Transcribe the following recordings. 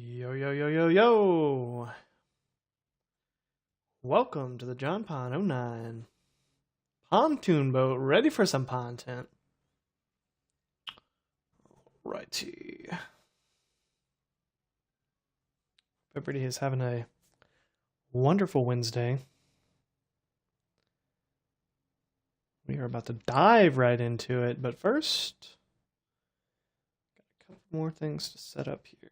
Yo, yo, yo, yo, yo! Welcome to the John Pond '09 pontoon boat, ready for some content. Righty. Everybody is having a wonderful Wednesday. We are about to dive right into it, but first, got a couple more things to set up here.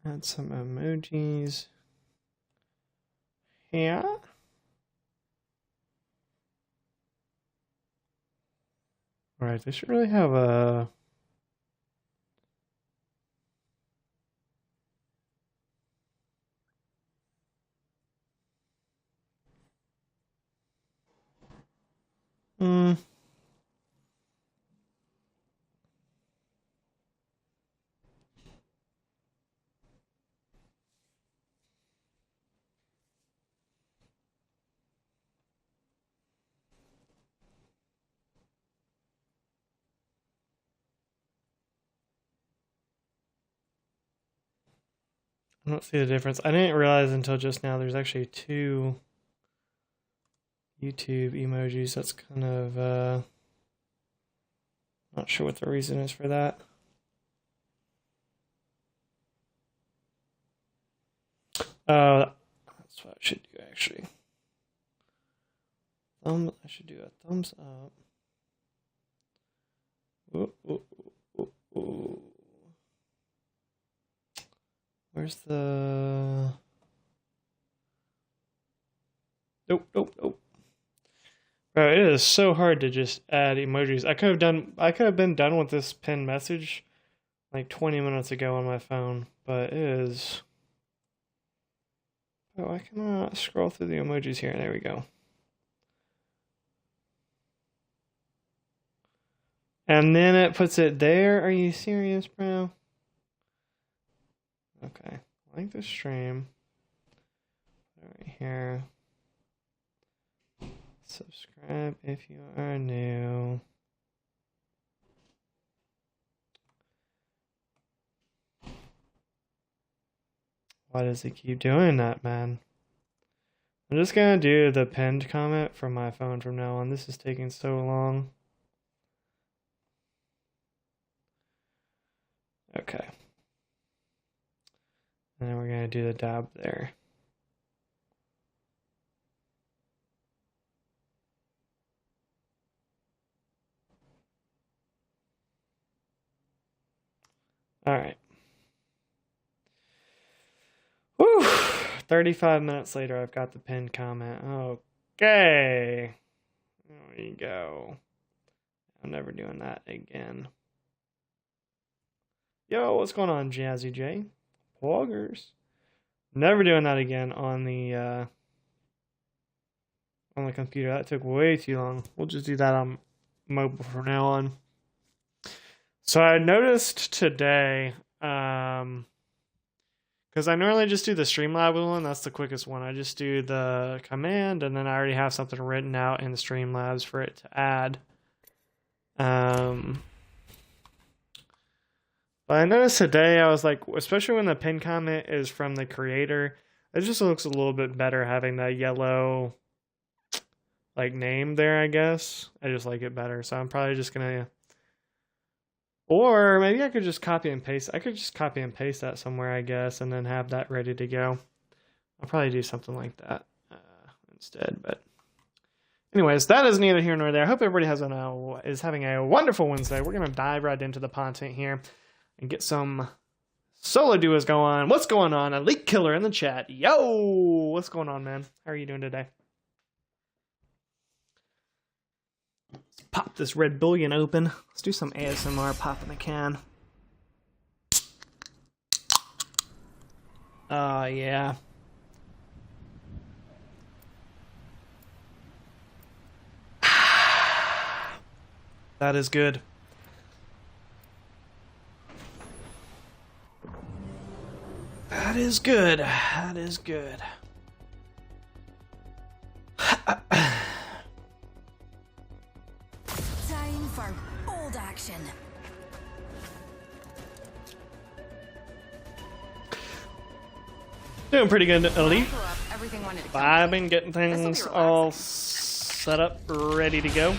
Add some emojis here. Alright, they should really have a... I don't see the difference. I didn't realize until just now there's actually two YouTube emojis. That's kind of, not sure what the reason is for that. That's what I should do actually. I should do a thumbs up. Ooh, ooh, ooh, ooh. Where's the... Nope. Bro, it is so hard to just add emojis. I could have been done with this pinned message like 20 minutes ago on my phone, but it is... Oh, I cannot scroll through the emojis here. There we go. And then it puts it there. Are you serious, bro? Okay. Like the stream. Right here. Subscribe if you are new. Why does it keep doing that, man? I'm just gonna do the pinned comment from my phone from now on. This is taking so long. Okay. And then we're gonna do the dab there. All right. Whew. 35 minutes later, I've got the pinned comment. Okay. There you go. I'm never doing that again. Yo, what's going on, Jazzy J? Poggers. Never doing that again on the computer. That took way too long. We'll just do that on mobile from now on. So I noticed today, Because I normally just do the Streamlabs one. That's the quickest one. I just do the command, and then I already have something written out in the Streamlabs for it to add. But I noticed today, I was like, especially when the pin comment is from the creator, it just looks a little bit better having that yellow like name there, I guess. I just like it better. So I'm probably just gonna, or maybe I could just copy and paste. I could just copy and paste that somewhere, I guess, and then have that ready to go. I'll probably do something like that instead. But anyways, that is neither here nor there. I hope everybody is having a wonderful Wednesday. We're gonna dive right into the content here and get some solo duos going. What's going on? Elite Killer in the chat. Yo, what's going on, man? How are you doing today? Let's pop this Red Bullion open. Let's do some ASMR popping the can. Yeah. That is good. That is good. That is good. Time for bold action. Doing pretty good, Elite. I've been getting things all set up, ready to go.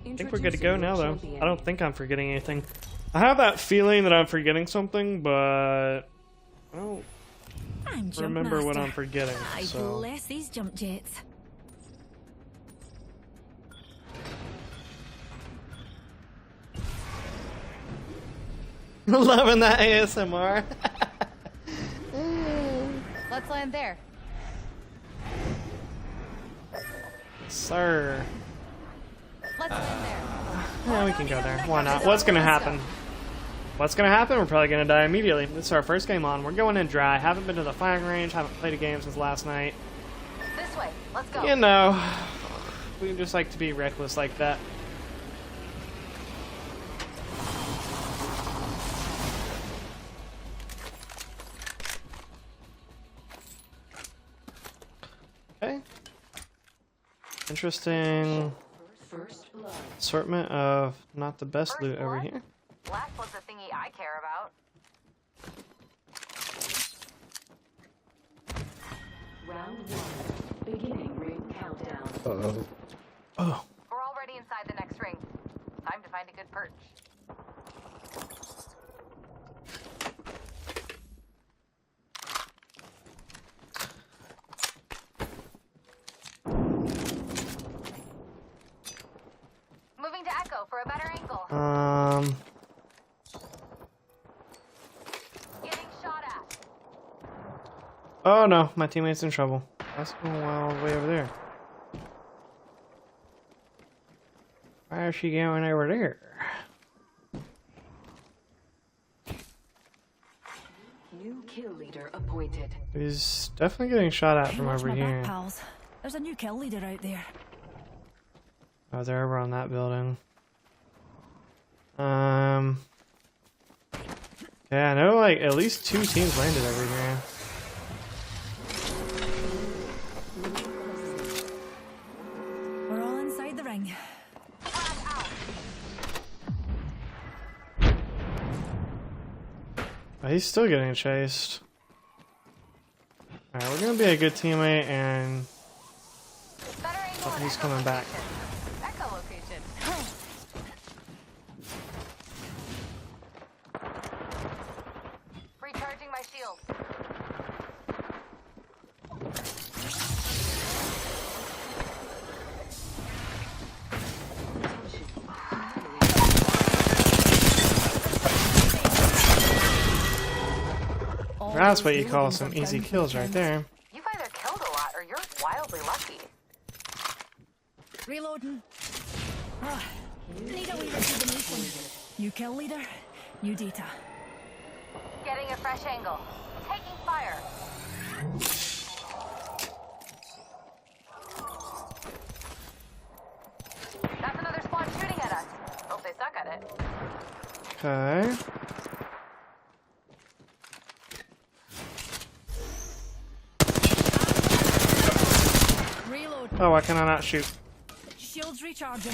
I think we're good to go now, though. I don't think I'm forgetting anything. I have that feeling that I'm forgetting something, but I don't remember what I'm forgetting. So. Bless these jump jets. Loving that ASMR. Let's land there. Sir. Let's land there. Yeah, we can go there. Why not? What's gonna happen? What's gonna happen? We're probably gonna die immediately. This is our first game on. We're going in dry. Haven't been to the firing range. Haven't played a game since last night. This way. Let's go. You know, we just like to be reckless like that. Okay. Interesting assortment of not the best loot over here. Black was the thingy I care about. Round 1. Beginning ring countdown. Oh. We're already inside the next ring. Time to find a good perch. Moving to Echo for a better angle. Getting shot at. Oh no, my teammate's in trouble. That's going all the way over there. Why is she going over there? New kill leader appointed. He's definitely getting shot at from over here. Pals. There's a new kill leader out there. Oh, they're over on that building. Yeah, I know like at least 2 teams landed over here. We're all inside the ring. Oh, he's still getting chased. Alright, we're gonna be a good teammate and oh, he's coming back. Echo location. Recharging my shield. That's what you call some easy kills right there. You've either killed a lot or you're wildly lucky. Reloading. Need a wee rejuvenation. New kill leader, new data. Getting a fresh angle. Taking fire. That's another squad shooting at us. Hope they suck at it. Okay. Reload. Oh, why can I not shoot? Shields recharging.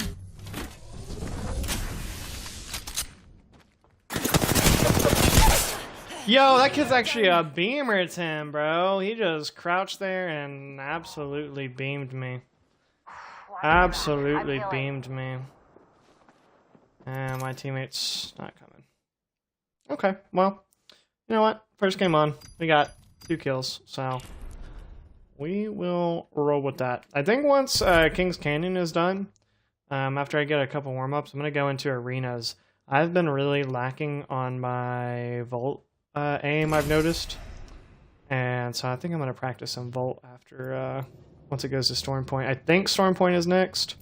Yo, that kid's actually a beamer 10, bro. He just crouched there and absolutely beamed me. Absolutely beamed me. And my teammate's not coming. Okay, well, you know what? First game on. We got 2 kills, so we will roll with that. I think once King's Canyon is done, after I get a couple warm-ups, I'm going to go into arenas. I've been really lacking on my Volt aim, I've noticed. And so I think I'm going to practice some Volt after once it goes to Storm Point. I think Storm Point is next.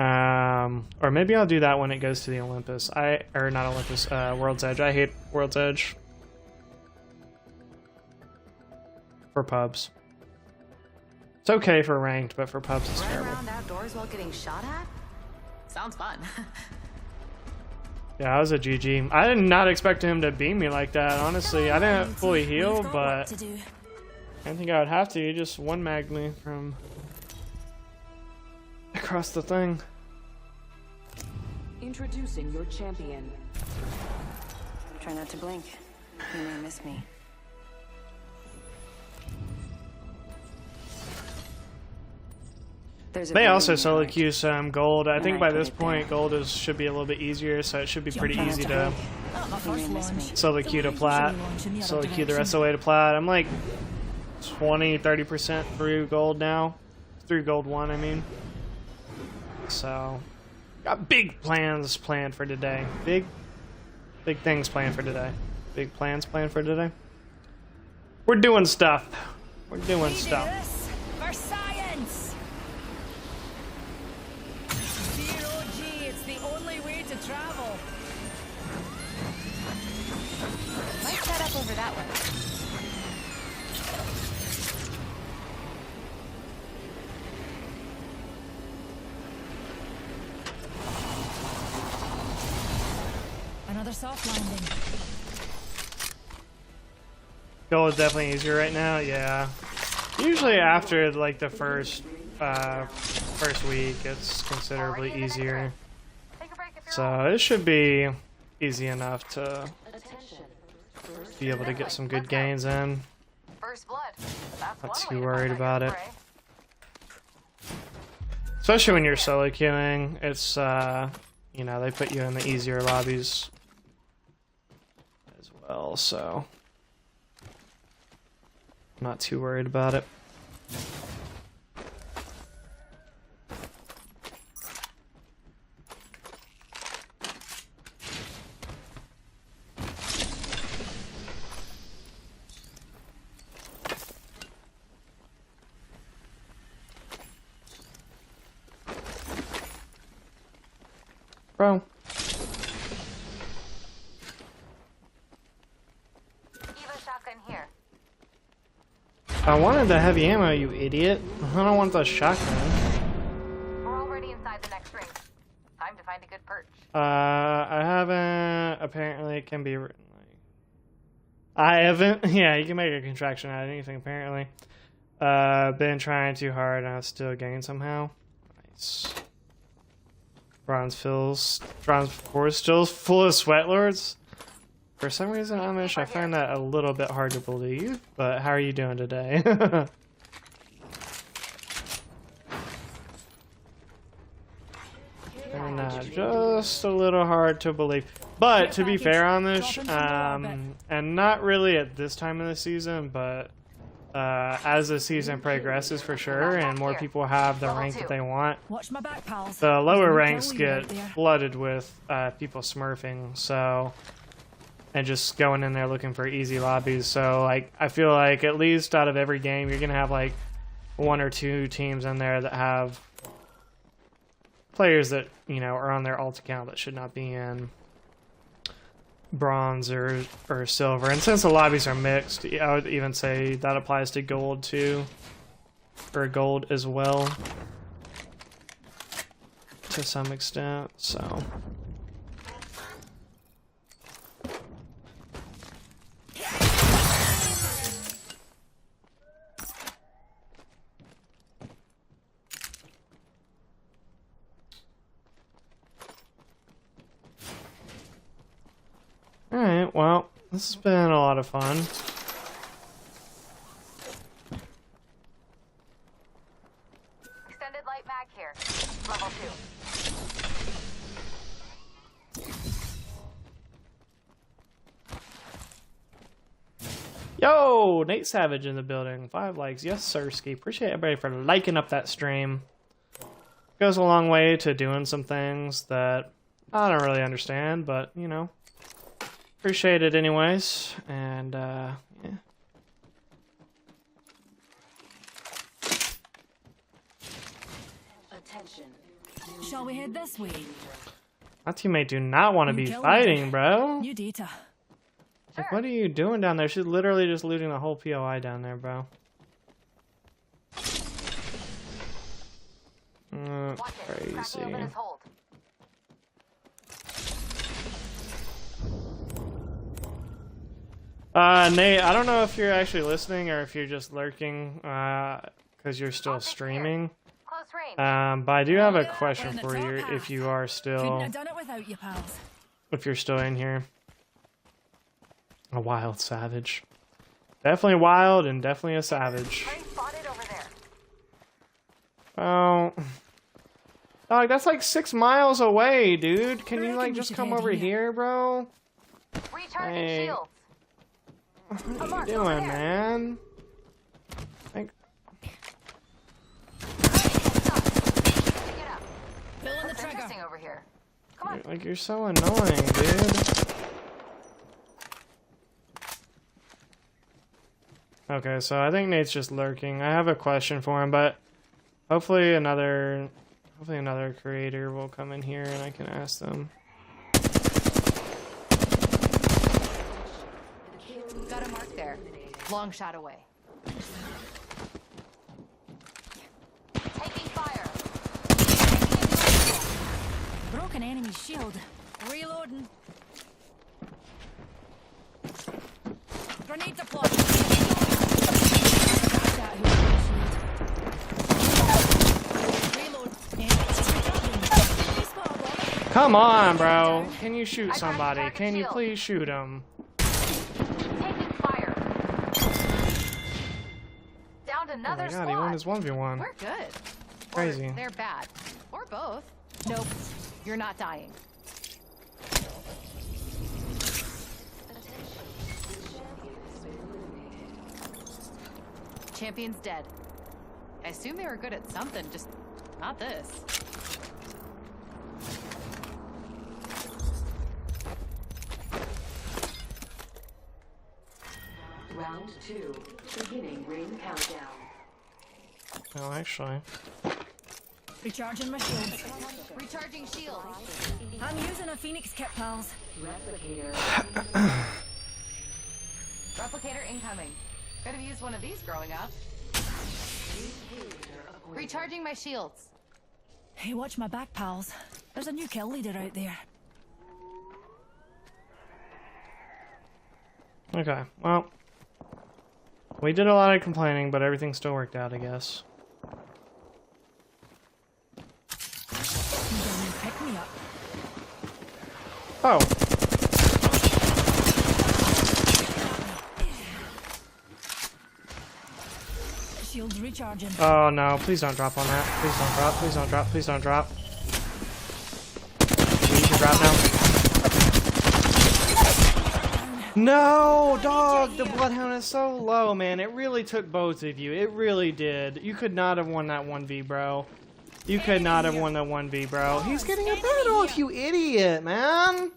Or maybe I'll do that when it goes to the Olympus. Or not Olympus, World's Edge. I hate World's Edge. For pubs. It's okay for ranked, but for pubs it's Run terrible. around outdoors while getting shot at? Sounds fun. Yeah, I was a GG. I did not expect him to beam me like that, honestly. I didn't fully heal, but I didn't think I would have to. He just one-magged me from across the thing. Introducing your champion. Try not to blink. You may miss me. They also solo queue some gold. I think by this point gold should be a little bit easier, so it should be pretty easy to solo queue to plat. Solo queue the rest of the way to plat. I'm like 20-30% through gold now. Through gold 1, I mean. So got big plans planned for today. Big things planned for today. Big plans planned for today. We're doing stuff. We're doing stuff. For science. Zero G, it's the only way to travel. Might set up over that way. Another soft landing. Gold is definitely easier right now, yeah. Usually after like the first week, it's considerably easier. So it should be easy enough to be able to get some good gains in. Not too worried about it. Especially when you're solo queuing, it's you know, they put you in the easier lobbies as well, so I'm not too worried about it. Bro. I wanted the heavy ammo, you idiot. I don't want the shotgun. We're already inside the next ring. Time to find a good perch. I haven't. Apparently, it can be written like. I haven't. Yeah, you can make a contraction out of anything. Apparently, been trying too hard, and I still gain somehow. Nice. Bronze 4 still full of sweat lords. For some reason, Amish, I find that a little bit hard to believe. But how are you doing today? And just a little hard to believe. But to be fair, Amish, and not really at this time of the season, but as the season progresses for sure, and more people have the rank that they want, Watch my back, pals. the lower ranks Kill get leader out there. flooded with people smurfing, so, and just going in there looking for easy lobbies. So like, I feel like at least out of every game you're gonna have like 1 or 2 teams in there that have players that, you know, are on their alt account that should not be in bronze or silver. And since the lobbies are mixed, I would even say that applies to gold too, or gold as well to some extent. So Alright, well, this has been a lot of fun. Extended light mag here. Level 2. Yo, Nate Savage in the building. 5 likes. Yes, Sirski. Appreciate everybody for liking up that stream. Goes a long way to doing some things that I don't really understand, but, you know, appreciate it anyways. And, yeah. Attention. Shall we head this way? My teammate do not want to be Kill fighting, leader. bro. New data. Like, what are you doing down there? She's literally just looting the whole POI down there, bro. Watch it. Crazy. Cracking open his hold. Nate, I don't know if you're actually listening or if you're just lurking, because you're still streaming. Close range. But I do have a Yeah, question we're in the for you top if you are Couldn't still, have done it without you, pals. if you're still in here. A wild savage. Definitely wild and definitely a savage. Prey spotted over there. Oh. Dog, that's like 6 miles away, dude. Can I you reckon like we just should come head over here. here, bro? Recharging Hey. shields. What are you marked over doing, there. man? Like, Pick it up. Pulling the Looks trigger. interesting over here. Come on. like you're so annoying, dude. Okay, so I think Nate's just lurking. I have a question for him, but hopefully another creator will come in here and I can ask them. Got a mark there. Long shot away. Taking fire. Broken enemy shield. Reloading. Grenade deployed. Reload. Come on, bro. Can you shoot I got a somebody? target Can you shield. please shoot him? Taking fire. Downed Oh another my god, squad. he won his 1v1. We're good. Crazy. Or they're bad. Or both. Nope. You're not dying. Champion's dead. I assume they were good at something, just not this. Round 2. Beginning ring countdown. Oh, actually. Recharging my shields. Recharging shield. I'm using a Phoenix kit, pals. Replicator. Replicator incoming. Could have used one of these growing up. Recharging my shields. Hey, watch my back, pals. There's a new kill leader out there. Okay, well. We did a lot of complaining, but everything still worked out, I guess. You gonna pick me up. Oh. Shields recharging. Oh no, please don't drop on that. Please don't drop, please don't drop, please don't drop. You can drop now. No, dog, the Bloodhound is so low, man. It really took both of you. It really did. You could not have won that 1v, bro. You could not have won that 1v, bro. He's getting a battle, you idiot, man.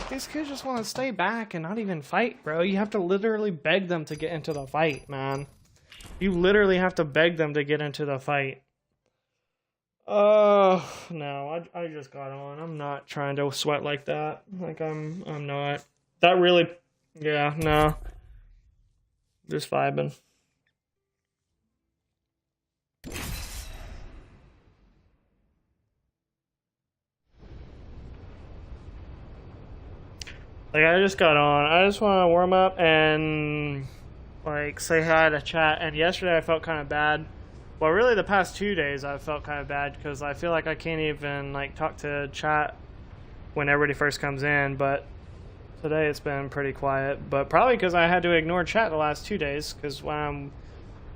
These kids just want to stay back and not even fight, bro. You have to literally beg them to get into the fight, man. You literally have to beg them to get into the fight. Oh, no, I just got on. I'm not trying to sweat like that. Like, I'm not. That really, yeah, no. Just vibing. Like, I just got on. I just want to warm up and, like, say hi to chat. And yesterday I felt kind of bad. Well, really the past 2 days I felt kind of bad because I feel like I can't even, like, talk to chat when everybody first comes in. But Today it's been pretty quiet, but probably because I had to ignore chat the last 2 days, because when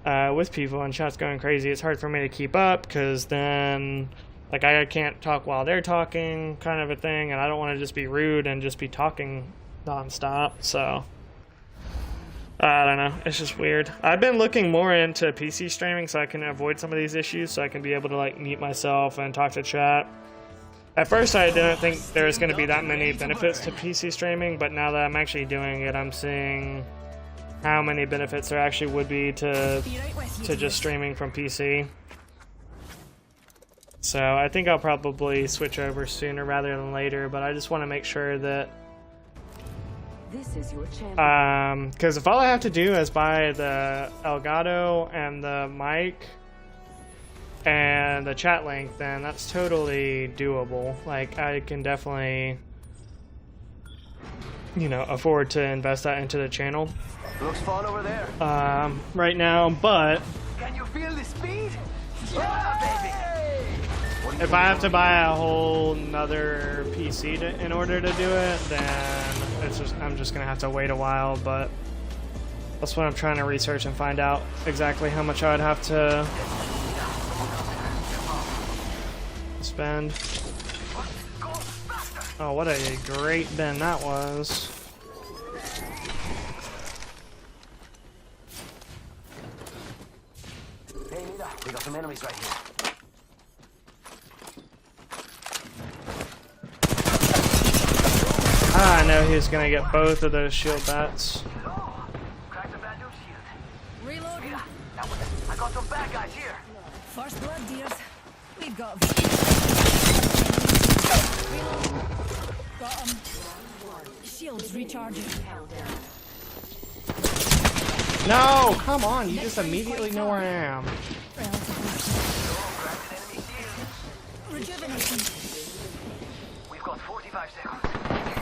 I'm with people and chat's going crazy, it's hard for me to keep up, because then like I can't talk while they're talking, kind of a thing, and I don't want to just be rude and just be talking nonstop, so I don't know, it's just weird. I've been looking more into PC streaming so I can avoid some of these issues, so I can be able to like mute myself and talk to chat. At first I didn't think there was going to be that many benefits to PC streaming, but now that I'm actually doing it, I'm seeing how many benefits there actually would be to just streaming from PC. So I think I'll probably switch over sooner rather than later, but I just want to make sure that This is your champion. because if all I have to do is buy the Elgato and the mic and the chat link, then that's totally doable. Like, I can definitely, you know, afford to invest that into the channel Looks fun over there. right now, but Can you feel the speed? Yeah, baby. if I have to buy a whole nother PC in order to do it, then I'm just gonna have to wait a while, but that's what I'm trying to research and find out exactly how much I'd have to spend. Oh, what a great bin that was. Hey, Nita, we got some enemies right here. Ah, I know he's gonna get both of those shield bats. Crack the bad news shield. Reloading. I got some bad guys here. First blood, dears. We've got. Got 'em. Shields recharging. No, come on, you just immediately know where I am. Rejuvenating. We've got 45 seconds.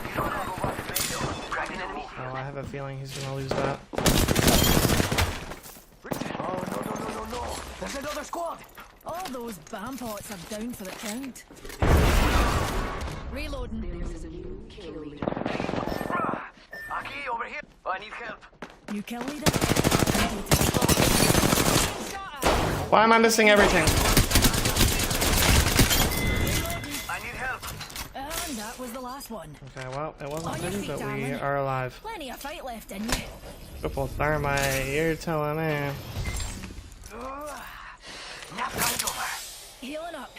You don't have a weapon, mate. Crack an enemy. Oh, I have a feeling he's gonna lose that. Oh, no. There's another squad. All those BAM pots are down for the count. Reloading. There is a new kill leader. Aki, over here. I need help. You kill leader? Why am I missing everything? I need help. And that was the last one. Okay, well, it wasn't On your pretty, feet, but we darling. are alive. Plenty of fight left in you. Triple thermite, you're telling me. Nap time's over. Healing up.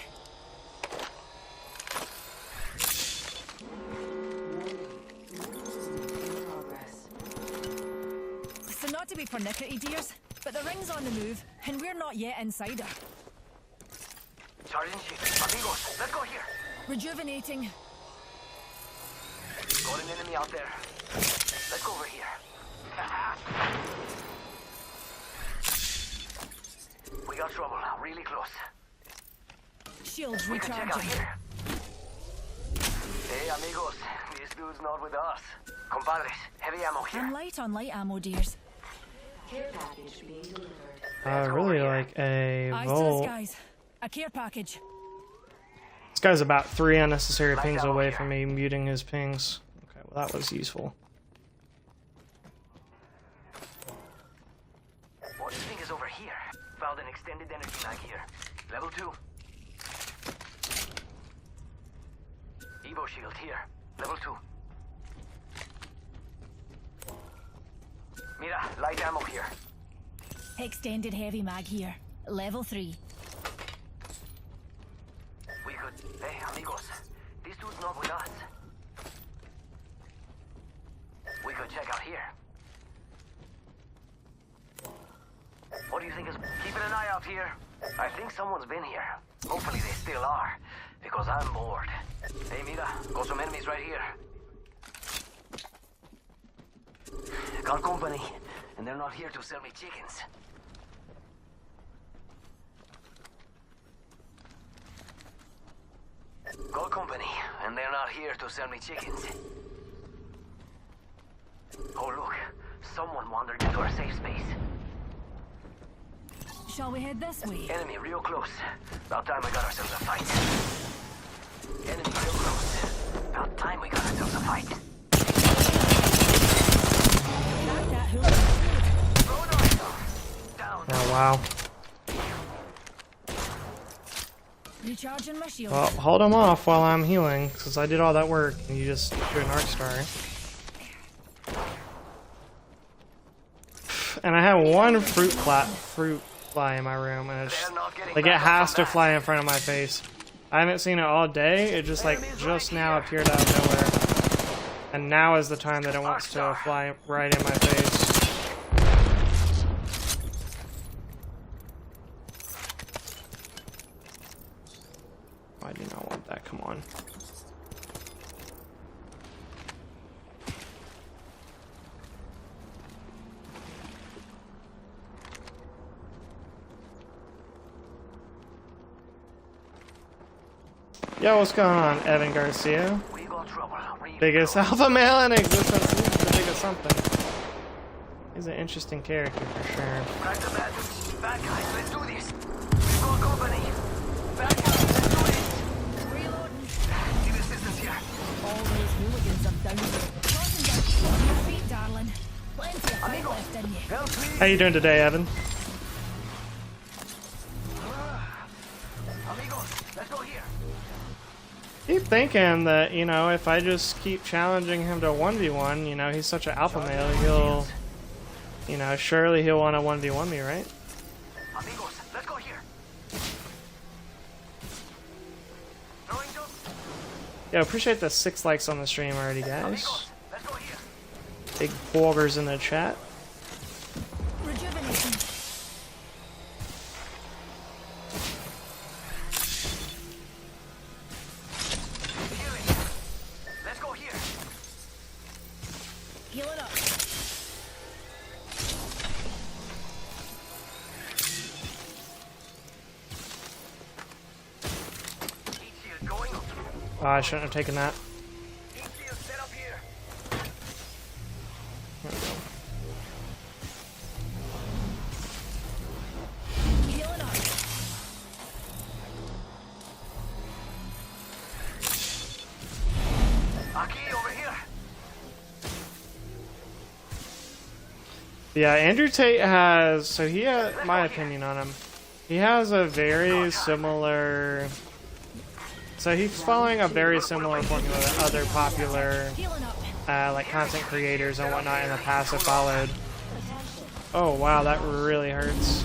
Progress. So not to be pernickety, dears, but the ring's on the move, and we're not yet inside her. Charging ship. Amigos, let's go here. Rejuvenating. Got an enemy out there. Let's go over here. We got trouble. Really close. Shields We can check out recharging. here. Hey, amigos. This dude's not with us. Compadres, heavy ammo here. I'm light on light ammo, dears. Care package being delivered. I really like a Eyes to the Volt. skies. A care package. This guy's about 3 unnecessary Light pings ammo away here. from me muting his pings. Okay, well that was useful. What do you think is over here? Found an extended energy mag here. Level 2. Evo shield here. Level 2. Mira, light ammo here. Extended heavy mag here. Level 3. We could... Hey, amigos. This dude's not with us. We could check out here. What do you think is... Keeping an eye out here. I think someone's been here. Hopefully they still are. Because I'm bored. Hey, Mira. Got some enemies right here. Got company. And they're not here to sell me chickens. Got company. And they're not here to sell me chickens. Oh, look. Someone wandered into our safe space. Shall we head this way? Enemy real close. About time we got ourselves a fight. Enemy real close. About time we got ourselves a fight. wow. Recharging my shield. Well, hold him off while I'm healing, since I did all that work, and you just do an arc star. And I have one fruit fly in my room, and it's like it has to fly in front of my face. I haven't seen it all day. It just like just now appeared out of nowhere, and now is the time that it wants to fly right in my face. I do not want that. Come on. Yo, what's going on, Evan Garcia? We got trouble. Biggest alpha male in existence. He's the biggest something. He's an interesting character for sure. Crack the bed. Bad guys, let's do this. We've got company. Bad guys, let's do it. Reloading. Need assistance here. All those hooligans are down there. Crossing down. On your feet, darling. Plenty of fight left in you. Help me. How you doing today, Evan? Amigos, let's go here. Keep thinking that, you know, if I just keep challenging him to 1v1, you know, he's such an alpha male, he'll, you know, surely he'll want to 1v1 me, right? Amigos, let's go here. Throwing jump. Yeah, appreciate the 6 likes on the stream already, guys. Amigos, let's go here. Big bloggers in the chat. Rejuvenating. Healing. Let's go here. Healing up. Heat shield going. Oh, I shouldn't have taken that. Heat shield set up here. There we go. Healing up. Aki, over here. Yeah, Andrew Tate has, so he has, my opinion on him, he has a very similar, so he's following a very similar formula that other popular, Healing up. like content creators and whatnot in the past have followed. Oh wow, that really hurts.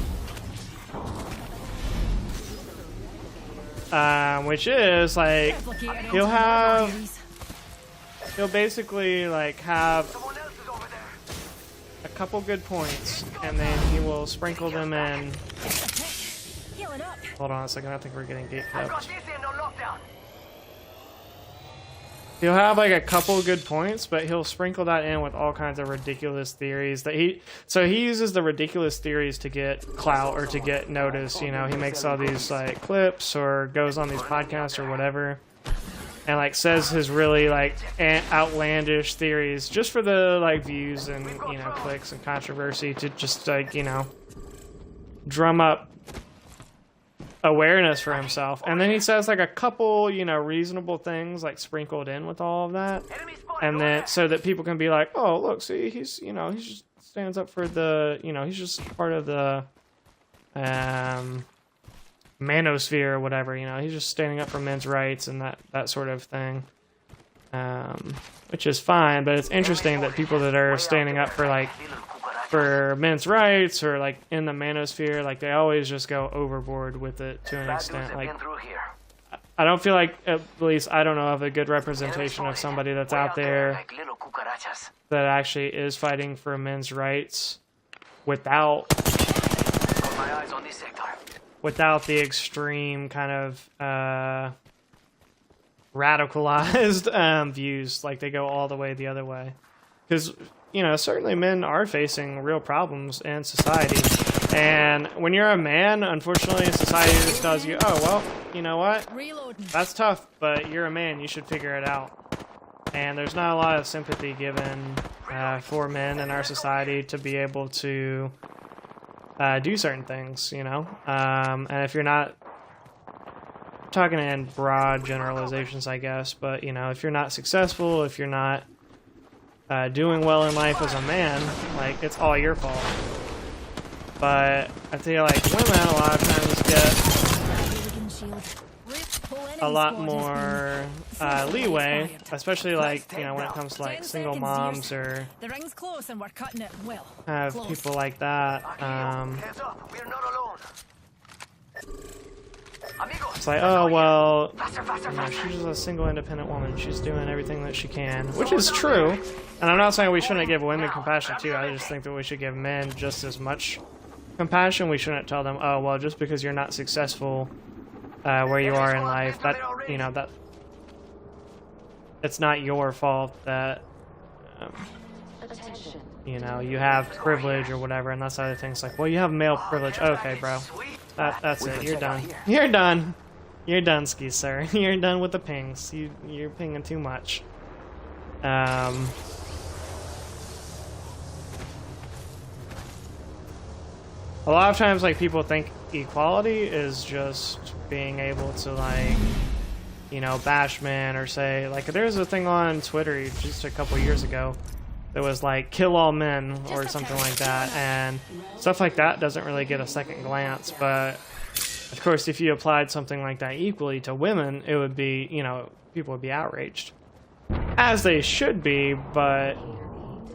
Which is like, Replicator he'll on have, series. he'll basically like have Someone else is over there. a couple good points, and then he will sprinkle them in. It's a tick. Healing up. Hold on a second, I think we're getting gate I've got kept. this end on lockdown. He'll have like a couple good points, but he'll sprinkle that in with all kinds of ridiculous theories that he uses the ridiculous theories to get clout or to get noticed. You know, he makes all these like clips or goes on these podcasts or whatever, and like says his really like outlandish theories just for the like views and, you know, clicks and controversy, to just like, you know, drum up awareness for himself. And then he says like a couple, you know, reasonable things like sprinkled in with all of that, Enemy spotted. and then so that people can be like, oh look, see, he's, you know, he just stands up for the, you know, he's just part of the manosphere or whatever, you know, he's just standing up for men's rights and that sort of thing, which is fine. But it's interesting that people that are standing up for like for men's rights or like in the manosphere, like they always just go overboard with it to an extent. Like, Been through here. I don't feel like, at least I don't know of a good representation of somebody that's out there Like little cucarachas. that actually is fighting for men's rights without Got my eyes on this sector. the extreme kind of radicalized views. Like they go all the way the other way, because, you know, certainly men are facing real problems in society, and when you're a man, unfortunately society just tells you, oh well, you know what, Reloading. that's tough, but you're a man, you should figure it out. And there's not a lot of sympathy given for men in our society to be able to do certain things, you know. And if you're not talking in broad generalizations, I guess, but, you know, if you're not successful, if you're not doing well in life as a man, like, it's all your fault. But I feel like women a lot of times get a lot more leeway, especially like, you know, when it comes to like single moms or The ring's close and we're cutting it well. have Close. people like that. Heads up, we're not alone. Amigos, It's like, oh well, faster, faster, you know, faster. she's just a single independent woman. She's doing everything that she can, which is true. And I'm not saying we shouldn't give women compassion too. I just think that we should give men just as much compassion. We shouldn't tell them, oh well, just because you're not successful where you are in life, that, you know, that it's not your fault that Attention. you know, you have privilege or whatever. And that's other things like, well, you have male privilege. Okay, bro. That's it. You're done. You're done. You're done, ski sir. You're done with the pings. You're pinging too much. A lot of times, like, people think equality is just being able to, like, you know, bash men or say, like, there's a thing on Twitter just a couple years ago that was like kill all men or something like that, and stuff like that doesn't really get a second glance. But of course, if you applied something like that equally to women, it would be, you know, people would be outraged, as they should be. But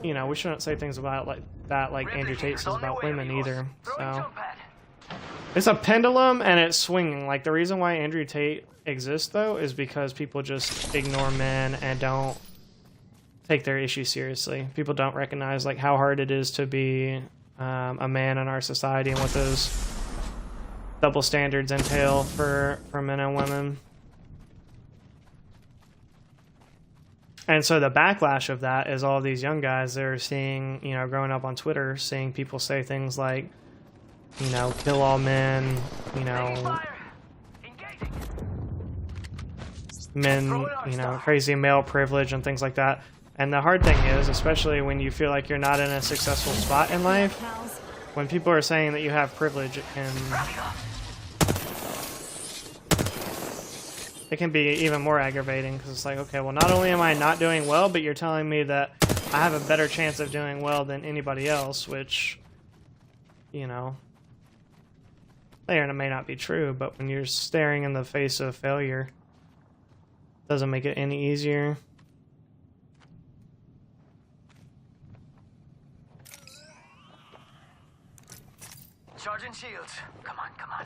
you know, we shouldn't say things about like that like Andrew Tate says about women either. So it's a pendulum and it's swinging. Like, the reason why Andrew Tate exists though is because people just ignore men and don't take their issues seriously. People don't recognize like how hard it is to be a man in our society and what those double standards entail for men and women. And so the backlash of that is all these young guys that are seeing, you know, growing up on Twitter, seeing people say things like, you know, kill all men, you know, men, you know, crazy male privilege and things like that. And the hard thing is, especially when you feel like you're not in a successful spot in life, when people are saying that you have privilege, it can be even more aggravating, because it's like, okay, well, not only am I not doing well, but you're telling me that I have a better chance of doing well than anybody else, which, you know, may or may not be true, but when you're staring in the face of failure, it doesn't make it any easier. Charging shields. Come on, come on.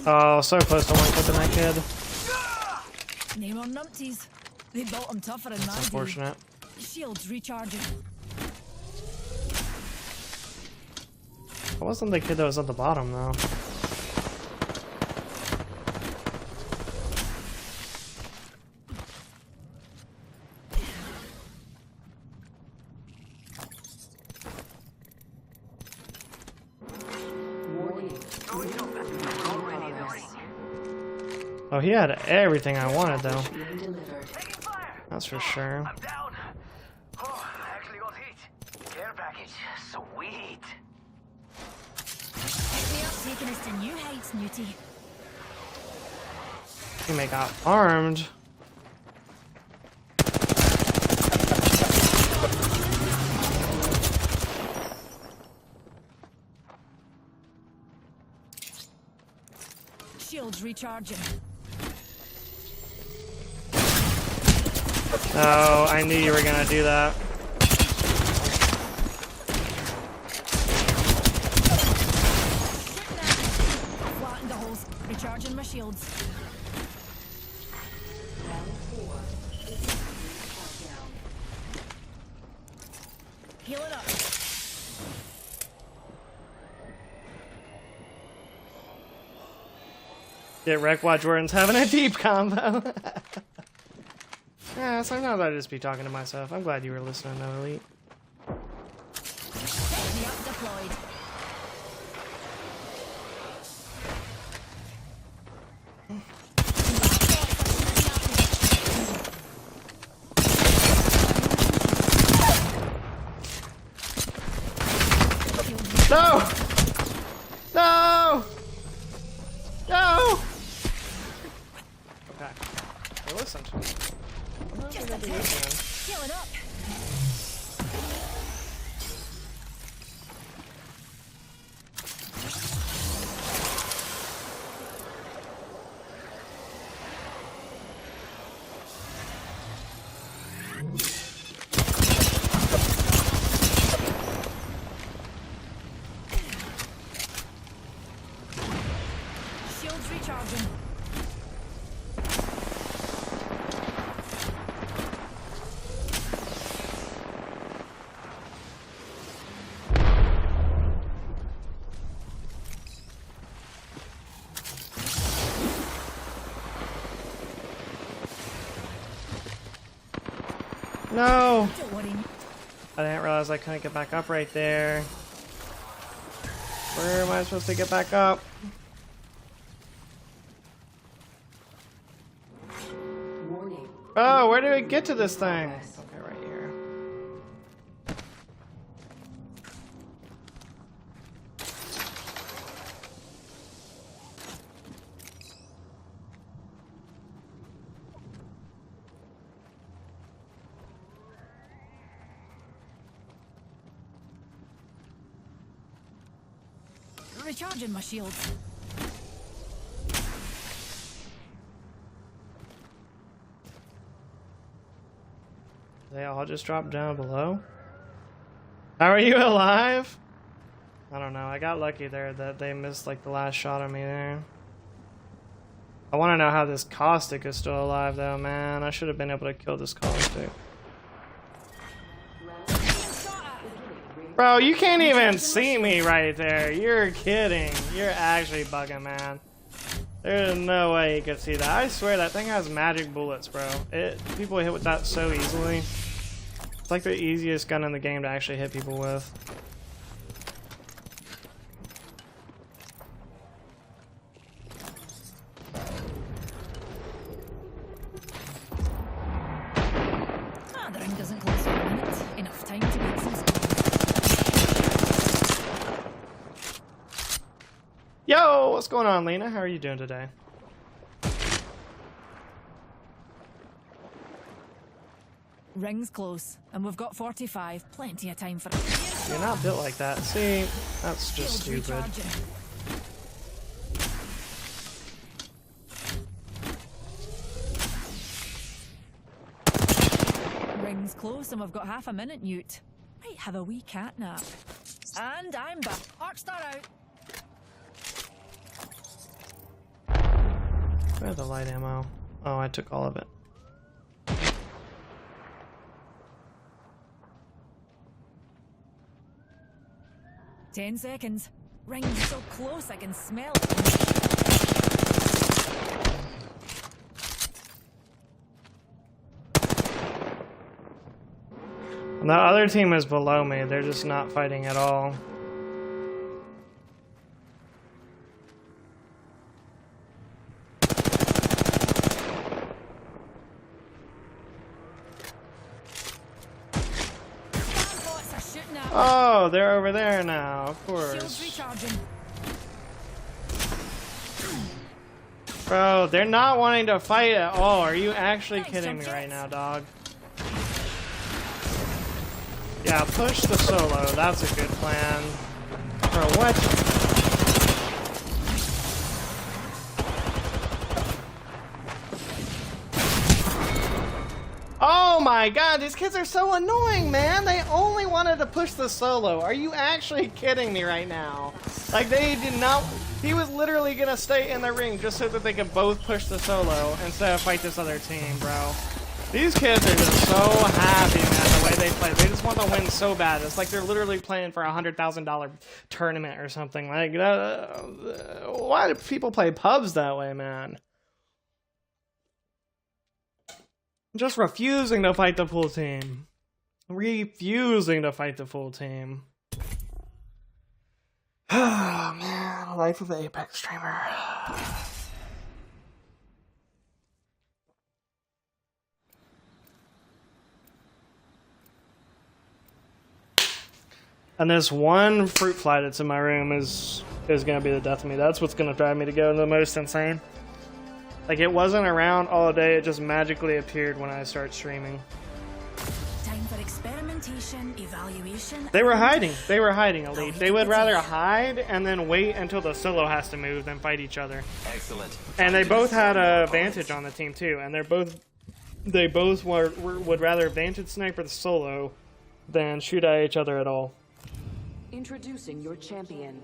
Oh, so close to one-clipping that kid. Name on numpties. They built them tougher in It's my day. unfortunate. Shields recharging. It wasn't the kid that was at the bottom, though. Oh, he had everything I wanted, though. That's for sure. I'm down. Oh, I actually got hit. Care package. Sweet. They are taking us to new heights, Newty. Teammate got farmed. Shields recharging. Oh, I knew you were gonna do that. Flattened the holes. Recharging my shields. Healing up. Get wrecked while Jordan's having a deep combo. Yeah, sometimes I just be talking to myself. I'm glad you were listening, though, Elite. Technique deployed. No! No! No! Okay. They listened. Just a tick. Healing up. Shields recharging. No! Don't worry. I didn't realize I couldn't get back up right there. Where am I supposed to get back up? Warning. Oh, where do I get to this thing? Okay, right here. Recharging my shields. They all just dropped down below? How are you alive? I don't know. I got lucky there that they missed like the last shot of me there. I want to know how this caustic is still alive though, man. I should have been able to kill this caustic. Bro, you can't even see me right there. You're kidding. You're actually bugging, man. There's no way you could see that. I swear that thing has magic bullets, bro. People hit with that so easily. It's like the easiest gun in the game to actually hit people with. Ah, the ring doesn't close for a minute. Enough time to get some. Yo, what's going on, Lena? How are you doing today? Ring's close, and we've got 45. Plenty of time for it. You're not built like that. See, that's just Shields stupid. recharging. Ring's close, and we've got half a minute, Newt. Might have a wee cat nap. And I'm back. Arcstar out. Where's the light ammo? Oh, I took all of it. Ten seconds. Ring's so close I can smell it. And the other team is below me. They're just not fighting at all. Bots are shooting at me. Oh, they're over there now, of Shields course. recharging. Bro, they're not wanting to fight at all. Are you actually Thanks, kidding me Jump right Jets. now, dog? Yeah, push the solo. That's a good plan. Bro, what? Oh my god, these kids are so annoying, man. They only wanted to push the solo. Are you actually kidding me right now? Like, they did not... He was literally gonna stay in the ring just so that they could both push the solo instead of fight this other team, bro. These kids are just so happy, man, the way they play. They just want to win so bad. It's like they're literally playing for a $100,000 tournament or something. Like, why do people play pubs that way, man? Just refusing to fight the full team. Refusing to fight the full team. Oh, man. Life of the Apex streamer. And this one fruit fly that's in my room is is gonna be the death of me. That's what's gonna drive me to go the most insane. Like, it wasn't around all day, it just magically appeared when I start streaming. Time for experimentation, evaluation. They were hiding, Elite. They would rather hide and then wait until the solo has to move than fight each other. Excellent. And they both had a advantage on the team too, and they both would rather vantage sniper the solo than shoot at each other at all. Introducing your champion.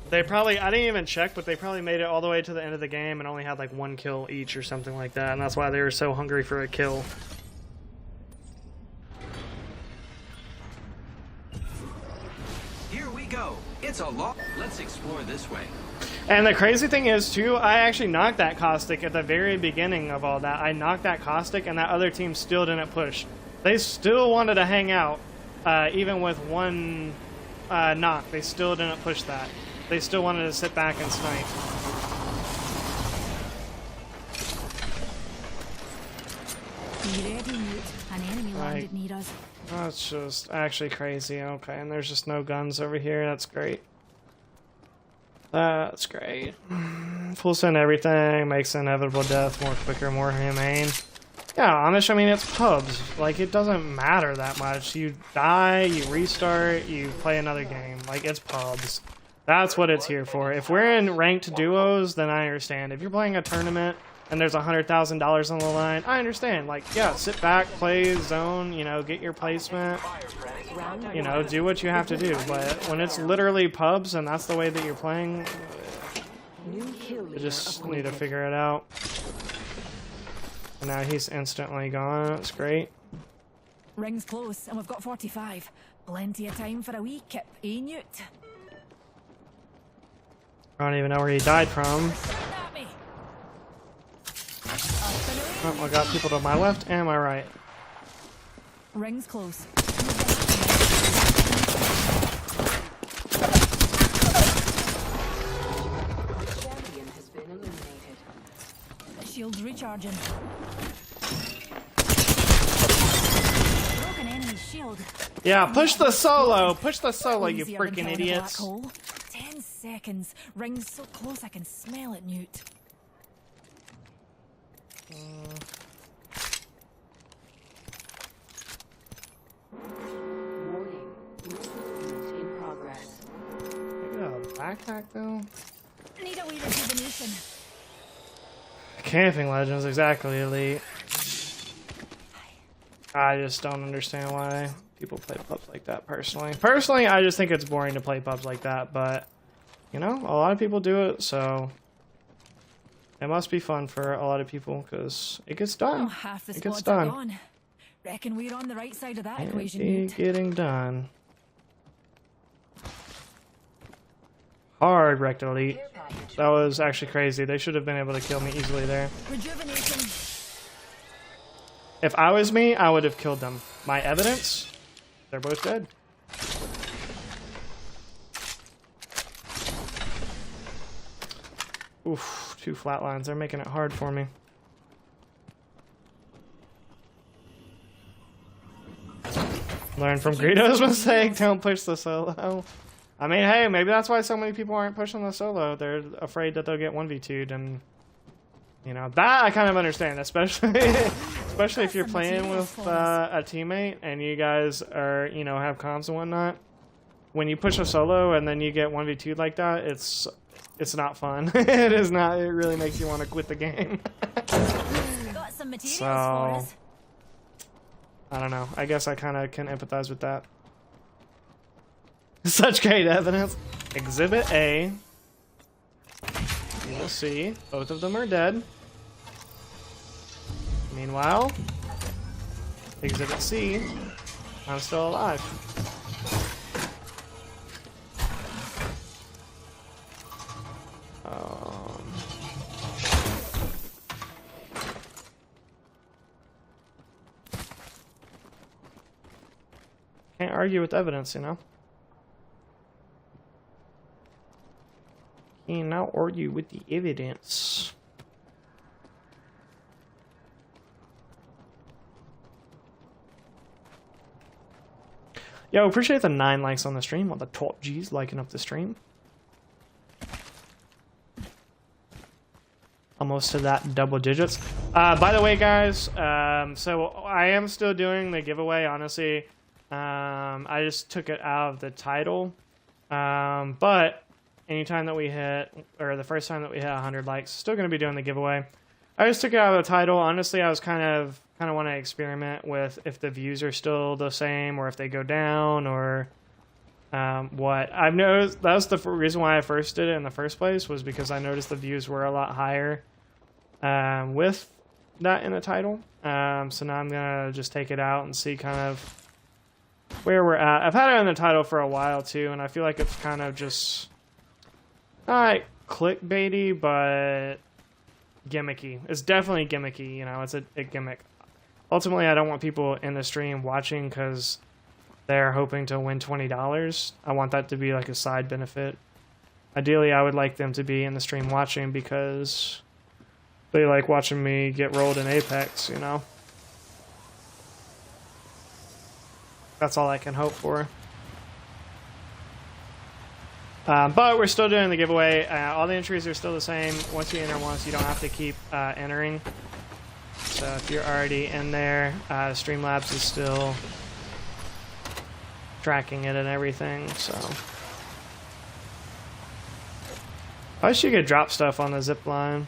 They probably, I didn't even check, but they probably made it all the way to the end of the game and only had like 1 kill each or something like that, and that's why they were so hungry for a kill. Here we go. It's a lot. Let's explore this way. And the crazy thing is too, I actually knocked that caustic at the very beginning of all that. I knocked that caustic and that other team still didn't push. They still wanted to hang out, even with 1 knock. They still didn't push that. They still wanted to sit back and snipe. Be ready, Newt. An enemy landed near us. That's just actually crazy. Okay, and there's just no guns over here. That's great. That's great. Full send everything, makes inevitable death more quicker, more humane. Yeah, honest, I mean, it's pubs. Like, it doesn't matter that much. You die, you restart, you play another game. Like, it's pubs. That's what it's here for. If we're in ranked duos, then I understand. If you're playing a tournament and there's $100,000 on the line, I understand. Like, yeah, sit back, play zone, you know, get your placement, you know, do what you have to do. But when it's literally pubs and that's the way that you're playing, you just need to figure it out. And now he's instantly gone. That's great. Ring's close, and we've got 45. Plenty of time for a wee kip, eh, Newt? I don't even know where he died from. At me. Oh, I got people to my left and my right. Ring's close. Champion has been eliminated. Shield's recharging. Broken enemy shield. Yeah, push the solo! Push the solo, you Easier than freaking killing a black idiots. hole. 10 seconds. Ring's so close I can smell it, Newt. Warning. Movement in progress. Maybe a backpack though? Need a wee rejuvenation. Camping Legends, exactly, Elite. I just don't understand why people play pubs like that, personally. Personally, I just think it's boring to play pubs like that, but, you know, a lot of people do it, so it must be fun for a lot of people, because it gets done. Oh, half the It gets squads are done. gone. Reckon we're on the right side of that It equation, be Newt. getting done. Hard wrecked Elite. That was actually crazy. They should have been able to kill me easily there. Rejuvenation. If I was me, I would have killed them. My evidence? They're both dead. Oof, 2 flatlines. They're making it hard for me. Learn from Greedo's mistake. Don't push the solo. I mean, hey, maybe that's why so many people aren't pushing the solo. They're afraid that they'll get 1v2'd, and you know, that I kind of understand, especially especially if you're playing with a teammate and you guys are, you know, have comms and whatnot. When you push a solo and then you get 1v2'd like that, it's not fun. It is not. It really makes you want to quit the game. Got some materials for us. I don't know. I guess I kind of can empathize with that. Such great evidence. Exhibit A. You will see. Both of them are dead. Meanwhile, Exhibit C. I'm still alive. Can't argue with evidence, you know? Can't now argue with the evidence. Yo, appreciate the 9 likes on the stream. All the top G's liking up the stream. almost to that double digits. By the way, guys, so I am still doing the giveaway. Honestly, I just took it out of the title, but anytime that we hit, or the first time that we hit 100 likes, still going to be doing the giveaway. I just took it out of the title. Honestly, I was kind of want to experiment with if the views are still the same or if they go down, or what I've noticed. That was the reason why I first did it in the first place, was because I noticed the views were a lot higher with that in the title. So now I'm gonna just take it out and see kind of where we're at. I've had it in the title for a while too, and I feel like it's kind of just not clickbaity, but gimmicky. It's definitely gimmicky, you know, it's a gimmick. Ultimately, I don't want people in the stream watching because they're hoping to win $20. I want that to be like a side benefit. Ideally, I would like them to be in the stream watching because they like watching me get rolled in Apex, you know? That's all I can hope for. But we're still doing the giveaway. All the entries are still the same. Once you enter once, you don't have to keep entering. So if you're already in there, Streamlabs is still tracking it and everything, so. I wish you could drop stuff on the zip line.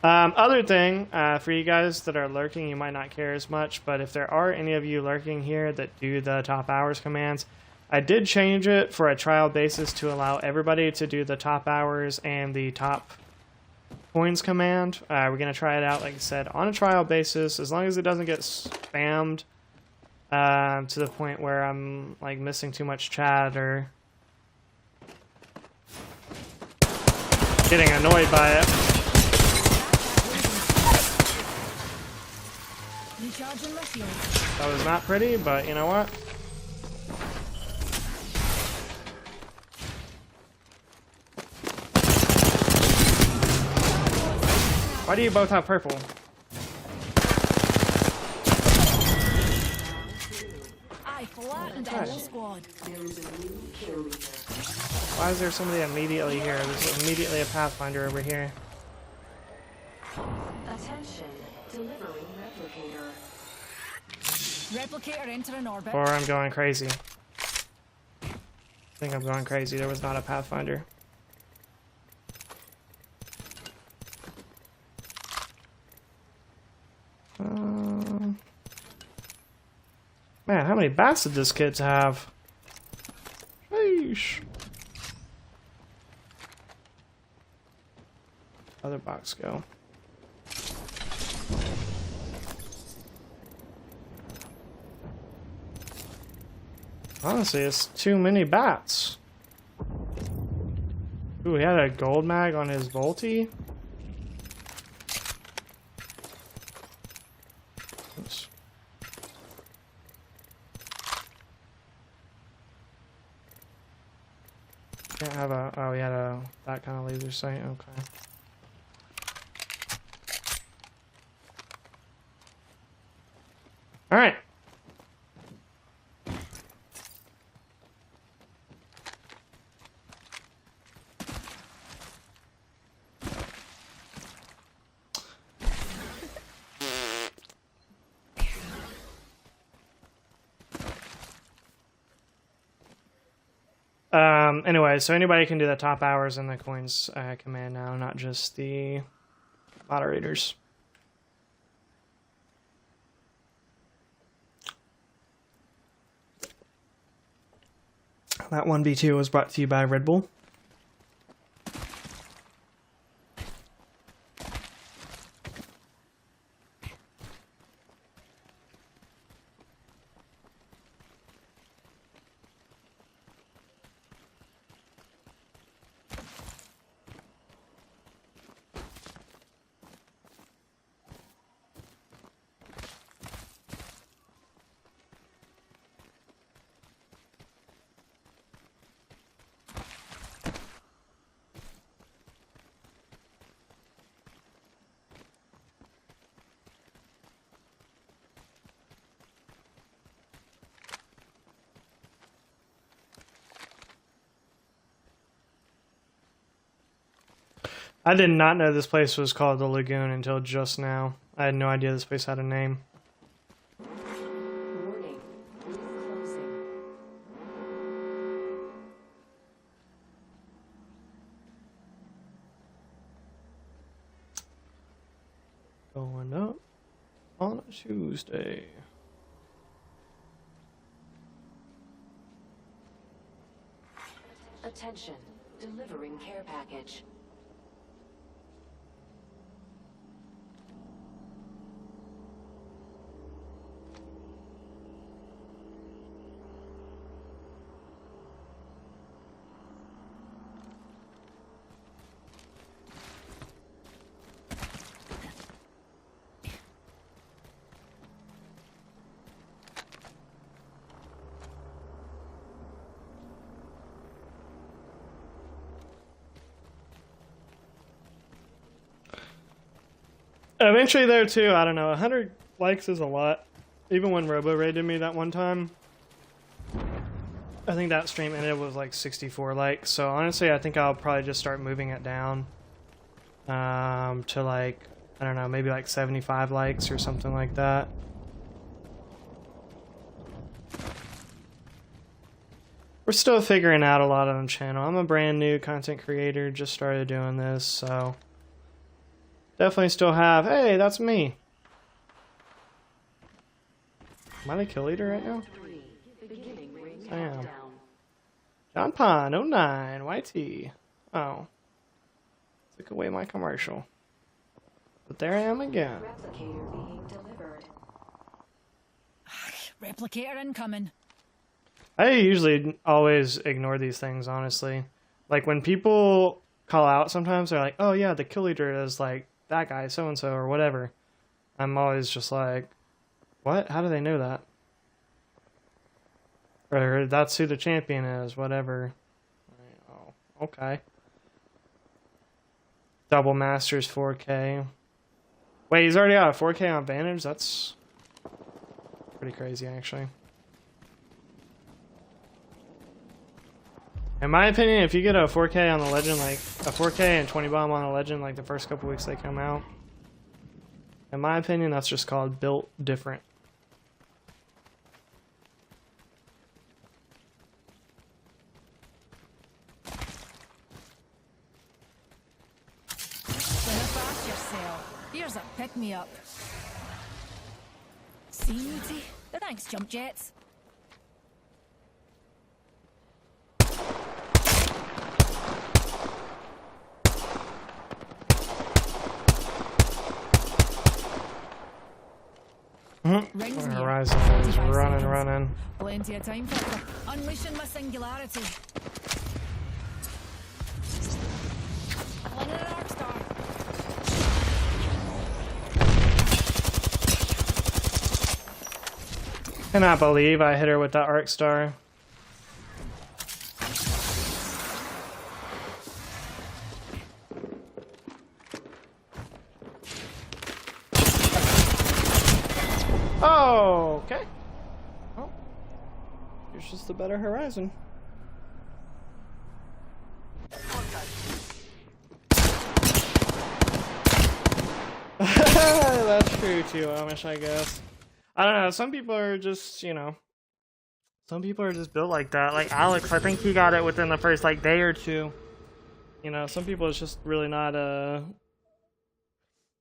Other thing, for you guys that are lurking, you might not care as much, but if there are any of you lurking here that do the top hours commands, I did change it for a trial basis to allow everybody to do the top hours and the top coins command. We're going to try it out, like I said, on a trial basis, as long as it doesn't get spammed to the point where I'm like missing too much chat or getting annoyed by it. That was not pretty, but you know what? Why do you both have purple? I flattened the whole squad. Why is there somebody immediately here? There's immediately a Pathfinder over here. Attention, delivering replicator. Replicator entering orbit. Or I'm going crazy. I think I'm going crazy. There was not a Pathfinder. Man, how many bats did this kids have? Sheesh. Other box go. Honestly, it's too many bats. Ooh, he had a gold mag on his Volty. Oops. Can't have a. Oh, he had a that kind of laser sight. Okay. All right. Anyway, so anybody can do the top hours and the coins command now, not just the moderators. That 1v2 was brought to you by Red Bull. I did not know this place was called the Lagoon until just now. I had no idea this place had a name. Warning. Roof closing. Going up on a Tuesday. Attention. Delivering care package. Eventually there too, I don't know, 100 likes is a lot. Even when Robo raided me that one time, I think that stream ended with like 64 likes. So honestly, I think I'll probably just start moving it down to like, I don't know, maybe like 75 likes or something like that. We're still figuring out a lot on the channel. I'm a brand new content creator, just started doing this, so definitely still have, hey, that's me. Am I the kill leader right now? 3. Beginning ring I am. countdown. John Pond 09 YT. Oh. Took away my commercial. But there I am again. Replicator being delivered. Replicator incoming. I usually always ignore these things, honestly. Like when people call out sometimes, they're like, oh yeah, the kill leader is like that guy, so-and-so, or whatever. I'm always just like, what? How do they know that? Or that's who the champion is, whatever. Oh, okay. Double Masters 4K. Wait, he's already got a 4K on Vantage? That's pretty crazy, actually. In my opinion, if you get a 4K on the Legend, like a 4K and 20 bomb on a Legend, like the first couple weeks they come out, in my opinion, that's just called built different. Fast yourself. Here's a pick-me-up. See, Newty? Thanks, jump jets. Rings near. Horizon is 45 running, seconds. running. Plenty of time for it. Unleashing my singularity. Flinging an arc star. Cannot believe I hit her with that arc star. Oh, okay. Well, here's just the better Horizon. That's true too, Amish, I guess. I don't know, some people are just, you know, some people are just built like that. Like Alex, I think he got it within the first like day or two. You know, some people it's just really not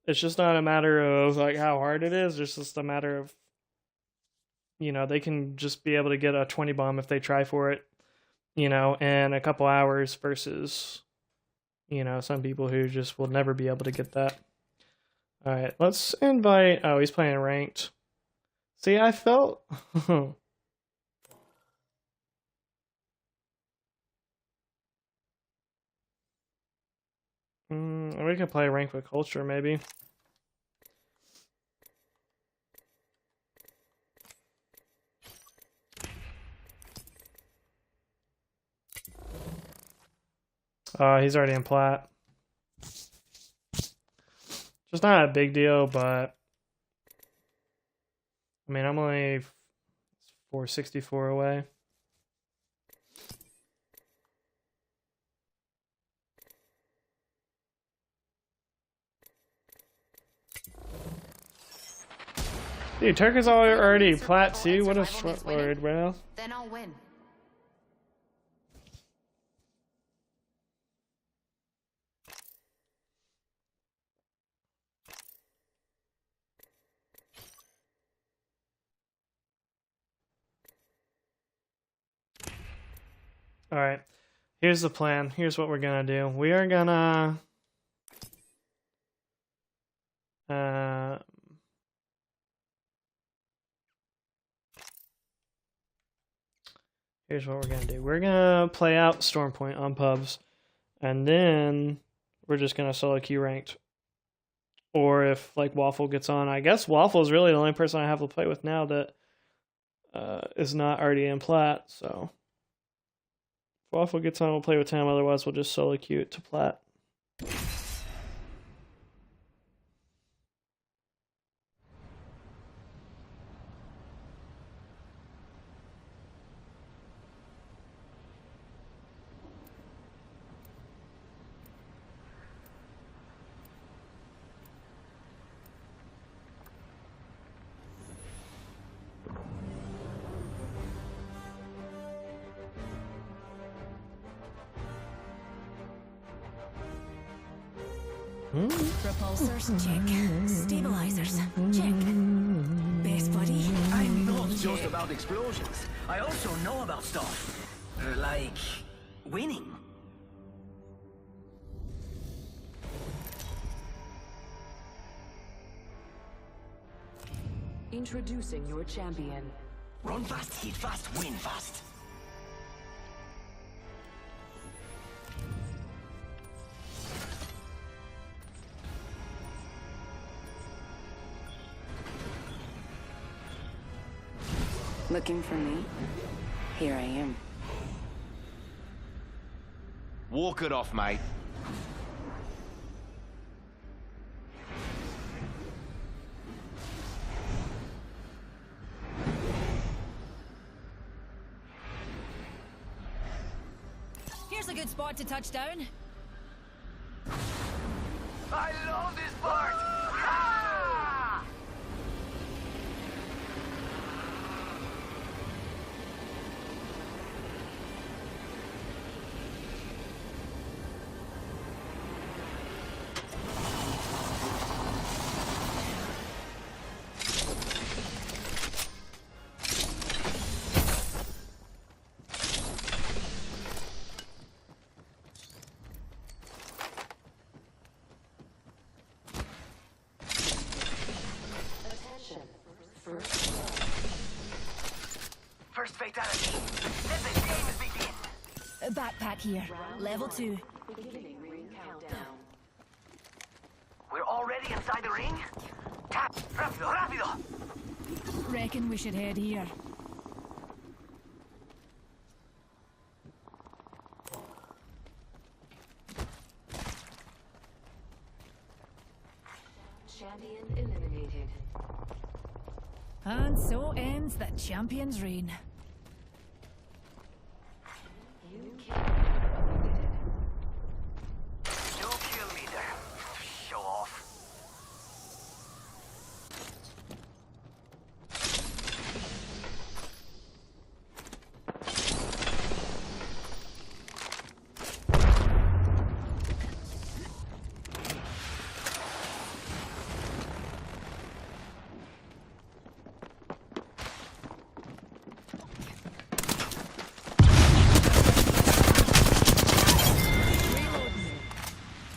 it's just not a matter of like how hard it is, it's just a matter of, you know, they can just be able to get a 20 bomb if they try for it, you know, in a couple hours versus, you know, some people who just will never be able to get that. Alright, let's invite, oh, he's playing ranked. See, I felt we could play rank with culture, maybe. He's already in plat. Just not a big deal, but I mean, I'm only 464 away. Dude, Turk is already plat 2. What a sweat lord, bro. Then I'll win. Alright. Here's the plan. Here's what we're gonna do. We are gonna... here's what we're gonna do. We're gonna play out Stormpoint on pubs. And then we're just gonna solo queue ranked. Or if like Waffle gets on, I guess Waffle is really the only person I have to play with now that is not already in plat, so if Waffle gets on, we'll play with him, otherwise we'll just solo queue it to plat. Repulsors, check. Stabilizers, check. Best buddy. I'm not just about explosions. I also know about stuff. Like winning. Introducing your champion. Run fast, hit fast, win fast. Looking for me? Here I am. Walk it off, mate. Here's a good spot to touch down. I love this part! Ah! First fatality. Let the games begin. Backpack here. Level 2. Beginning ring countdown. We're already inside the ring? Tap! Rápido, rápido! Reckon we should head here. Champion eliminated. And so ends the champion's reign. You can. No kill leader. Show off.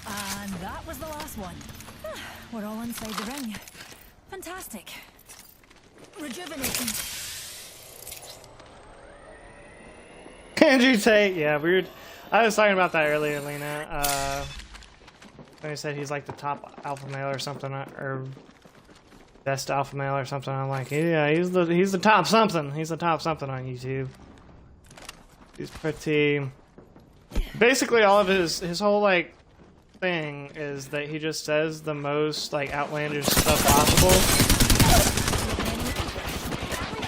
And that was the last one. We're all inside the ring. Fantastic. Rejuvenating. Andrew Tate, yeah, weird. I was talking about that earlier, Lena. When he said he's like the top alpha male or something, or best alpha male or something. I'm like, yeah, he's the top something. He's the top something on YouTube. He's pretty. Basically, all of his whole like thing is that he just says the most like outlandish stuff possible.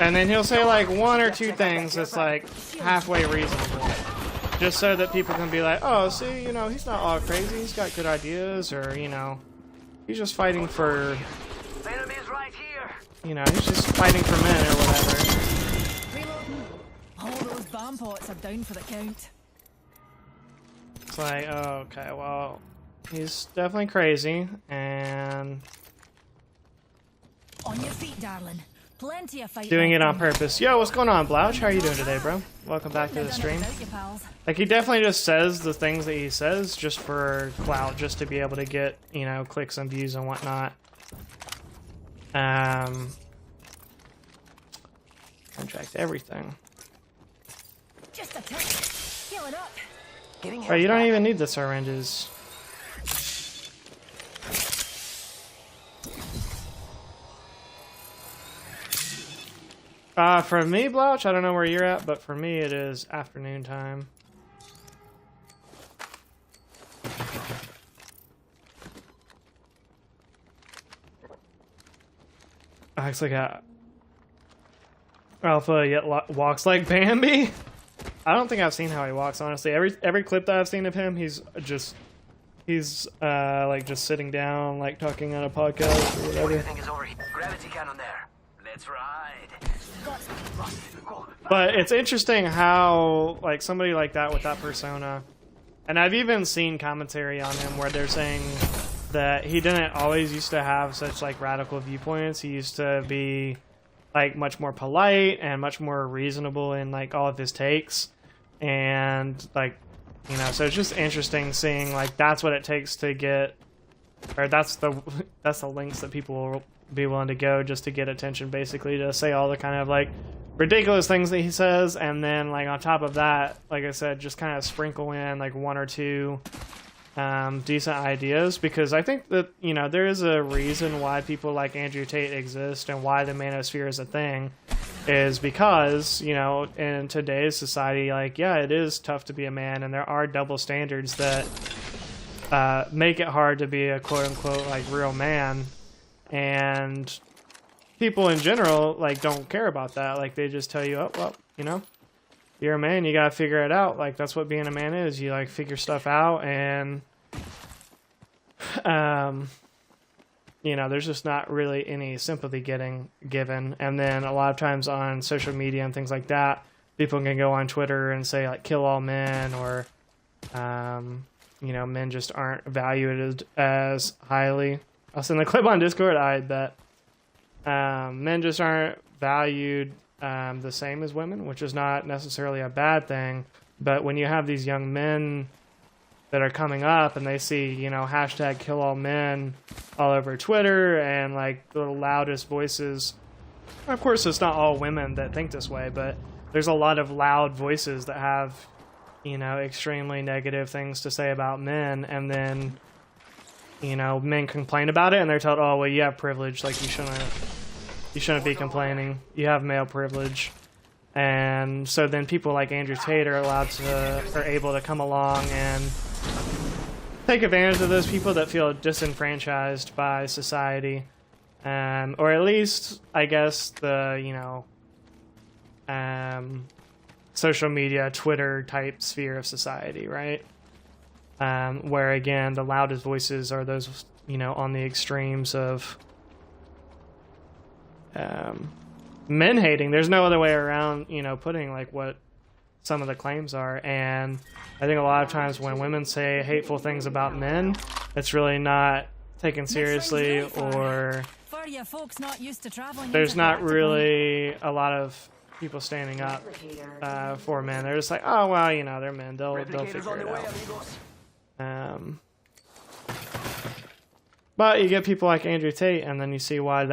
And then he'll say like one or two things that's like halfway reasonable. Just so that people can be like, oh, see, you know, he's not all crazy, he's got good ideas, or, you know, he's just fighting for... Enemies right here. you know, he's just fighting for men or whatever. Reloading. All those bomb pots are down for the count. It's like, oh, okay, well, he's definitely crazy, and On your feet, darling. Plenty of fight. doing it left on in purpose. Yo, what's going on, Blouch? How are you doing today, bro? Welcome back to you. the Done it stream. without you, pals. Like, he definitely just says the things that he says just for clout, just to be able to get, you know, clicks and views and whatnot. Contract everything. Just a tick. Healing up. Oh, you don't even need the syringes. For me, Blouch, I don't know where you're at, but for me it is afternoon time. Looks like Alpha yet walks like Bambi. I don't think I've seen how he walks, honestly. Every clip that I've seen of him, he's like just sitting down, like talking on a podcast or What do you whatever. think is over here? Gravity cannon there. Let's ride. But it's interesting how like somebody like that with that persona, and I've even seen commentary on him where they're saying that he didn't always used to have such like radical viewpoints. He used to be like much more polite and much more reasonable in like all of his takes, and like, you know, so it's just interesting seeing like that's what it takes to get, or that's the lengths that people will be willing to go just to get attention, basically, to say all the kind of like ridiculous things that he says, and then like on top of that, like I said, just kind of sprinkle in like one or two decent ideas, because I think that, you know, there is a reason why people like Andrew Tate exist and why the manosphere is a thing, is because, you know, in today's society, like, yeah, it is tough to be a man, and there are double standards that make it hard to be a quote-unquote like real man, and people in general like don't care about that. Like, they just tell you, oh, well, you know, you're a man, you gotta figure it out. Like, that's what being a man is. You like figure stuff out, and you know, there's just not really any sympathy given. And then a lot of times on social media and things like that, people can go on Twitter and say like kill all men, or you know, men just aren't valued as highly. I'll send the clip on Discord. I bet men just aren't valued the same as women, which is not necessarily a bad thing. But when you have these young men that are coming up and they see, you know, hashtag kill all men all over Twitter, and like the loudest voices, of course it's not all women that think this way, but there's a lot of loud voices that have, you know, extremely negative things to say about men, and then, you know, men complain about it and they're told, oh, well, you have privilege, like you shouldn't be complaining, you have male privilege. And so then people like Andrew Tate are able to come along and take advantage of those people that feel disenfranchised by society, or at least, I guess, the, you know, social media, Twitter type sphere of society, right? Where again, the loudest voices are those, you know, on the extremes of men hating. There's no other way around, you know, putting like what some of the claims are. And I think a lot of times when women say hateful things about men, it's really not taken seriously, or For you folks not used to traveling, there's not really a lot of people standing up for men. They're just like, oh, well, you know, they're men, they'll figure it out. But you get people like Andrew Tate, and then you see why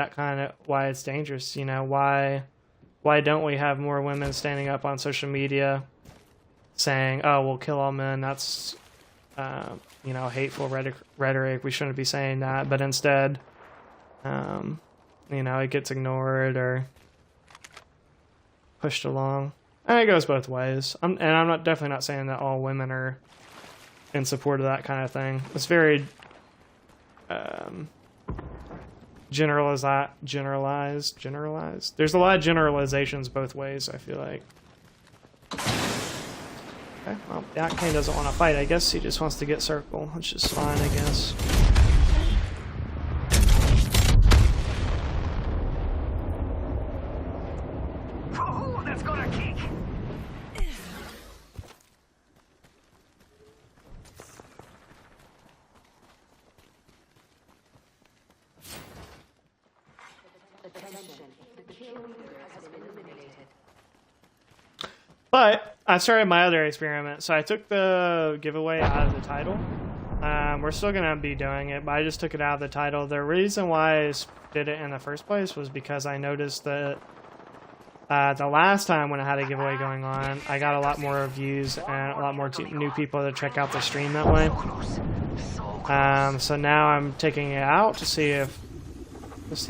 why it's dangerous. You know, why don't we have more women standing up on social media saying, oh, we'll kill all men, that's you know, hateful rhetoric, we shouldn't be saying that. But instead, you know, it gets ignored or pushed along. And it goes both ways. I'm definitely not saying that all women are in support of that kind of thing. It's very generalized. There's a lot of generalizations both ways, I feel like. Okay, well, that Kane doesn't want to fight. I guess he just wants to get circle, which is fine, I guess. Attention. The kill leader has been eliminated. But I started my other experiment, so I took the giveaway out of the title. We're still gonna be doing it, but I just took it out of the title. The reason why I did it in the first place was because I noticed that the last time when I had a giveaway going on, I got a lot more views and a lot more new people to check out the stream that way. So now I'm taking it out to see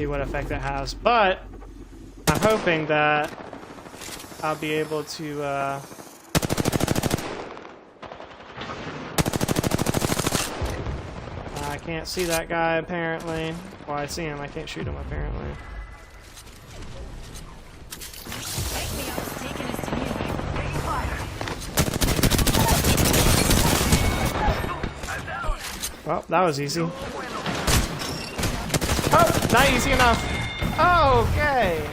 what effect it has. But I'm hoping that I'll be able to I can't see that guy apparently. Well, I see him, I can't shoot him apparently. Well, that was easy. Oh, not easy enough. Okay.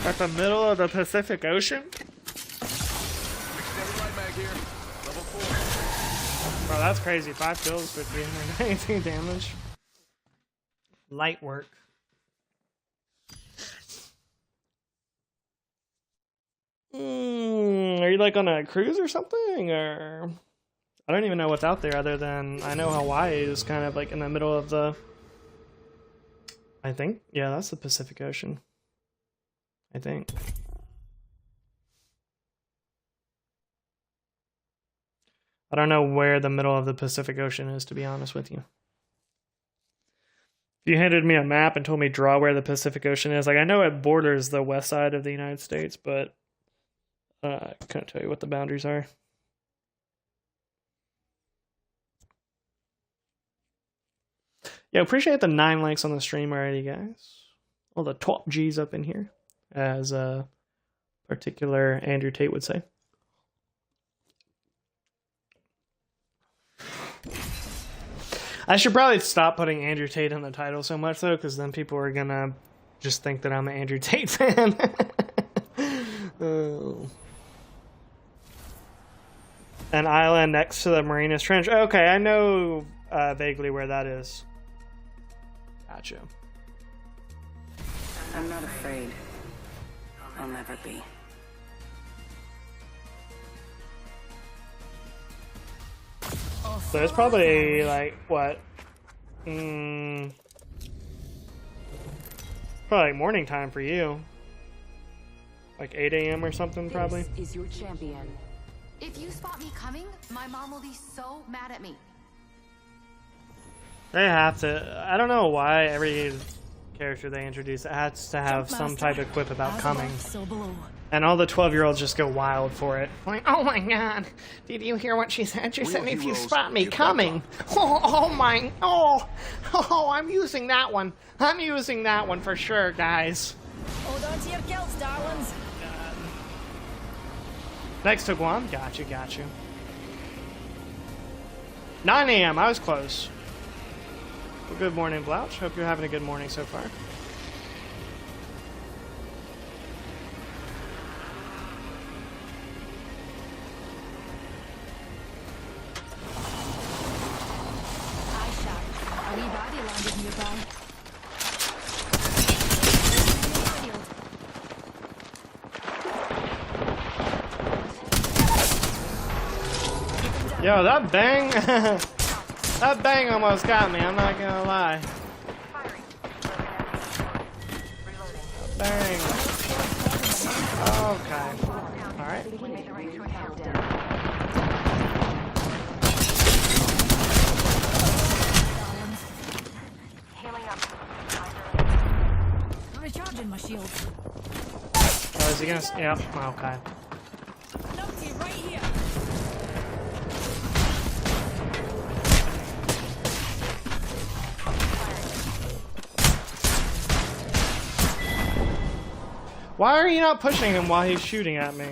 At the middle of the Pacific Ocean? Bro, that's crazy. 5 kills for 318 damage. Light work. Are you like on a cruise or something? Or I don't even know what's out there other than I know Hawaii is kind of like in the middle of the, I think, yeah, that's the Pacific Ocean. I think. I don't know where the middle of the Pacific Ocean is, to be honest with you. If you handed me a map and told me draw where the Pacific Ocean is, like I know it borders the west side of the United States, but I couldn't tell you what the boundaries are. Yeah, appreciate the 9 likes on the stream already, guys. All the top G's up in here, as a particular Andrew Tate would say. I should probably stop putting Andrew Tate in the title so much, though, because then people are gonna just think that I'm an Andrew Tate fan. Oh. An island next to the Marinas Trench. Okay, I know vaguely where that is. Gotcha. I'm not afraid. I'll never be. So it's probably like what? Probably like morning time for you. Like 8 a.m. or something, probably. This is your champion. If you spot me coming, my mom will be so mad at me. They have to. I don't know why every character they introduce has to have some type of quip about coming. And all the 12-year-olds just go wild for it. Like, oh my god, did you hear what she said? She said if you spot me coming. Oh, I'm using that one. I'm using that one for sure, guys. Hold on to your kilts, darlings. Next to Guam? Gotcha. 9 a.m. I was close. Well, good morning, Blouch. Hope you're having a good morning so far. A wee baddie landed nearby. Yo, that bang, that bang almost got me, I'm not gonna lie. Bang. Okay. Alright. Recharging my shield. Oh, is he gonna? Yep. Okay. Numpty right here. Why are you not pushing him while he's shooting at me?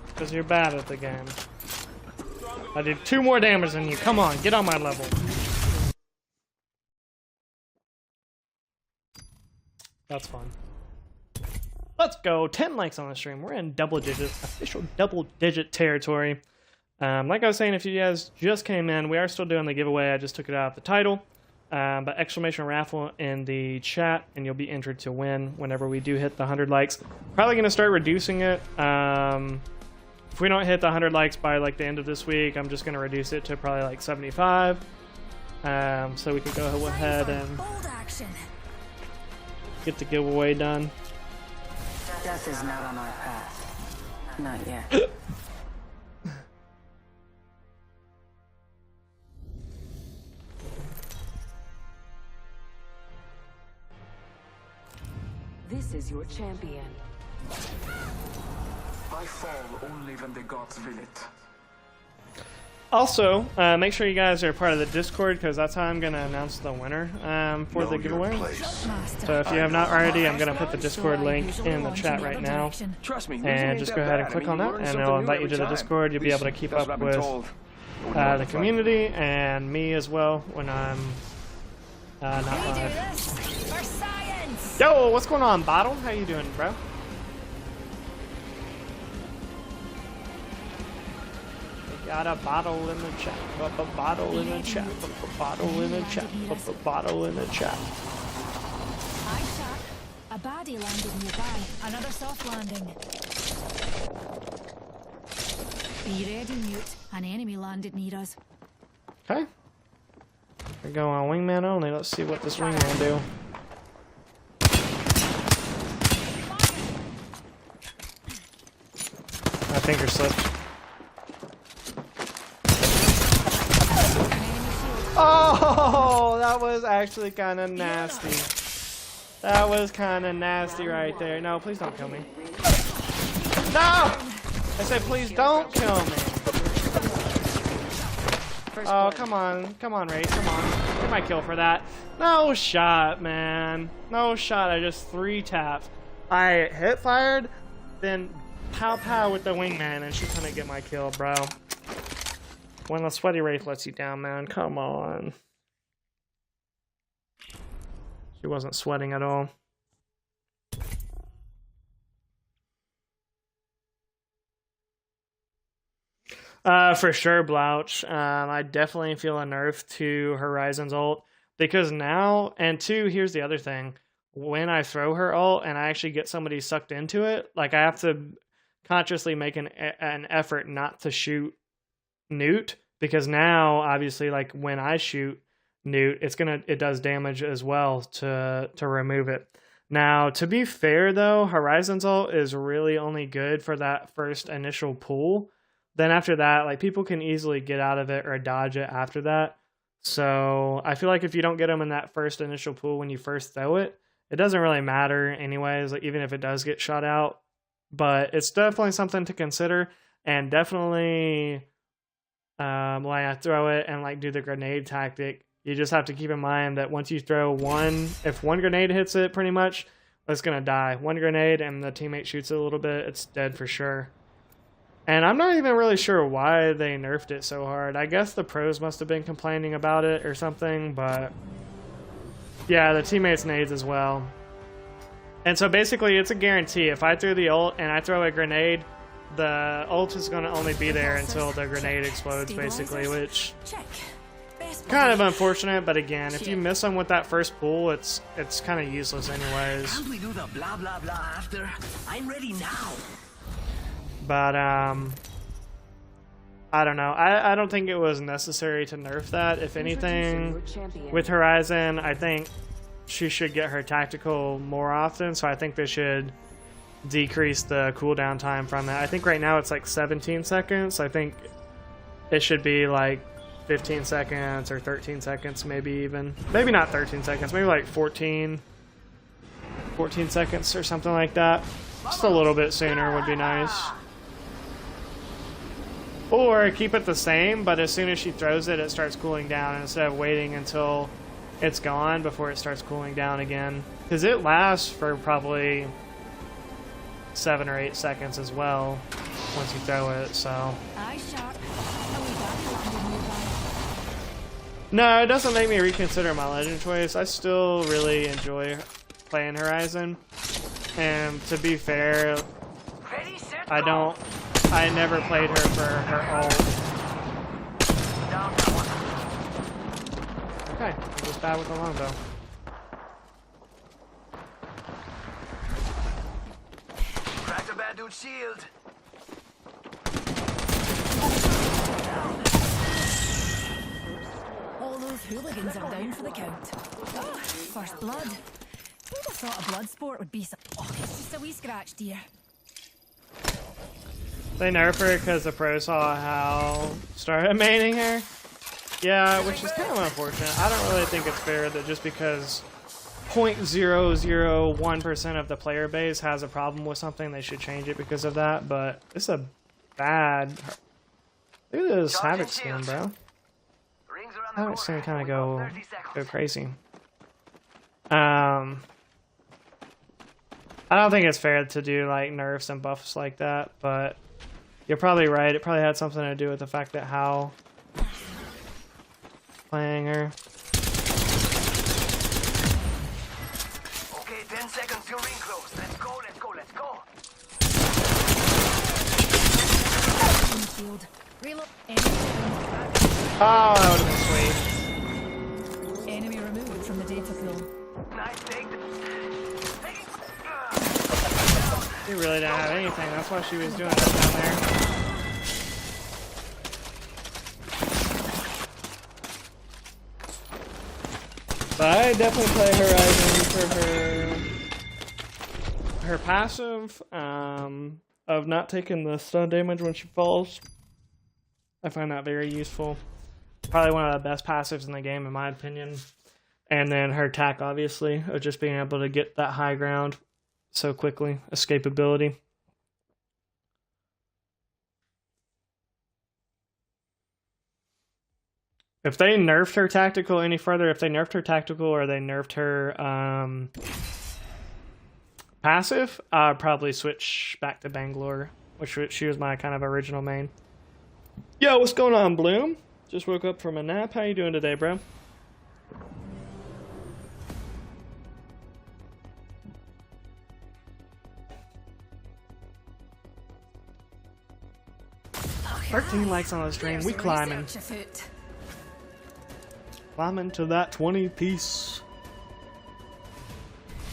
Because you're bad at the game. I did 2 more damage than you. Come on, get on my level. That's fun. Let's go. 10 likes on the stream. We're in double digit, official double digit territory. Like I was saying, if you guys just came in, we are still doing the giveaway. I just took it out of the title. But exclamation raffle in the chat, and you'll be entered to win whenever we do hit the 100 likes. Probably going to start reducing it. If we don't hit the 100 likes by like the end of this week, I'm just going to reduce it to probably like 75. So we can go ahead and get the giveaway done. Death is not on our path. Not yet. This is your champion. I fall only when the gods will it. Also, make sure you guys are part of the Discord, because that's how I'm going to announce the winner for the giveaway. So if you have not already, I'm going to put the Discord link in the chat right now. Trust me, And just go ahead and click on that, and it'll invite you to the Discord. You'll be able to keep up with the community and me as well when I'm not live. Yo, what's going on, Bottle? How you doing, bro? Got a bottle in the chat. A bottle in the chat. A bottle in the chat. A bottle in the chat. I shot. A baddie landed nearby. Another soft landing. Be ready, Mute. An enemy landed near us. Okay. We're going on wingman only. Let's see what this wingman do. My finger slipped. Oh, that was actually kind of nasty. That was kind of nasty right there. No, please don't kill me. No! I said please don't kill me. Oh, come on. Come on, Ray. Come on. Get my kill for that. No shot, man. No shot. I just 3-tapped. I hit fired, then pow pow with the wingman, and she couldn't get my kill, bro. When the sweaty wraith lets you down, man, come on. She wasn't sweating at all. For sure, Blouch. I definitely feel a nerf to Horizon's ult, because now, and two, here's the other thing. When I throw her ult and I actually get somebody sucked into it, like I have to consciously make an effort not to shoot Newt, because now obviously like when I shoot Newt, it does damage as well to remove it. Now, to be fair though, Horizon's ult is really only good for that first initial pull. Then after that, like people can easily get out of it or dodge it after that. So I feel like if you don't get them in that first initial pull when you first throw it, it doesn't really matter anyways, like even if it does get shot out. But it's definitely something to consider, and definitely when I throw it and like do the grenade tactic, you just have to keep in mind that once you throw one, if one grenade hits it, pretty much it's gonna die. One grenade and the teammate shoots it a little bit, it's dead for sure. And I'm not even really sure why they nerfed it so hard. I guess the pros must have been complaining about it or something, but yeah, the teammates nades as well. And so basically it's a guarantee. If I throw the ult and I throw a grenade, the ult is going to only be there until the grenade explodes, basically, which kind of unfortunate. But again, if you miss them with that first pull, it's kind of useless anyways. Can't we do the blah blah blah after? I'm ready now. But I don't know. I don't think it was necessary to nerf that. If anything, with Horizon, I think she should get her tactical more often. So I think they should decrease the cooldown time from it. I think right now it's like 17 seconds. I think it should be like 15 seconds or 13 seconds, maybe even. Maybe not 13 seconds, maybe like 14 seconds or something like that. Just a little bit sooner would be nice. Or keep it the same, but as soon as she throws it, it starts cooling down instead of waiting until it's gone before it starts cooling down again. Because it lasts for probably 7 or 8 seconds as well once you throw it, so. No, it doesn't make me reconsider my legend choice. I still really enjoy playing Horizon. And to be fair, Ready, set, I go. never played her for her ult. Down that one. Okay, I'm just bad with the longbow. Crack the bad dude's shield. All those hooligans are down for the count. Oh, first blood. Who'd have thought a blood sport would be so... Oh, it's just a wee scratch, dear. They nerf her because the pro saw how started maining her. Yeah, which is kind of unfortunate. I don't really think it's fair that just because 0.001% of the player base has a problem with something, they should change it because of that. But it's a bad... Look at this Havoc skin, bro. Rings around the Havoc skin kind of go 30 seconds. crazy. I don't think it's fair to do like nerfs and buffs like that, but you're probably right. It probably had something to do with the fact that how playing her. Okay, 10 seconds till ring close. Let's go, let's go, let's go. Field. Reload. Oh, that would have been sweet. Enemy removed from the data pool. Nice take. She really didn't have anything. That's why she was doing that down there. But I definitely play Horizon for her passive of not taking the stun damage when she falls. I find that very useful. Probably one of the best passives in the game, in my opinion. And then her attack, obviously, of just being able to get that high ground so quickly. Escapability. If they nerfed her tactical any further, if they nerfed her tactical or they nerfed her passive, I'd probably switch back to Bangalore, which she was my kind of original main. Yo, what's going on, Bloom? Just woke up from a nap. How you doing today, bro? Okay. 13 likes on the stream. We climbing. Climbing to that 20 piece.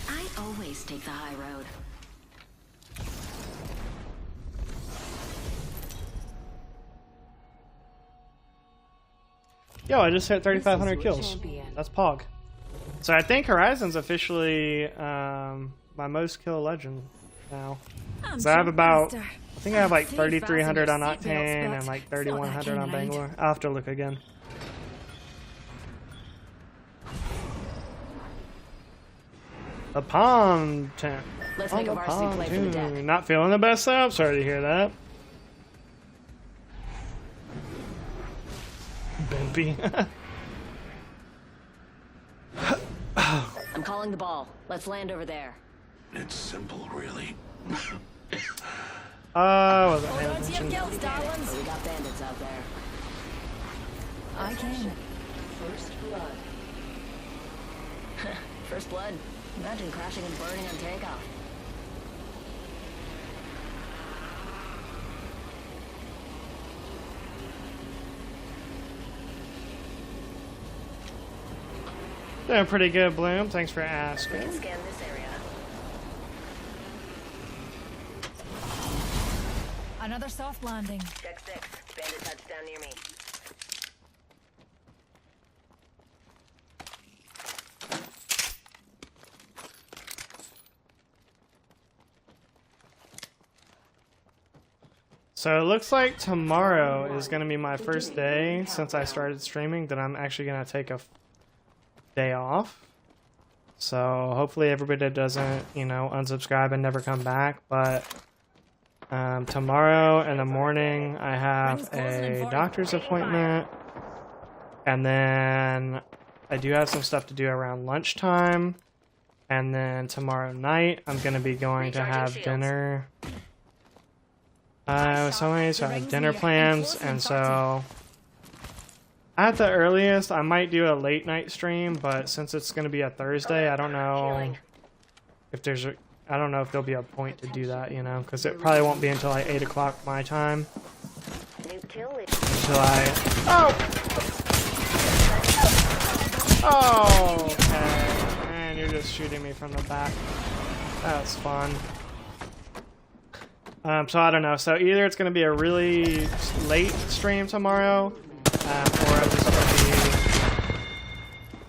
I always take the high road. Yo, I just hit 3,500 kills. That's Pog. So I think Horizon's officially my most kill legend now. So I have about, I think I have like 3,300 on Octane and like 3,100 on Bangalore. I'll have to look again. The palm tent. Let's On make a the varsity play for the deck. pontoon. Not feeling the best though? Sorry to hear that. Bimpy. I'm calling the ball. Let's land over there. It's simple, really. Wasn't Hold paying on to your attention. gills, darlings. But we got bandits out there. I can. First blood. First blood. Imagine crashing and burning on takeoff. Doing pretty good, Bloom. Thanks for asking. Scan this area. Another soft landing. Check 6. Bandit touchdown near me. So it looks like tomorrow is going to be my first day since I started streaming that I'm actually going to take a day off. So hopefully everybody doesn't, you know, unsubscribe and never come back. But tomorrow in the morning I have a doctor's appointment. And then I do have some stuff to do around lunchtime. And then tomorrow night I'm going to be going to have dinner. So I have dinner plans, and so at the earliest I might do a late night stream, but since it's going to be a Thursday, I don't know if there's I don't know if there'll be a point to do that, you know, because it probably won't be until like 8 o'clock my time. Until I... Oh! Okay. Man, you're just shooting me from the back. That's fun. So I don't know. So either it's going to be a really late stream tomorrow,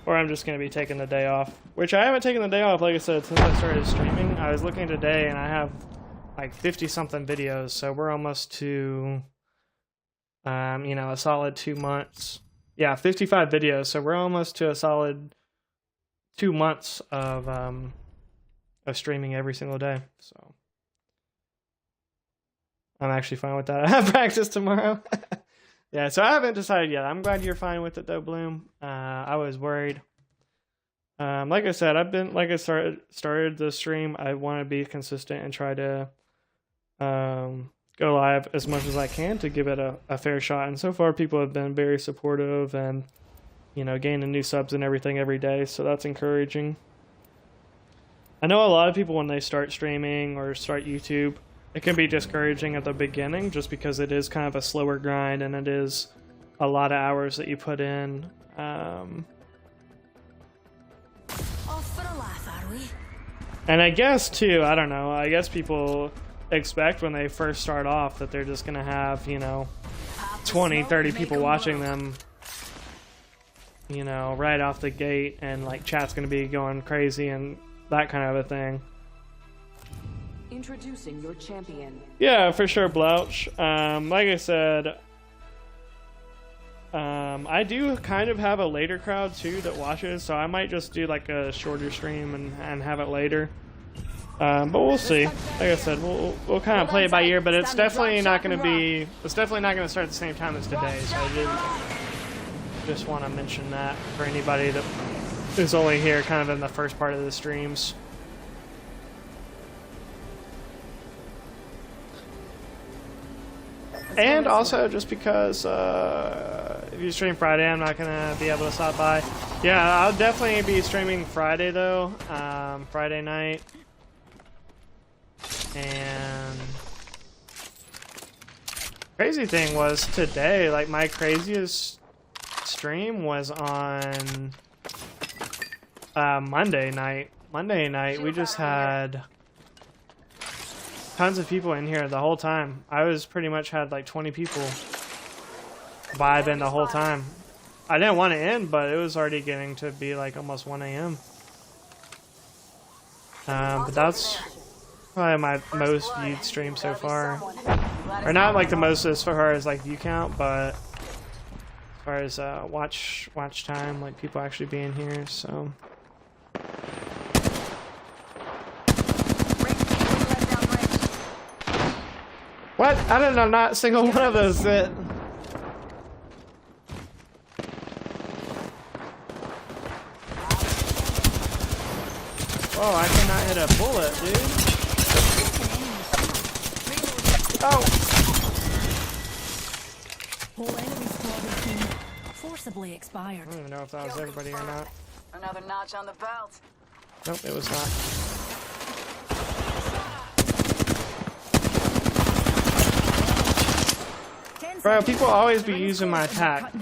or I'm just going to be taking the day off. Which I haven't taken the day off, like I said, since I started streaming. I was looking today, and I have like 50-something videos, so we're almost to, you know, a solid 2 months. Yeah, 55 videos, so we're almost to a solid 2 months of streaming every single day. So I'm actually fine with that. I have practice tomorrow. Yeah, so I haven't decided yet. I'm glad you're fine with it though, Bloom. I was worried. Like I said, I started the stream. I want to be consistent and try to go live as much as I can to give it a fair shot. And so far, people have been very supportive and, you know, gaining new subs and everything every day. So that's encouraging. I know a lot of people when they start streaming or start YouTube, it can be discouraging at the beginning just because it is kind of a slower grind and it is a lot of hours that you put in. Off for a laugh, are we? And I guess too, I don't know, I guess people expect when they first start off that they're just gonna have, you know, 20, 30 people watching them, you know, right off the gate, and like chat's gonna be going crazy and that kind of a thing. Introducing your champion. Yeah, for sure, Blouch. Like I said, I do kind of have a later crowd too that watches, so I might just do like a shorter stream and have it later. But we'll see. Like I said, we'll kind of play it by ear, but it's definitely not going to start at the same time as today. So I did just want to mention that for anybody that is only here kind of in the first part of the streams. And also, just because if you stream Friday, I'm not gonna be able to stop by. Yeah, I'll definitely be streaming Friday though, Friday night. And crazy thing was today, like my craziest stream was on Monday night. Monday night, we just had tons of people in here the whole time. I was pretty much had like 20 people vibing the whole time. I didn't want to end, but it was already getting to be like almost 1 a.m. But that's probably my most viewed stream so far. Or not like the most as far as like view count, but as far as watch time, like people actually being here, so. What? I don't know, not a single one of those hit. Oh, I cannot hit a bullet, dude. Oh! Whole enemy squad has been forcibly expired. I don't even know if that was everybody or not. Another notch on the belt. Nope, it was not. Bro, people always be using my attack.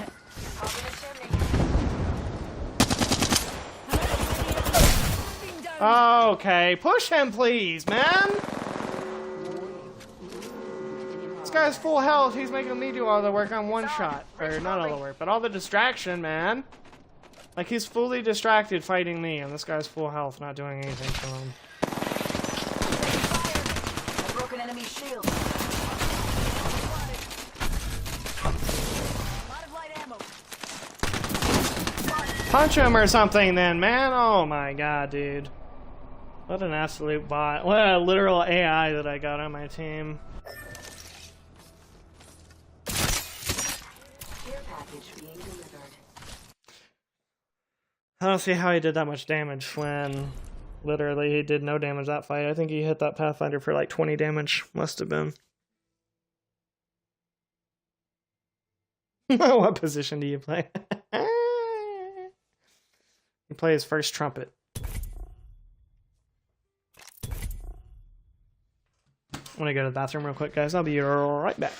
Okay, push him please, man! This guy's full health, he's making me do all the work on one shot. Or not all the work, but all the distraction, man. Like he's fully distracted fighting me, and this guy's full health, not doing anything to him. A broken enemy shield. Punch him or something then, man. Oh my god, dude. What an absolute bot. What a literal AI that I got on my team. Care package being delivered. I don't see how he did that much damage when literally he did no damage that fight. I think he hit that Pathfinder for like 20 damage. Must have been. What position do you play? He plays first trumpet. I'm gonna go to the bathroom real quick, guys. I'll be right back.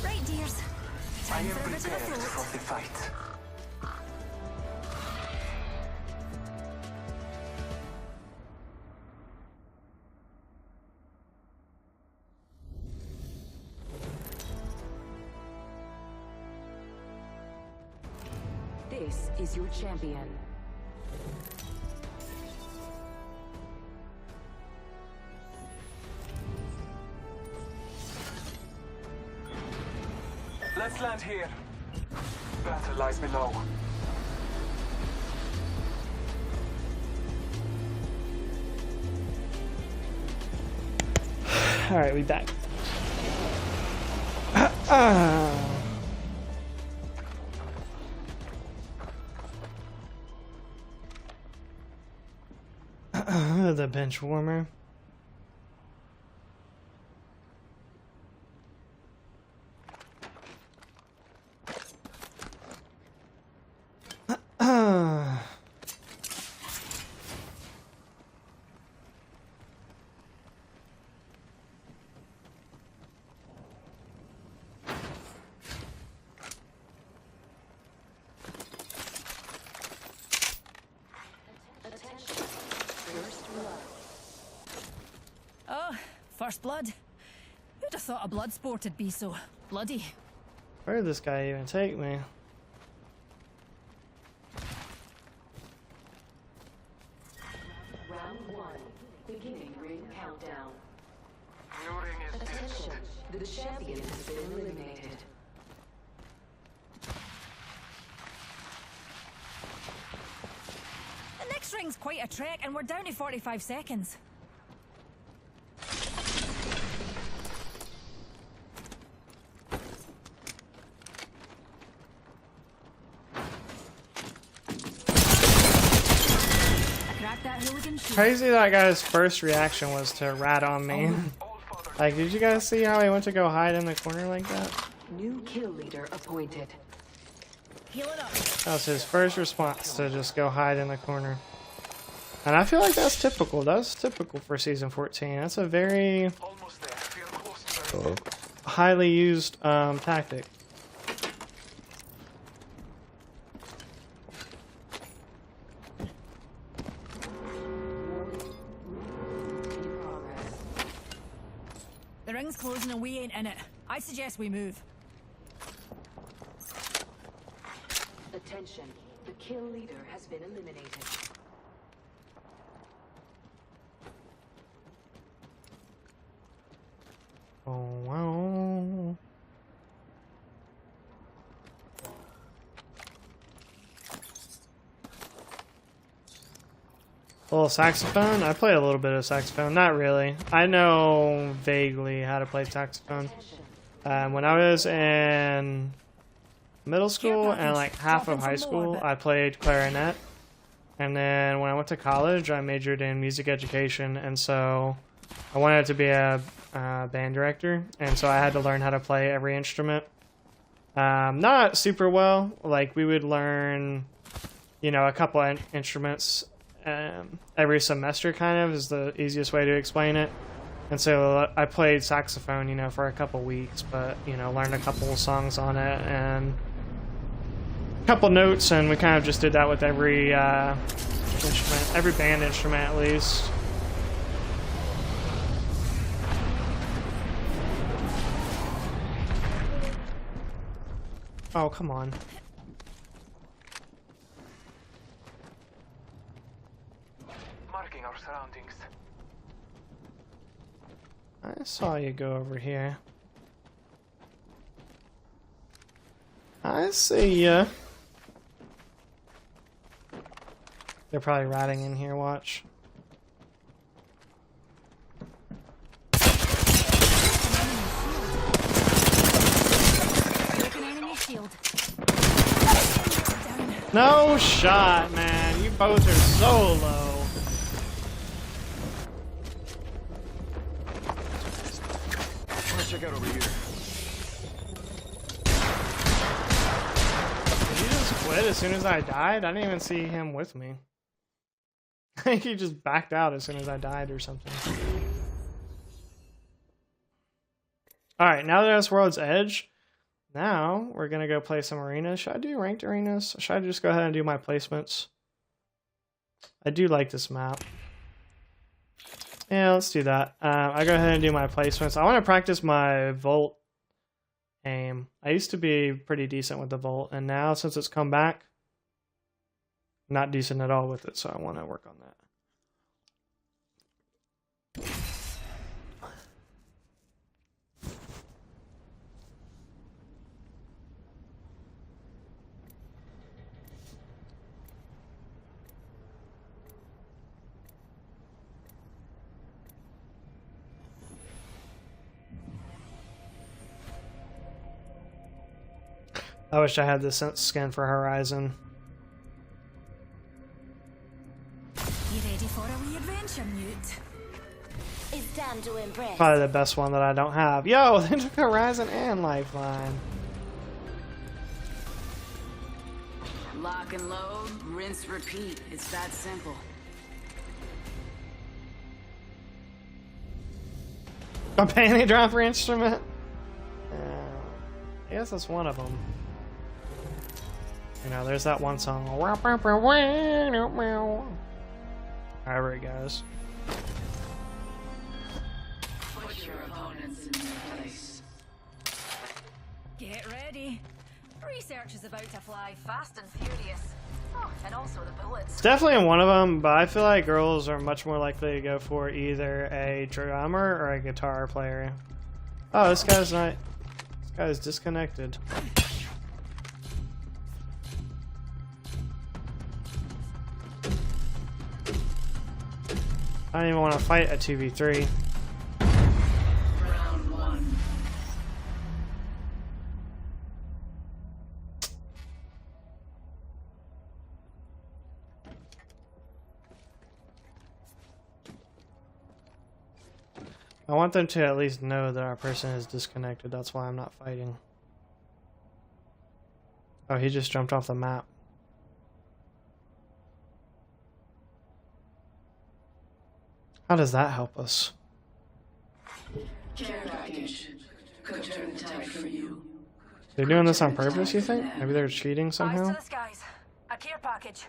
Right, dears. I Time am for a bit of a prepared float. for the fight. This is your champion. Let's land here. Battle lies below. All right, we back. The bench warmer. Oh, first blood. Who'd have thought a blood sport would be so bloody? Where did this guy even take me? Round 1. Beginning ring countdown. New ring is Attention. The champion has been eliminated. The next ring's quite a trek, and we're down to 45 seconds. I cracked that hooligan shield. Crazy that guy's first reaction was to rat on me. Like, did you guys see how he went to go hide in the corner like that? New kill leader appointed. Heal it up. That was his first response, to just go hide in the corner. And I feel like that's typical. That's typical for Season 14. That's a very almost there. Feel close to it. highly used tactic. In progress. The ring's closing and we ain't in it. I suggest we move. Attention. The kill leader has been eliminated. Oh, wow. A little saxophone? I play a little bit of saxophone. Not really. I know vaguely how to play saxophone. When I was in middle school and like half of high school, I played clarinet. And then when I went to college, I majored in music education. And so I wanted to be a band director. And so I had to learn how to play every instrument. Not super well. Like, we would learn, you know, a couple of instruments every semester, kind of, is the easiest way to explain it. And so I played saxophone, you know, for a couple weeks, but, you know, learned a couple of songs on it and a couple notes, and we kind of just did that with every instrument, every band instrument at least. Oh, come on. Marking our surroundings. I saw you go over here. I see ya. They're probably ratting in here, watch. Broken enemy shield. No shot, man. You both are so low. Let's check out over here. Did he just quit as soon as I died? I didn't even see him with me. I think he just backed out as soon as I died or something. Alright, now that that's World's Edge, now we're going to go play some arenas. Should I do ranked arenas? Or should I just go ahead and do my placements? I do like this map. Yeah, let's do that. I go ahead and do my placements. I want to practice my Volt aim. I used to be pretty decent with the Volt, and now since it's come back, not decent at all with it, so I want to work on that. I wish I had this skin for Horizon. You ready for a wee adventure, Newt? It's time to impress. Probably the best one that I don't have. Yo, they took Horizon and Lifeline. Lock and load, rinse, repeat. It's that simple. A panty dropper instrument? I guess that's one of them. You know, there's that one song. However it goes. Put your opponents in their place. Get ready. Research is about to fly fast and furious. Oh, and also the bullets. It's definitely in one of them, but I feel like girls are much more likely to go for either a drummer or a guitar player. Oh, this guy's not. This guy's disconnected. I don't even want to fight a 2v3. Round one. I want them to at least know that our person is disconnected. That's why I'm not fighting. Oh, he just jumped off the map. How does that help us? Care package. Could turn the tide for you. They're doing this on purpose, you think? Maybe they're cheating Eyes somehow? to the skies. A care package.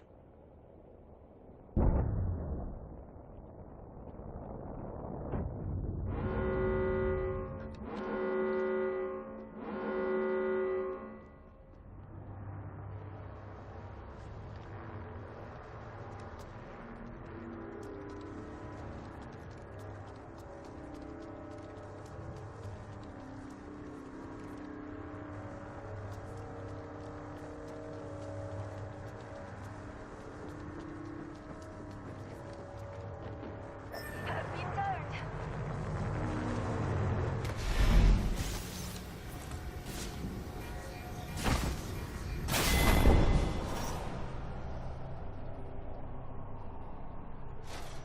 Beam down.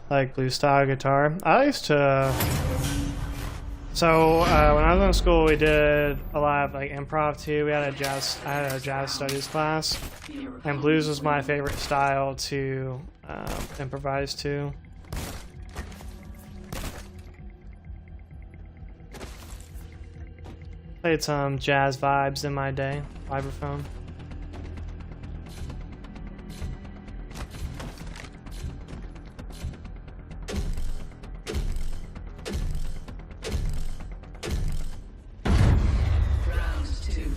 Like blue style guitar. I used to. So when I was in school, we did a lot of like improv too. We had a jazz. I had a jazz studies class, and blues was my favorite style to improvise to. Played some jazz vibes in my day. Vibraphone. Round two.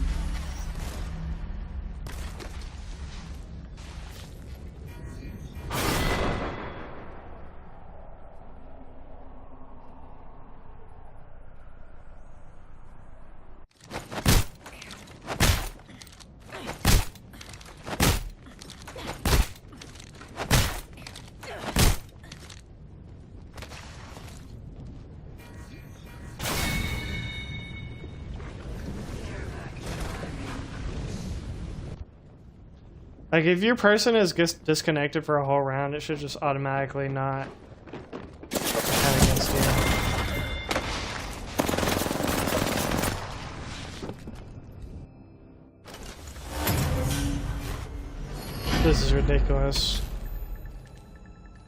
Like, if your person is disconnected for a whole round, it should just automatically not count against you. This is ridiculous.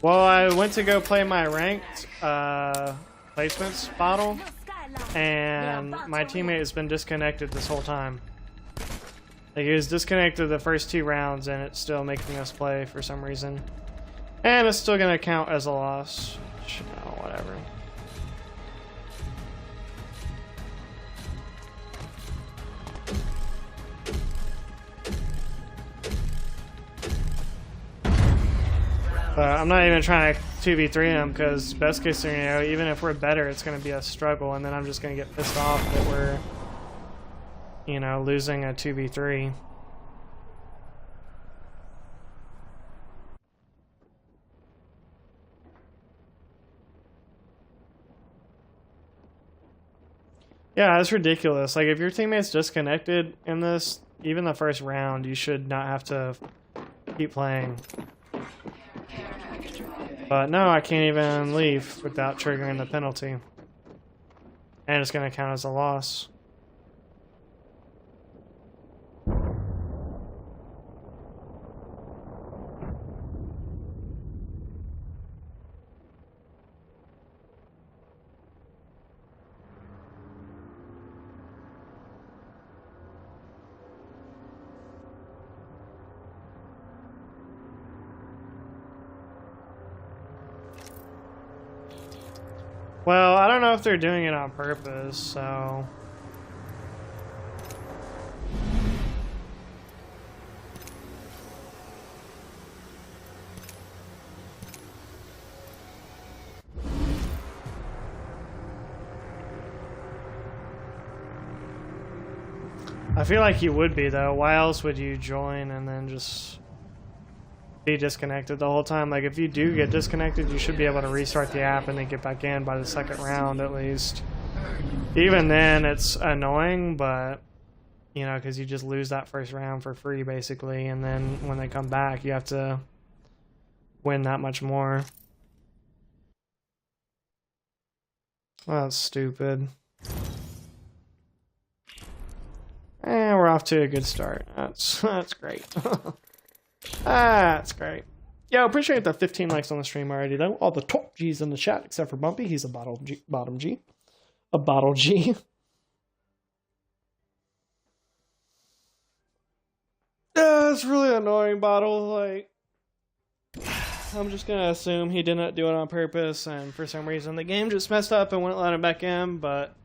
Well, I went to go play my ranked placements bottle, and my teammate has been disconnected this whole time. Like, he was disconnected the first 2 rounds, and it's still making us play for some reason. And it's still gonna count as a loss. Oh, whatever. But I'm not even trying to 2v3 him, because best case scenario, even if we're better, it's gonna be a struggle, and then I'm just gonna get pissed off that we're, you know, losing a 2v3. Yeah, it's ridiculous. Like, if your teammate's disconnected in this, even the first round, you should not have to keep playing. But no, I can't even leave without triggering the penalty. And it's going to count as a loss. Well, I don't know if they're doing it on purpose, so... I feel like you would be, though. Why else would you join and then just be disconnected the whole time? Like, if you do get disconnected, you should be able to restart the app and then get back in by the second round at least. Even then, it's annoying, but, you know, because you just lose that first round for free, basically, and then when they come back, you have to win that much more. Well, that's stupid. And we're off to a good start. That's great. That's great. Yo, appreciate the 15 likes on the stream already, though. All the top G's in the chat, except for Bumpy. He's a bottom G. A bottle G. Yeah, it's really annoying, Bottle. Like, I'm just gonna assume he didn't do it on purpose, and for some reason the game just messed up and wouldn't let him back in, but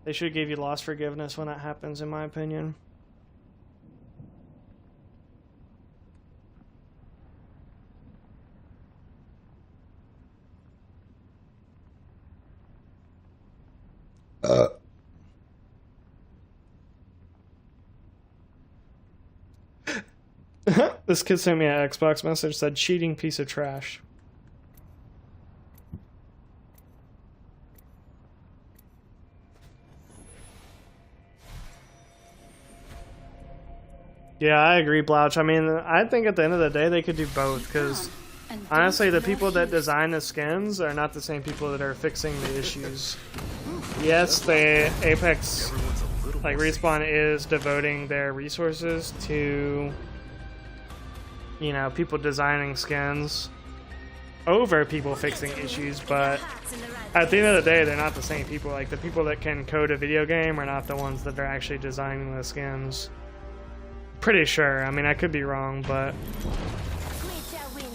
they should give you loss forgiveness when that happens, in my opinion. This kid sent me an Xbox message, said cheating piece of trash. Yeah, I agree, Blouch. I mean, I think at the end of the day they could do both, because honestly, the people that design the skins are not the same people that are fixing the issues. Yes, the Apex, like, Respawn is devoting their resources to, you know, people designing skins over people fixing issues, but at the end of the day, they're not the same people. Like, the people that can code a video game are not the ones that are actually designing the skins. Pretty sure. I mean, I could be wrong, but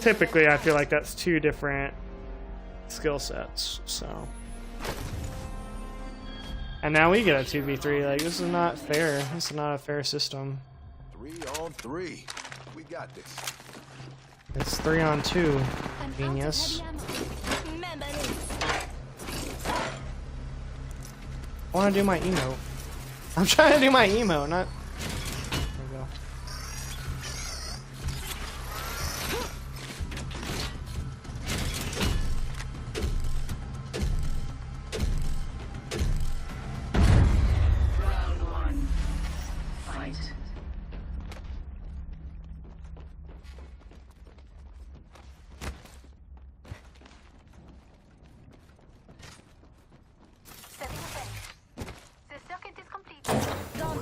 typically I feel like that's two different skill sets, so. And now we get a 2v3. Like, this is not fair. This is not a fair system. 3-on-3. We got this. It's 3-on-2. Genius. I want to do my emote. I'm trying to do my emote, not... There we go.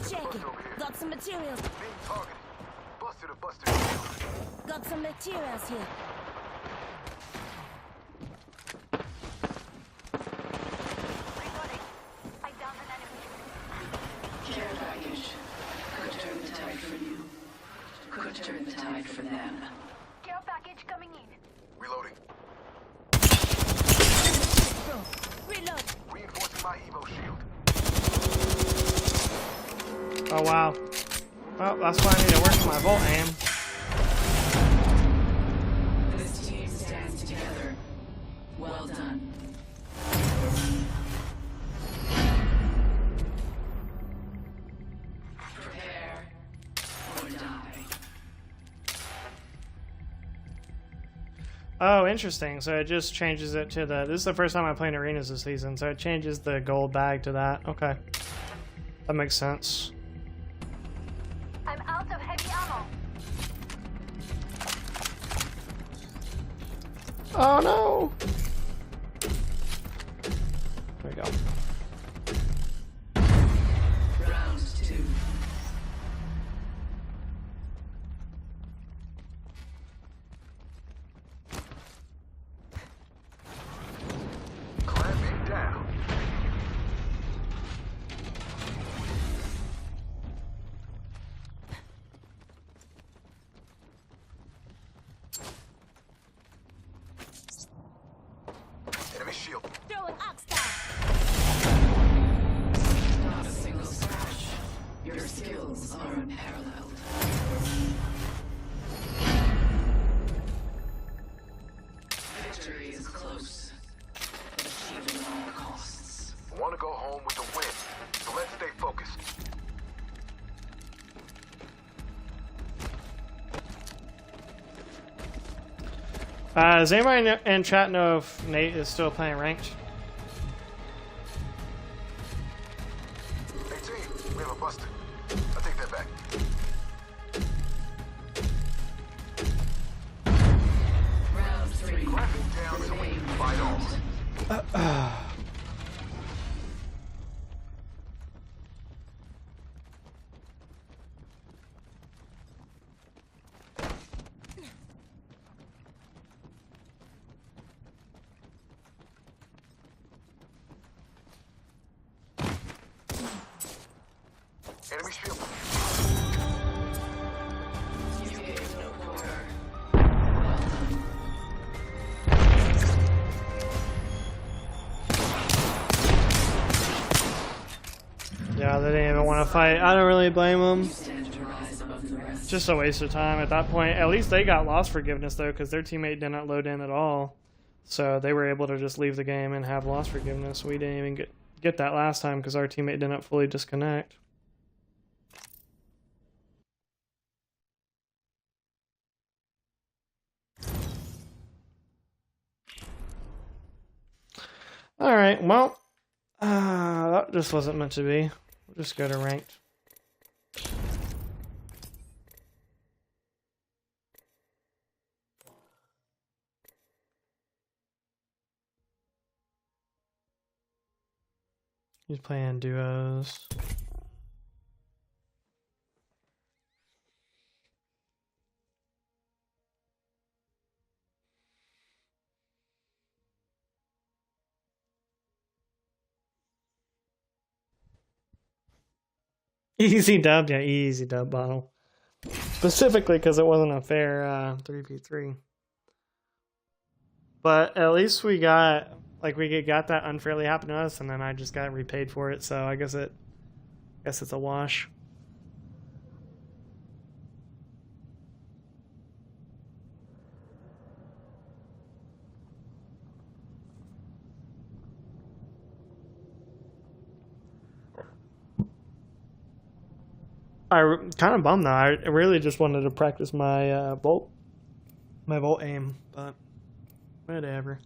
checking. Got some materials. Being targeted. Buster to Buster. Got some materials here. Reloading. I downed an enemy. Care package. Could turn the tide for you. Could turn the tide for them. Care package coming in. Reloading. Bro, reload. Reinforcing my Evo shield. Oh wow. Well, that's why I need to work on my volt aim. This team stands together. Well done. Prepare or die. Oh, interesting. So it just changes it to the... This is the first time I played arenas this season, so it changes the gold bag to that. Okay. That makes sense. I'm out of heavy ammo. Oh no! There we go. Round 2. Clamping down. Enemy shield. Throwing ox down. Not a single scratch. Your skills are unparalleled. Victory is close, but achieved at all costs. Want to go home with a win, so let's stay focused. Does anybody in chat know if Nate is still playing ranked? Hey team, we have a Buster. I take that back. Round 3. Clamping down so we can fight on. Enemy shield. You gave no quarter. Well done. Yeah, they didn't even want to fight. I don't really blame them. You stand to rise above the rest. Just a waste of time at that point. At least they got lost forgiveness though, because their teammate didn't load in at all. So they were able to just leave the game and have lost forgiveness. We didn't even get that last time because our teammate didn't fully disconnect. Alright, well, that just wasn't meant to be. We'll just go to ranked. He's playing duos. Easy dub, yeah, easy dub bottle. Specifically because it wasn't a fair 3v3. But at least we got, like, we got that unfairly happen to us, and then I just got repaid for it, so I guess it's a wash. I'm kind of bummed though. I really just wanted to practice my volt aim, but whatever.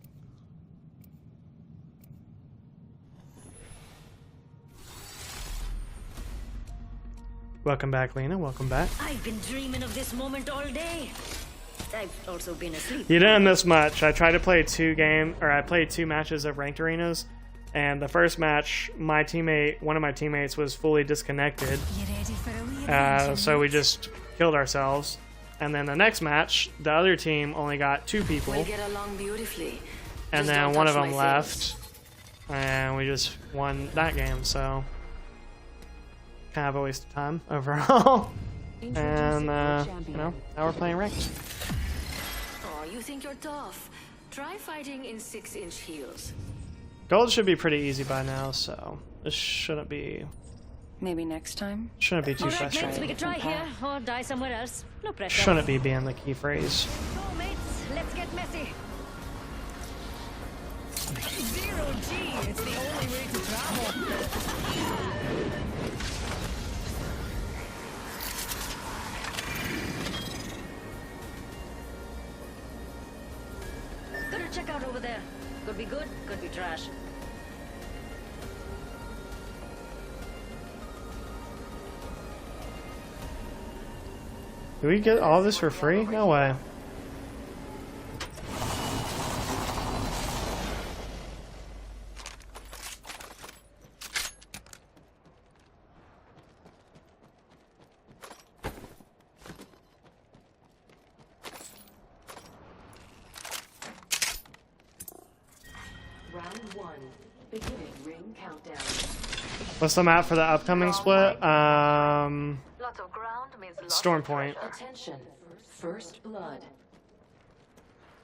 Welcome back, Lena. Welcome back. I've been dreaming of this moment all day. I've also been asleep. You didn't miss much. I tried to play I played 2 matches of ranked arenas, and the first match, one of my teammates was fully disconnected. You So we just killed ourselves. And then the next match, the other team only got 2 people. We'll get along beautifully. And Just then don't one of touch them my left. And we just won that game, so kind of a waste of time overall. And you know, now we're playing ranked. Oh, you think you're tough? Try fighting in 6-inch heels. Gold should be pretty easy by now, so this shouldn't be Maybe next time. too Alright, mates, we frustrating. could try here or die somewhere else. No pressure. Shouldn't be being the key phrase. Go, mates. Let's get messy. 0G. It's the only way to travel. Better check out over there. Could be good, could be trash. Do we get all this for free? No way. Round 1. Beginning ring countdown. What's the map for the upcoming split? Lots of ground means lots Storm of Point, treasure. Attention. First blood.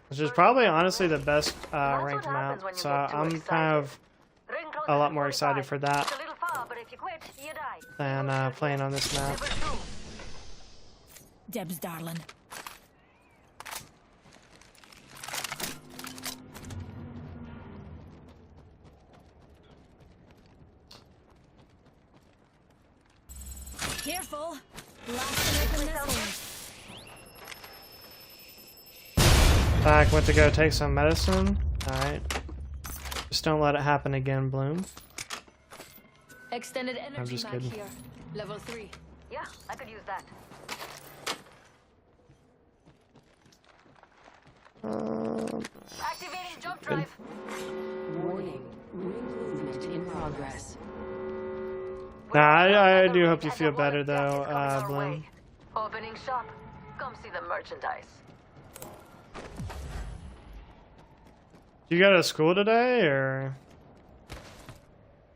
which is probably honestly the best That's ranked what happens map. when you So get too I'm excited. kind of Ring closes a lot at more excited 45. for that It's a little far, but if you quit, you die. than playing on this map. Level 2. Deb's darling. Careful. Blasting open this one. Back went to go take some medicine. Alright. Just don't let it happen again, Bloom. Extended energy just back kidding. here. Level 3. Yeah, I could use that. Activating jump drive. Warning. Ring movement in progress. Nah, I do hope you feel better though, Bloom. Opening shop. Come see the merchandise. You go to school today, or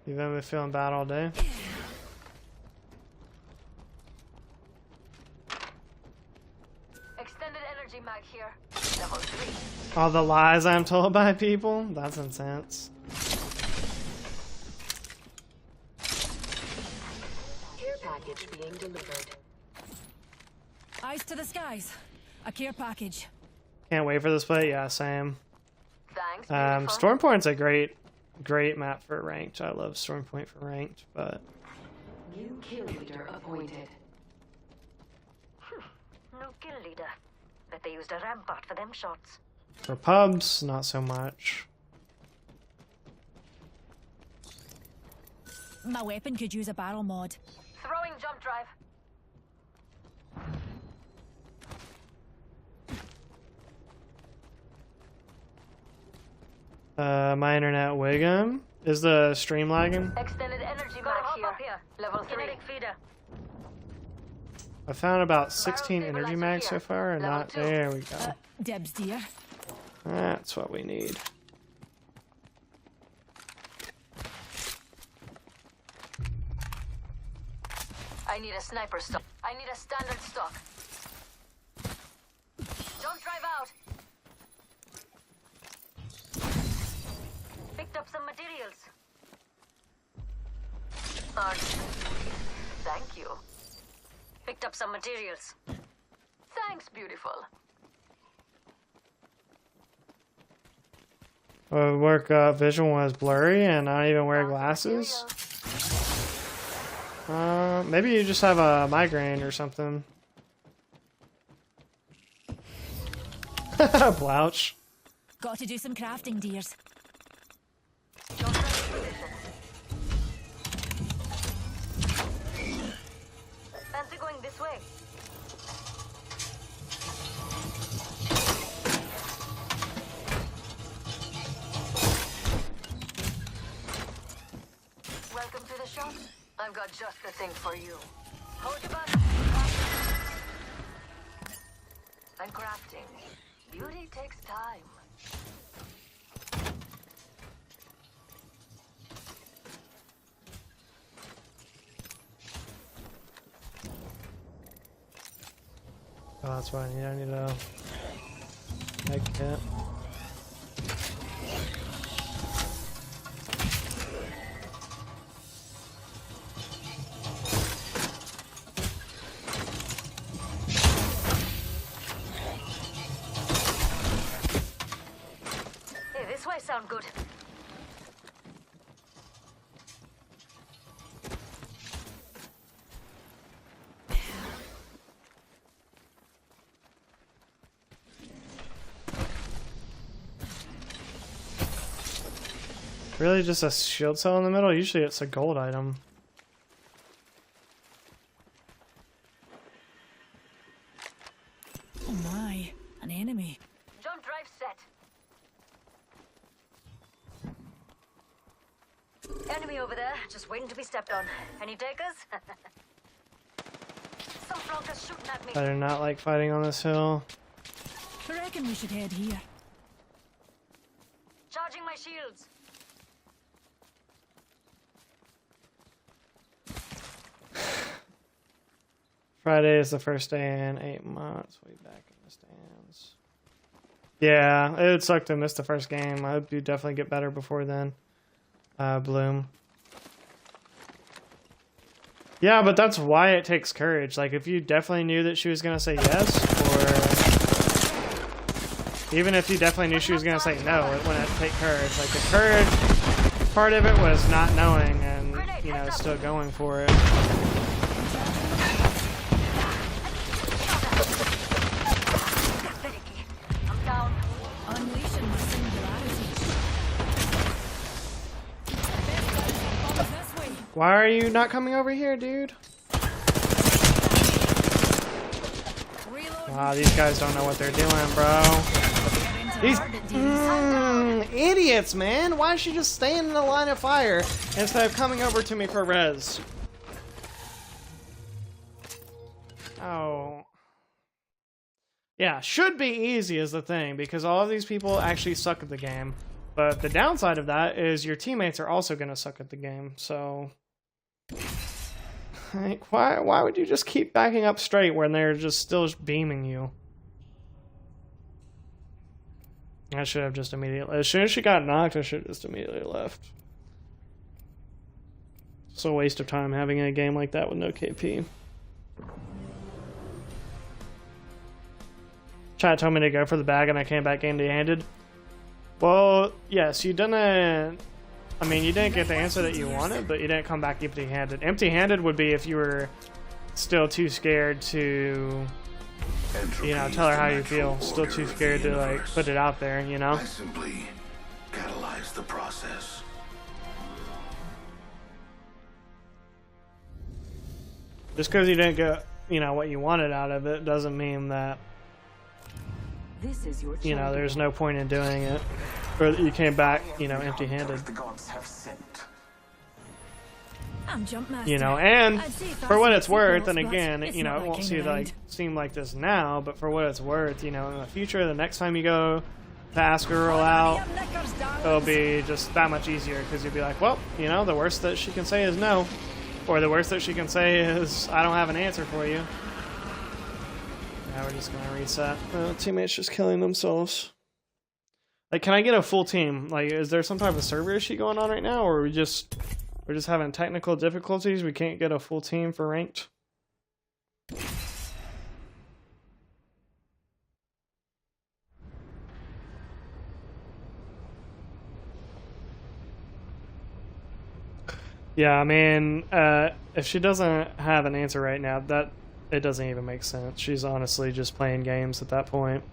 you've been feeling bad all day? Extended energy mag here. Level 3. All the lies I'm told by people? That's intense. Care package being delivered. Eyes to the skies. A care package. Can't wait for this play. Yeah, same. Thanks. beautiful. Storm Point's a great map for ranked. I love Storm Point for ranked, but New kill leader appointed. New kill leader. Bet they used a rampart for them shots. for pubs, not so much. My weapon could use a barrel mod. Throwing jump drive. My internet Wiggum. Is the stream lagging? Extended energy mag here. Level 3. Kinetic feeder. I found about 16 energy mags so far, and not there we go. Deb's dear. That's what we need. I need a sniper stock. I need a standard stock. Jump drive out. Picked up some materials. Thank you. Picked up some materials. Thanks, beautiful. Work vision was blurry, and I don't even wear glasses. Maybe you just have a migraine or something. Blouch. Got to do some crafting, dears. Jump drive in position. Fancy going this way. Welcome to the shop. I've got just the thing for you. Hold your butt. I'm crafting. Beauty takes time. Oh, that's what I need. I need a med kit. Hey, this way sound good. Really, just a shield cell in the middle? Usually it's a gold item. Oh my, an enemy. Jump drive set. Enemy over there, just waiting to be stepped on. Any takers? Some flunkers shooting at me. I do not like fighting on this hill. I reckon we should head here. Charging my shields. Friday is the first day in 8 months. We back in the stands. Yeah, it would suck to miss the first game. I hope you definitely get better before then. Bloom. Yeah, but that's why it takes courage. Like, if you definitely knew that she was going to say yes, or even if you definitely knew she was going to say no, it wouldn't take courage. Like, the courage part of it was not knowing and, you know, still going for it. Unleashing my singularity. This way. Why are you not coming over here, dude? Wow, these guys don't know what they're doing, bro. These idiots, man. Why is she just staying in the line of fire instead of coming over to me for res? Oh. Yeah, should be easy is the thing, because all of these people actually suck at the game. But the downside of that is your teammates are also going to suck at the game, so... Like, why would you just keep backing up straight when they're just still beaming you? I should have just immediately... As soon as she got knocked, I should have just immediately left. It's a waste of time having a game like that with no KP. Chat told me to go for the bag and I came back empty-handed. Well, yes, you didn't... I mean, you didn't get the answer that you wanted, but you didn't come back empty-handed. Empty-handed would be if you were still too scared to, you know, tell her how you feel. Still too scared to, like, put it out there, you know? I simply catalyze the process. Just because you didn't get, you know, what you wanted out of it doesn't mean that, This is your you know, there's no point in doing it. Or that you came back, you know, empty-handed. The gods have sent. I'm jump master. You know, and I'd say for what it's worth, and but again, it's you know, not it like won't hanging around. seem like this now, but for what it's worth, you know, in the future, the next time you go to ask a girl out, it'll be just that much easier, because you'll be like, well, you know, the worst that she can say is no, or the worst that she can say is, I don't have an answer for you. Now we're just gonna reset. Teammates just killing themselves. Like, can I get a full team? Like, is there some type of server issue going on right now, or we're just having technical difficulties? We can't get a full team for ranked. Yeah, I mean, if she doesn't have an answer right now, that it doesn't even make sense. She's honestly just playing games at that point.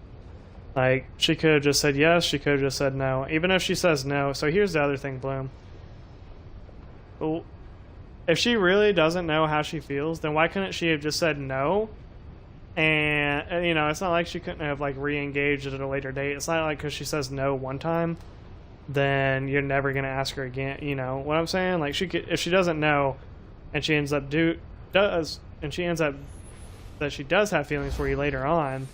Like, she could have just said yes, she could have just said no. Even if she says no, so here's the other thing, Bloom. Well, if she really doesn't know how she feels, then why couldn't she have just said no? And, you know, it's not like she couldn't have, like, re-engaged at a later date. It's not like because she says no one time, then you're never going to ask her again. You know what I'm saying? Like, she could, if she doesn't know, and she ends up and she ends up that she does have feelings for you later on,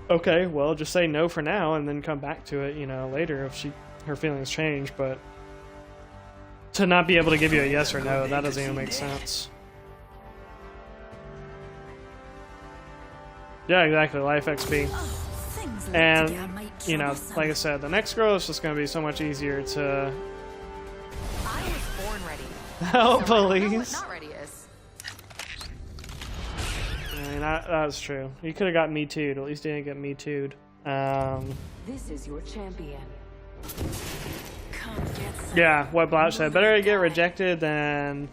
okay, well, just say no for now and then come back to it, you know, later if her feelings change. But to not be able to give you a yes or no, that doesn't even make sense. Yeah, exactly. Life XP. And, you know, like I said, the next girl is just going to be so much easier to I was born ready. help police. Not ready is. I mean, that was true. You could have got me too'd. At least you didn't get me too'd. This is your champion. Yeah, what Blatch said. Better to get rejected than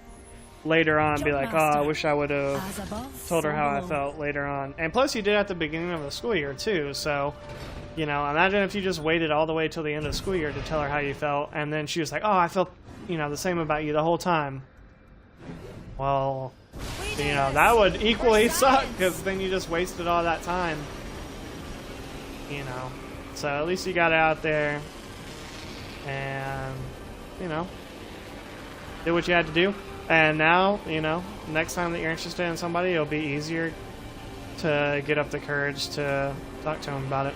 later on be like, oh, I wish I would have told her how I felt later on. And plus, you did at the beginning of the school year, too. So, you know, imagine if you just waited all the way till the end of the school year to tell her how you felt. And then she was like, oh, I felt, you know, the same about you the whole time. Well, you know, that would equally suck, because then you just wasted all that time. You know. So at least you got it out there. And, you know, did what you had to do. And now, you know, next time that you're interested in somebody, it'll be easier to get up the courage to talk to them about it.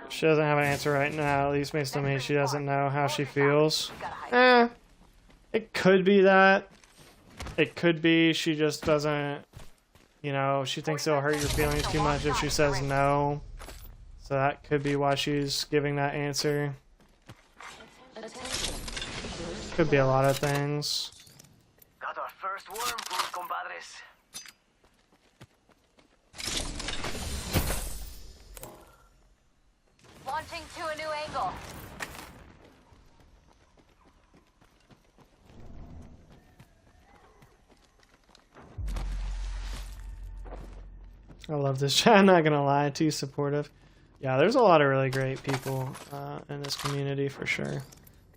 She doesn't have an answer right now, at least based on me. She doesn't know how she feels. It could be that. It could be she just doesn't, you know, she thinks it'll hurt your feelings too much if she says no. So that could be why she's giving that answer. Could be a lot of things. Got our first worm food, compadres. Launching to a new angle. I love this chat, I'm not gonna lie, too supportive. Yeah, there's a lot of really great people in this community for sure.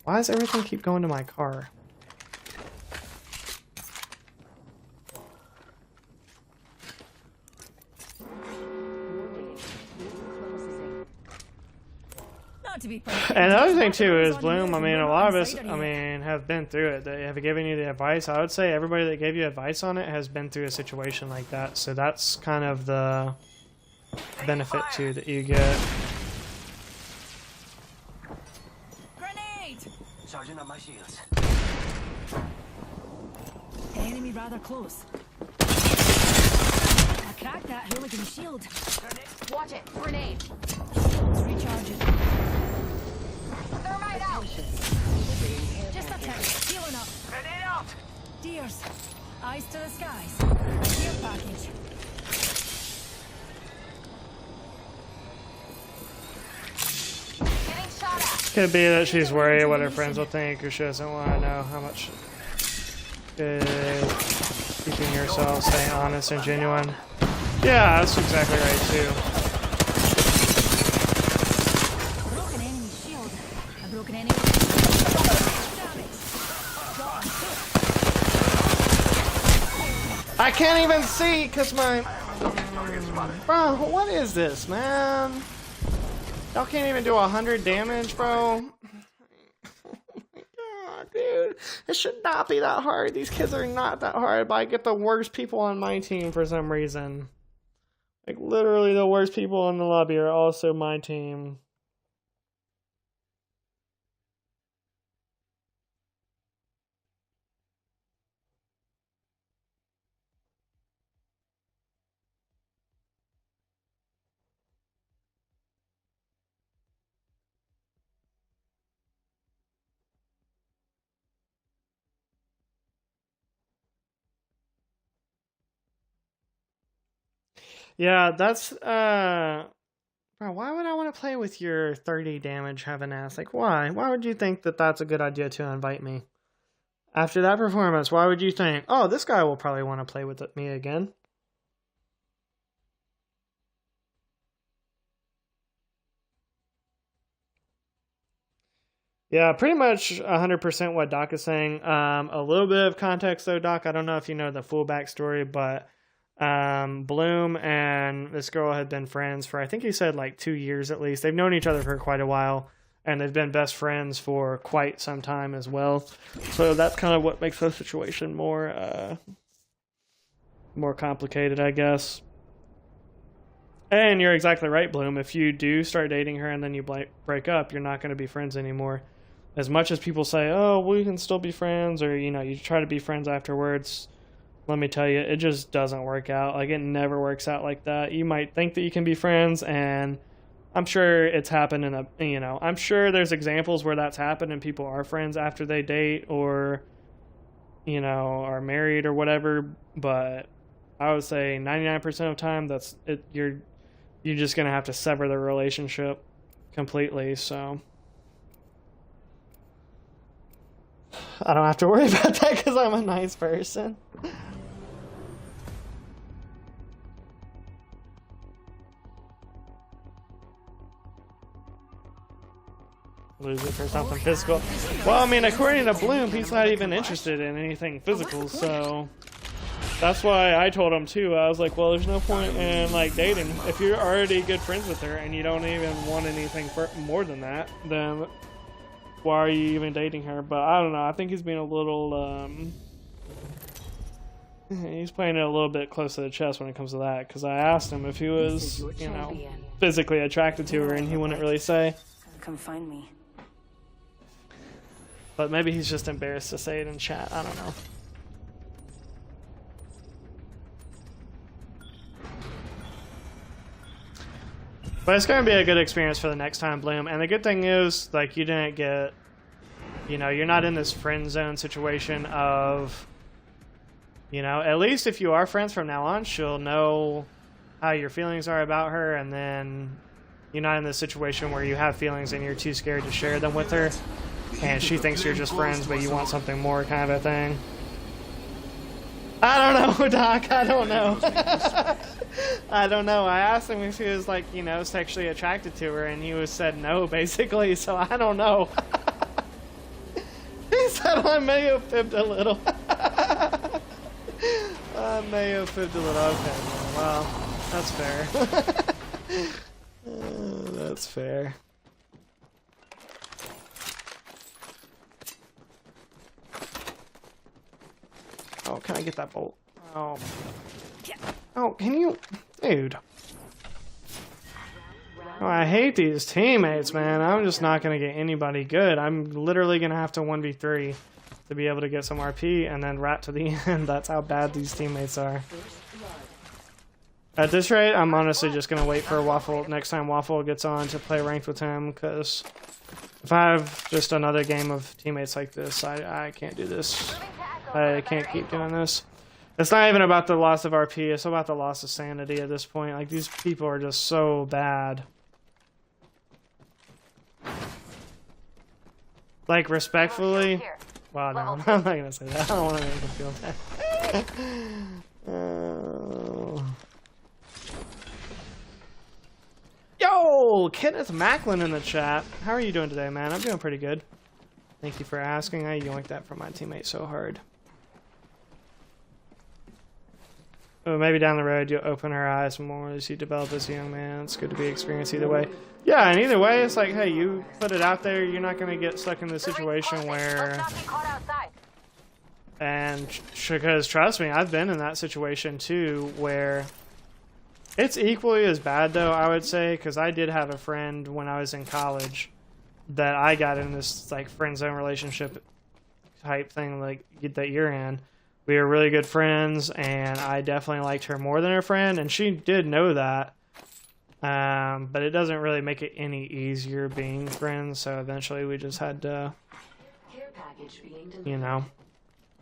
Why does everything keep going to my car? And the other thing too is Bloom, I mean, a lot of us, I mean, have been through it. They have given you the advice. I would say everybody that gave you advice on it has been through a situation like that. So that's kind of the benefit too that you get. Grenade! Charging up my shields. Enemy rather close. I cracked that hooligan shield. Watch it. Grenade. Shields recharging. Thermite out. Just a tick. Healing up. Grenade out! Deers. Eyes to the skies. A gear package. Getting shot at. Could be that she's worried what her friends will think, or she doesn't want to know how much keeping yourself, staying honest and genuine. Yeah, that's exactly right too. Broken enemy shield. A broken enemy. I can't even see because my... Bro, what is this, man? Y'all can't even do 100 damage, bro. God, dude. It should not be that hard. These kids are not that hard, but I get the worst people on my team for some reason. Like, literally the worst people in the lobby are also my team. Yeah, that's, bro, why would I want to play with your 30 damage heaven ass? Like, why? Why would you think that that's a good idea to invite me? After that performance, why would you think, oh, this guy will probably want to play with me again? Yeah, pretty much 100% what Doc is saying. A little bit of context though, Doc. I don't know if you know the full backstory, but Bloom and this girl had been friends for, I think he said like 2 years at least. They've known each other for quite a while, and they've been best friends for quite some time as well. So that's kind of what makes the situation more complicated, I guess. And you're exactly right, Bloom. If you do start dating her and then you break up, you're not going to be friends anymore. As much as people say, oh, we can still be friends, or, you know, you try to be friends afterwards, let me tell you, it just doesn't work out. Like, it never works out like that. You might think that you can be friends, and I'm sure it's happened I'm sure there's examples where that's happened and people are friends after they date or, you know, are married or whatever, but I would say 99% of the time you're just going to have to sever the relationship completely, so I don't have to worry about that because I'm a nice person. Lose it for something physical. Well, I mean, according to Bloom, he's not even interested in anything physical, so that's why I told him too. I was like, well, there's no point in like dating. If you're already good friends with her and you don't even want anything more than that, then why are you even dating her? But I don't know. I think he's being a little, he's playing it a little bit close to the chest when it comes to that. Because I asked him if he was, you know, physically attracted to her, and he wouldn't really say. Come find me. But maybe he's just embarrassed to say it in chat. I don't know. But it's going to be a good experience for the next time, Bloom. And the good thing is, like, you didn't get, you know, you're not in this friend zone situation of, you know, at least if you are friends from now on, she'll know how your feelings are about her. And then you're not in this situation where you have feelings and you're too scared to share them with her. And she thinks you're just friends, but you want something more, kind of a thing. I don't know, Doc. I don't know. I don't know. I asked him if he was, like, you know, sexually attracted to her, and he said no, basically, so I don't know. He said I may have fibbed a little. I may have fibbed a little. Okay, well, that's fair. That's fair. Oh, can I get that bolt? Oh. Oh, can you? Dude. Oh, I hate these teammates, man. I'm just not going to get anybody good. I'm literally going to have to 1v3 to be able to get some RP and then rat to the end. That's how bad these teammates are. At this rate, I'm honestly just going to wait for Waffle next time Waffle gets on to play ranked with him, because if I have just another game of teammates like this, I can't do this. I can't keep doing this. It's not even about the loss of RP, it's about the loss of sanity at this point. Like, these people are just so bad. Like, respectfully... Wow, no, I'm not gonna say that. I don't want to make him feel bad. Yo! Kenneth Macklin in the chat. How are you doing today, man? I'm doing pretty good. Thank you for asking. I yoinked that from my teammate so hard. Oh, maybe down the road you'll open her eyes more as you develop as a young man. It's good to be experienced either way. Yeah, and either way, it's like, hey, you put it out there. You're not going to get stuck in the situation where... And because, trust me, I've been in that situation too, where... It's equally as bad, though, I would say, because I did have a friend when I was in college that I got in this, like, friend zone relationship type thing like that you're in. We were really good friends, and I definitely liked her more than her friend, and she did know that. But it doesn't really make it any easier being friends, so eventually we just had to, you know,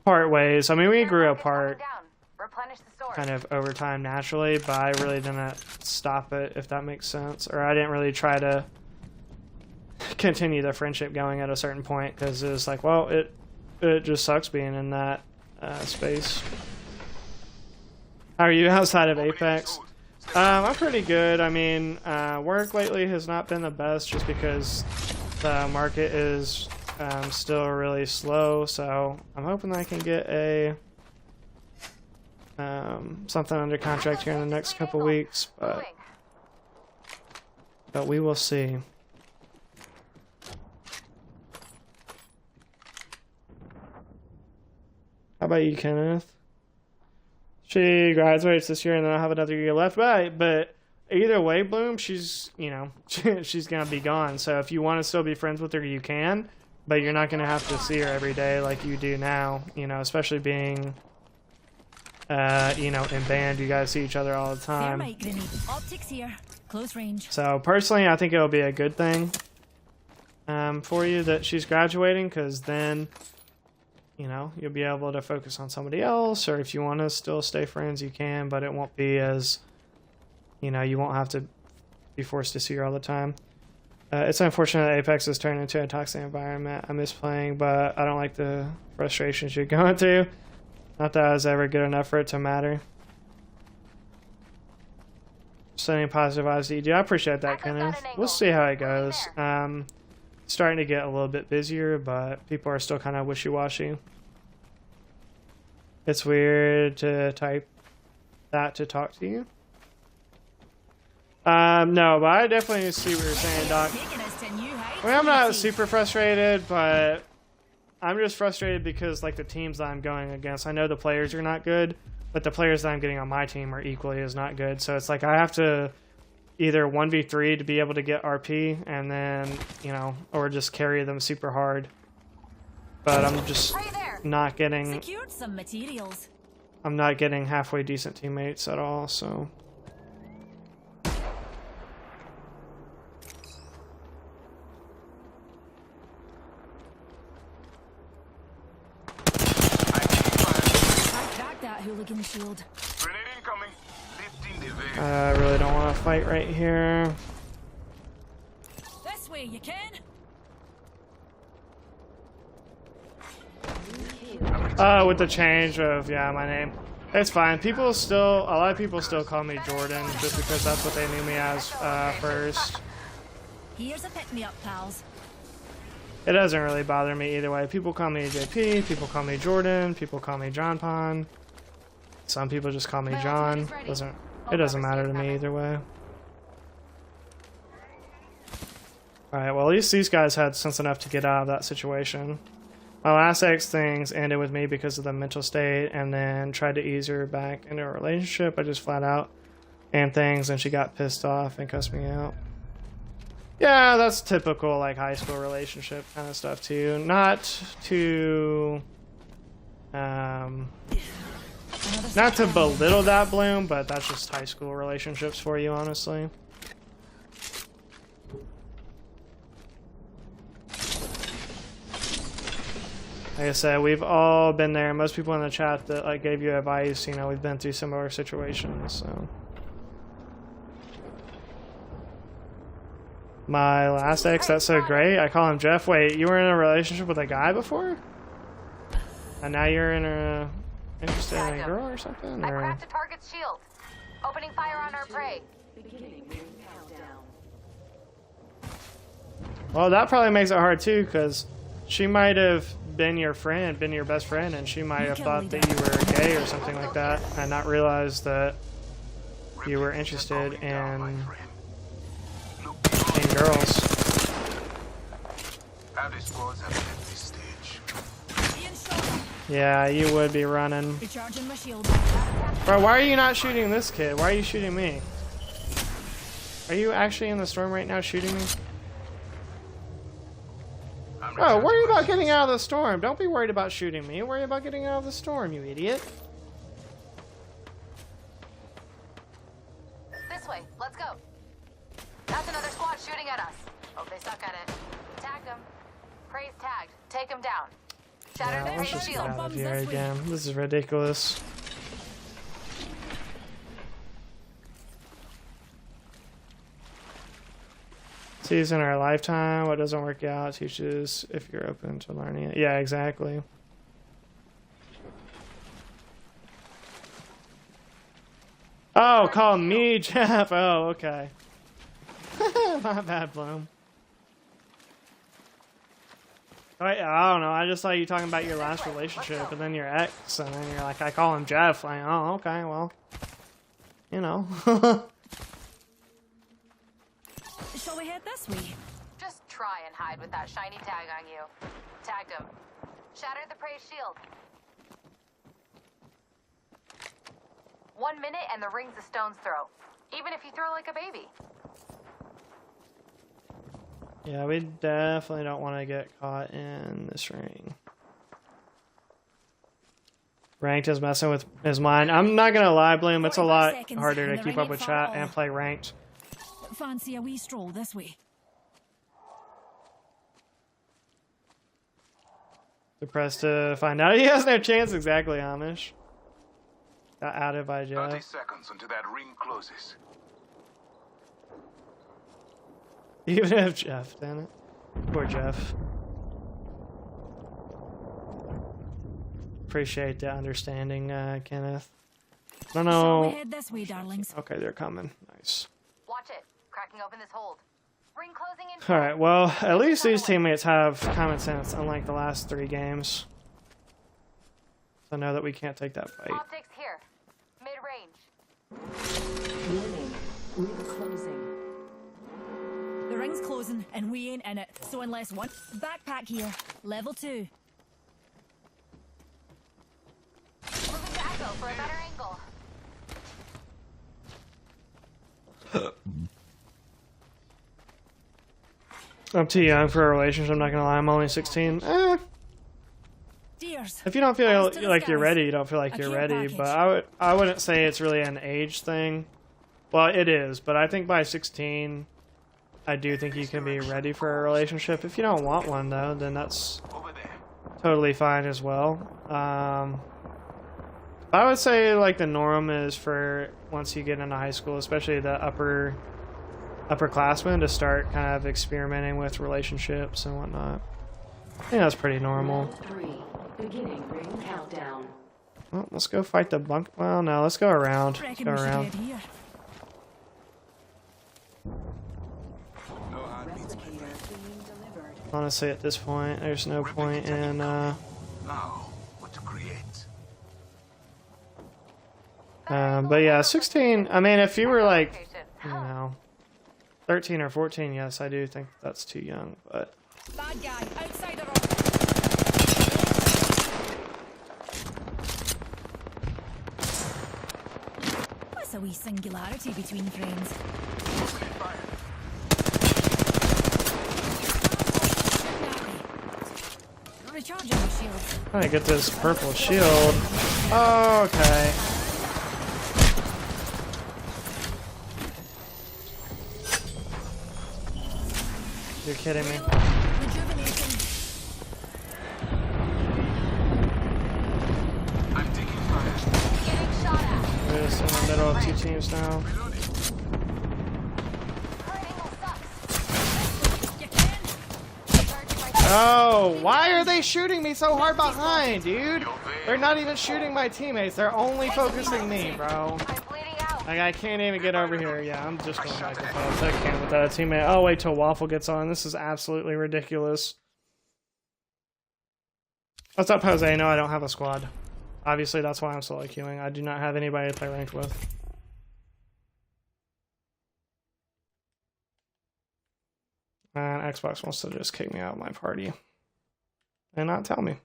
part ways. I mean, we grew apart kind of over time naturally, but I really didn't stop it, if that makes sense. Or I didn't really try to continue the friendship going at a certain point, because it was like, well, it just sucks being in that space. How are you outside of Apex? I'm pretty good. I mean, work lately has not been the best just because the market is still really slow, so I'm hoping I can get a something under contract here in the next couple weeks, but we will see. How about you, Kenneth? She graduates this year and then I'll have another year left. But either way, Bloom, she's, you know, she's going to be gone. So if you want to still be friends with her, you can. But you're not going to have to see her every day like you do now. You know, especially being, you know, in band. You guys see each other all the time. Optics here. Close range. So personally, I think it'll be a good thing for you that she's graduating, because then, you know, you'll be able to focus on somebody else, or if you want to still stay friends, you can, but it won't be as, you know, you won't have to be forced to see her all the time. It's unfortunate that Apex has turned into a toxic environment. I miss playing, but I don't like the frustrations you're going through. Not that I was ever good enough for it to matter. Sending positive vibes to you. I appreciate that, Kenneth. We'll see how it goes. Starting to get a little bit busier, but people are still kind of wishy-washy. It's weird to type that to talk to you. No, but I definitely see what you're saying, Doc. I mean, I'm not super frustrated, but I'm just frustrated because, like, the teams that I'm going against, I know the players are not good, but the players that I'm getting on my team are equally as not good. So it's like I have to either 1v3 to be able to get RP, and then, you know, or just carry them super hard. But I'm just not getting... Secured some materials. I'm not getting halfway decent teammates at all, so... Hooligan shield. I really don't want to fight right here. This way, you can. With the change of, yeah, my name. It's fine. People still, a lot of people still call me Jordan just because that's what they knew me as first. Here's a pick-me-up, pals. It doesn't really bother me either way. People call me JP, people call me Jordan, people call me John Pond. Some people just call me John. It doesn't matter to me either way. Alright, well, at least these guys had sense enough to get out of that situation. My last ex things ended with me because of the mental state, and then tried to ease her back into a relationship. I just flat out and things, and she got pissed off and cussed me out. Yeah, that's typical, like, high school relationship kind of stuff too. Not to not to belittle that, Bloom, but that's just high school relationships for you, honestly. Like I said, we've all been there. Most people in the chat that, like, gave you advice, you know, we've been through similar situations, so. My last ex, that's so great. I call him Jeff. Wait, you were in a relationship with a guy before? And now you're interested in a girl or something? I Or? cracked a target's shield. Opening fire on our prey. Well, that probably makes it hard too, because she might have been your friend, been your best friend, and she might have thought that you were gay or something like that, and not realize that you were interested in girls. Yeah, you would be running. Bro, why are you not shooting this kid? Why are you shooting me? Are you actually in the storm right now shooting me? Bro, worry about getting out of the storm. Don't be worried about shooting me. Worry about getting out of the storm, you idiot. This way. Let's go. That's another squad shooting at us. Hope they suck at it. Tag them. Prey's tagged. Take them down. Shattered Let's Prey's just get shield. out of here again. This is ridiculous. Season or a lifetime. What doesn't work out teaches if you're open to learning it. Yeah, exactly. Oh, call me Jeff. Oh, okay. My bad, Bloom. I don't know. I just saw you talking about your last relationship and then your ex, and then you're like, I call him Jeff. Like, oh, okay, well, you know. Shall we head this way? Just try and hide with that shiny tag on you. Tagged him. Shattered the prey's shield. 1 minute and the ring's a stone's throw. Even if you throw like a baby. Yeah, we definitely don't want to get caught in this ring. Ranked is messing with his mind. I'm not gonna lie, Bloom, it's a lot harder to keep up with chat and play ranked. Fancy a wee stroll this way. Depressed to find out he has no chance. Exactly, Amish. Got added by 30 Jeff. seconds until that ring closes. Even if Jeff, damn it. Poor Jeff. Appreciate the understanding, Kenneth. No, Shall we no. head this way, darlings? Okay, they're coming. Nice. Watch it. Cracking open this hold. Ring closing in. Alright, well, at least these teammates have common sense, unlike the last 3 games. So know that we can't take that fight. Optics here. Mid-range. Warning. Ring closing. The ring's closing and we ain't in it. So unless one backpack here, level 2. Moving to Echo for a better angle. I'm too young for a relationship, I'm not gonna lie, I'm only 16. Dears. If you don't feel Honest to like you're skies. ready, you don't feel like A you're care ready, package. but I wouldn't say it's really an age thing. Well, it is, but I think by 16, I do think you can be ready for a relationship. If you don't want one, though, then that's totally fine as well. I would say like the norm is for once you get into high school, especially the upperclassmen, to start kind of experimenting with relationships and whatnot. I think that's pretty normal. Round 3. Beginning ring countdown. Well, let's go fight the bunk. Well, no, let's go around. Let's Reckon go we should around. head here. Replicator being delivered. Honestly, at this point, there's no point in. Now, what to create? But yeah, 16. I mean, if you were like, you know, 13 or 14, yes, I do think that's too young. But Bad guy, outside the rock. What's a wee singularity between friends? Recharging my shield. trying to get this purple shield. Oh, okay. You're kidding me. Rejuvenating. I'm taking fire. Getting shot at. We're just in the middle of 2 teams now. Current angle sucks. You can. Oh, why are they shooting me so hard behind, dude? They're not even shooting my teammates. They're only focusing me, bro. I'm bleeding out. Like, I can't even get over here. Yeah, I'm just going back to post. I can't without a teammate. I'll wait till Waffle gets on. This is absolutely ridiculous. What's up, Jose? No, I don't have a squad. Obviously, that's why I'm solo queuing. I do not have anybody to play ranked with. And Xbox wants to just kick me out of my party. And not tell me.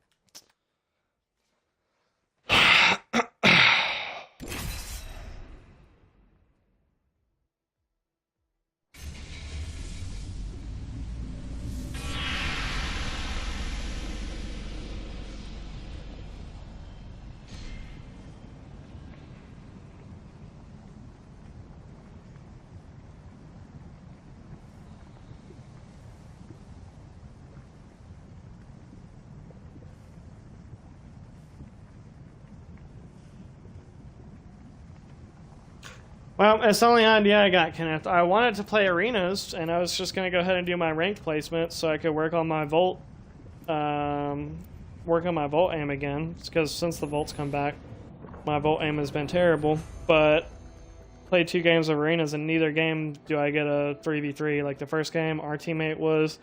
Well, it's the only idea I got, Kenneth. I wanted to play arenas, and I was just going to go ahead and do my ranked placement so I could work on my Volt, aim again. Because since the Volt's come back, my Volt aim has been terrible. But played 2 games of arenas, and neither game do I get a 3v3. Like the first game, our teammate was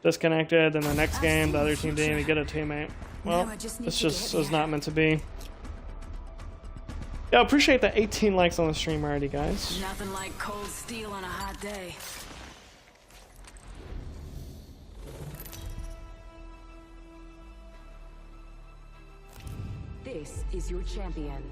disconnected. Then the next game, the other team didn't even get a teammate. Well, this just was not meant to be. Yeah, appreciate the 18 likes on the stream already, guys. Nothing like cold steel on a hot day. This is your champion.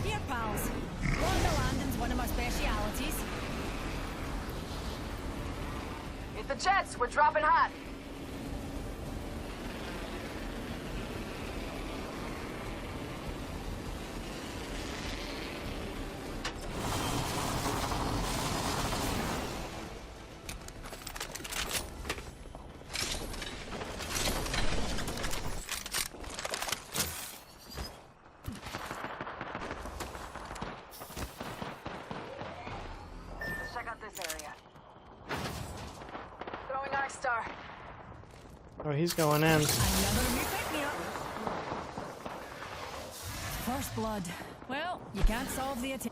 Here, pals. Rondo landing's one of my specialities. Hit the jets. We're dropping hot. Let's check out this area. Throwing Arc Star. Oh, he's going in. Another new pick-me-up. First blood. Well, you can't solve the attack.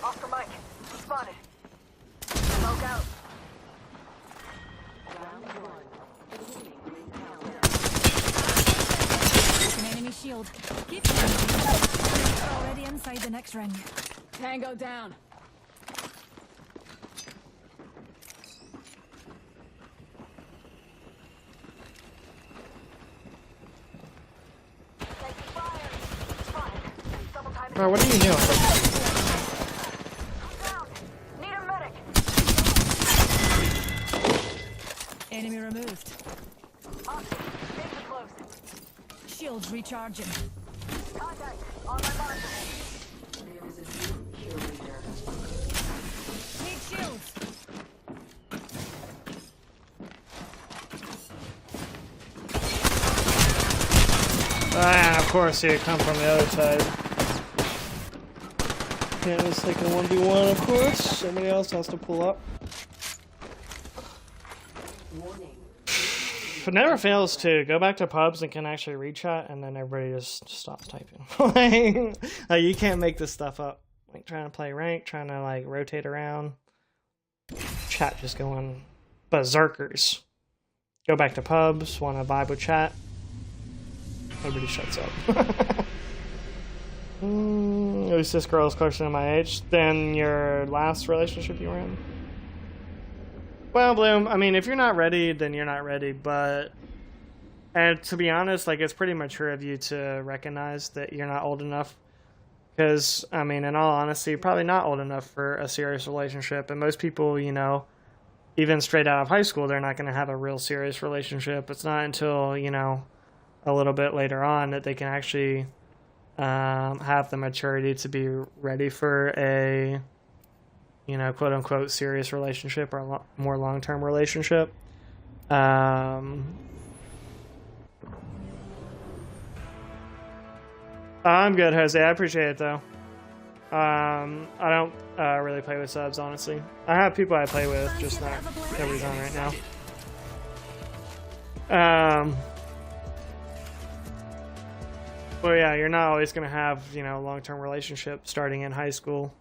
Oscar Mike. Spotted. Smoke out. An enemy shield. Keep going. Already inside the next ring. Tango down. Bro, what are you doing? Need a medic. Enemy removed. Oscar, things are close. Shields recharging. Contact on my monitor. There is a new kill leader. Need shields. Ah, of course, you come from the other side. Can't just take a 1v1, of course. Somebody else has to pull up. It never fails to go back to pubs and can actually read chat, and then everybody just stops typing. Like, you can't make this stuff up. Like, trying to play rank, trying to, like, rotate around. Chat just going berserkers. Go back to pubs, want to vibe with chat. Everybody shuts up. At least this girl is closer to my age than your last relationship you were in. Well, Bloom, I mean, if you're not ready, then you're not ready, but... And to be honest, like, it's pretty mature of you to recognize that you're not old enough. Because, I mean, in all honesty, you're probably not old enough for a serious relationship. And most people, you know, even straight out of high school, they're not going to have a real serious relationship. It's not until, you know, a little bit later on that they can actually have the maturity to be ready for a, you know, quote unquote serious relationship or a more long-term relationship. I'm good, Jose. I appreciate it though. I don't really play with subs, honestly. I have people I play with, just not nobody's on right now. Well, yeah, you're not always going to have, you know, long-term relationship starting in high school.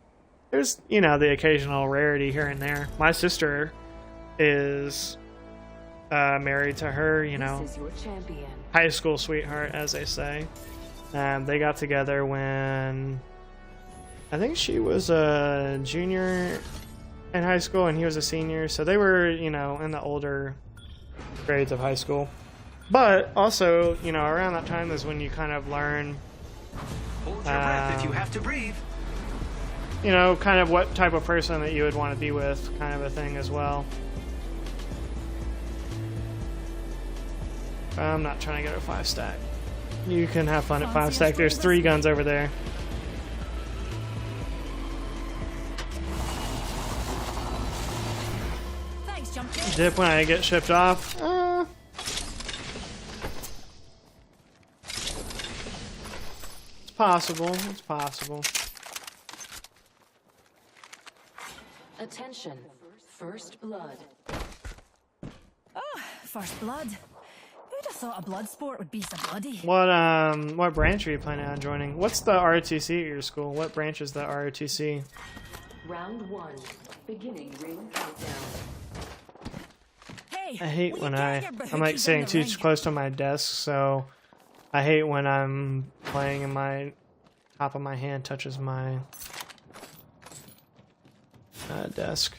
There's, you know, the occasional rarity here and there. My sister is married to her, you know, high school sweetheart, as they say. They got together when I think she was a junior in high school and he was a senior. So they were, you know, in the older grades of high school. But also, you know, around that time is when you kind of learn, Hold your breath if you have to breathe. you know, kind of what type of person that you would want to be with, kind of a thing as well. I'm not trying to get a 5-stack. You can have fun at 5-stack. There's 3 guns over there. Thanks, jump Dip when I get shipped off. It's possible. It's possible. Attention. First blood. Oh, first blood. Who'd have thought a blood sport would be so bloody? What branch are you planning on joining? What's the ROTC at your school? What branch is the ROTC? Round 1. Beginning ring countdown. Hey, I hate when I'm like bahookies sitting in the too ring. close to my desk, so I hate when I'm playing and my top of my hand touches my desk.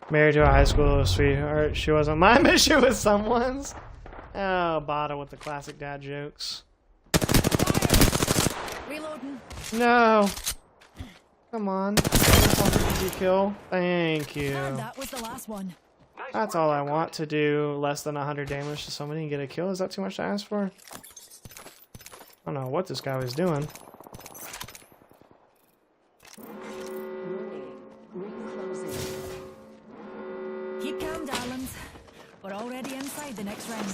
Married to a high school sweetheart. She wasn't mine, but she was someone's. Oh, Bada with the classic dad jokes. Reloading. No. Come on. That's all for easy kill. Thank you. And that was the last one. That's all I want, to do less than 100 damage to somebody and get a kill. Is that too much to ask for? I don't know what this guy was doing. Keep calm, darlings. We're already inside the next ring.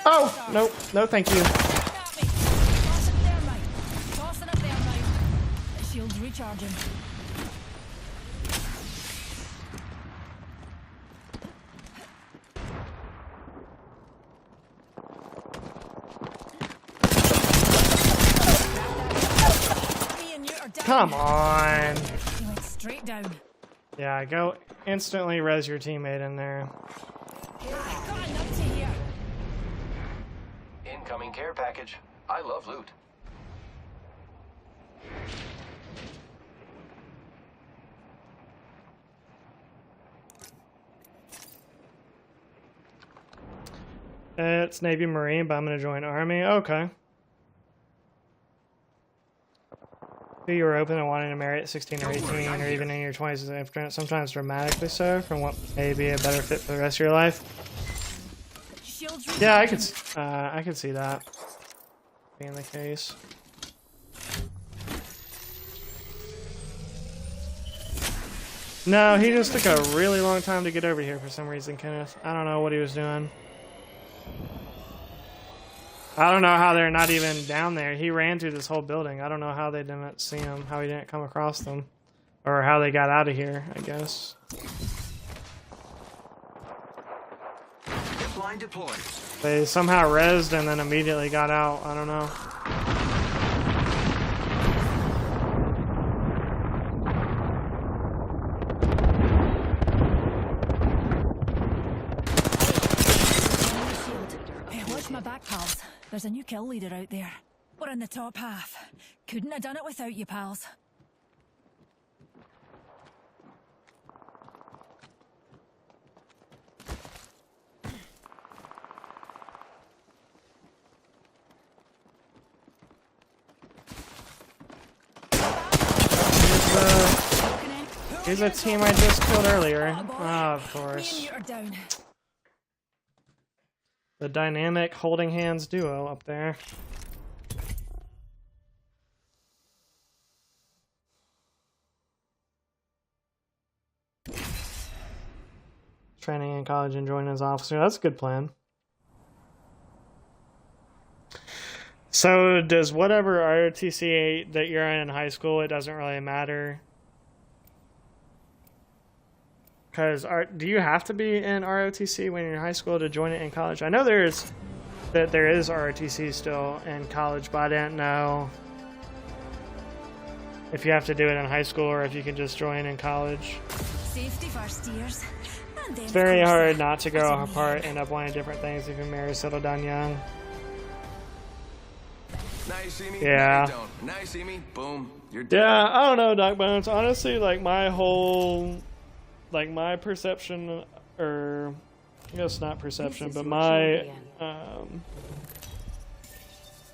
Oh, nope. No, thank you. Tossing thermite. Tossing a thermite. The shield's recharging. Me and you are down. Come on. You went straight down. Yeah, go instantly res your teammate in there. Got a numpty here. Incoming care package. I love loot. It's Navy Marine, but I'm going to join Army. Okay. If you were open and wanting to marry at 16 or 18 or even in your 20s is different, sometimes dramatically so, from what may be a better fit for the rest of your life. Yeah, I could see that being the case. No, he just took a really long time to get over here for some reason, Kenneth. I don't know what he was doing. I don't know how they're not even down there. He ran through this whole building. I don't know how they didn't see him, how he didn't come across them. Or how they got out of here, I guess. Line deployed. They somehow rezzed and then immediately got out. I don't know. Hey, watch my back, pals. There's a new kill leader out there. We're in the top half. Couldn't have done it without you, pals. Here's a team I just killed earlier. Oh, of Me and course. you are down. The dynamic holding hands duo up there. Training in college and joining as officer. That's a good plan. So does whatever ROTC that you're in high school, it doesn't really matter? Because do you have to be in ROTC when you're in high school to join it in college? I know there is ROTC still in college, but I didn't know if you have to do it in high school or if you can just join in college. Safety first, dears. And then It's very of course, hard not to what's grow in the apart, end. end up wanting different things if you marry, settle down young. Now you see me? Yeah. Now you don't. Now you see me? Boom. You're dead. Yeah, I don't know, Doc Bones. Honestly, like my perception, or I guess not perception, but my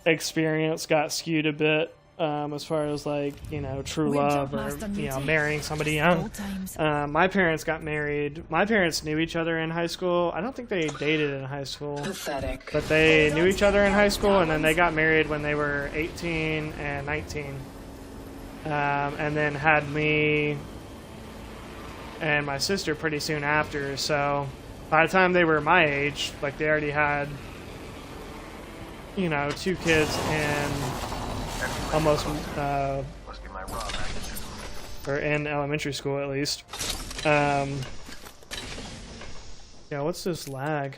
experience got skewed a bit as far as like, you know, true We love or, jumpmaster you know, Tate. marrying somebody young. Old times. My parents got married. My parents knew each other in high school. I don't think they dated in high school. Pathetic. But they knew each other in high school, and then they got married when they were 18 and 19. And then had me and my sister pretty soon after. So by the time they were my age, like they already had, you know, 2 kids and almost or in elementary school at least. Yeah, what's this lag?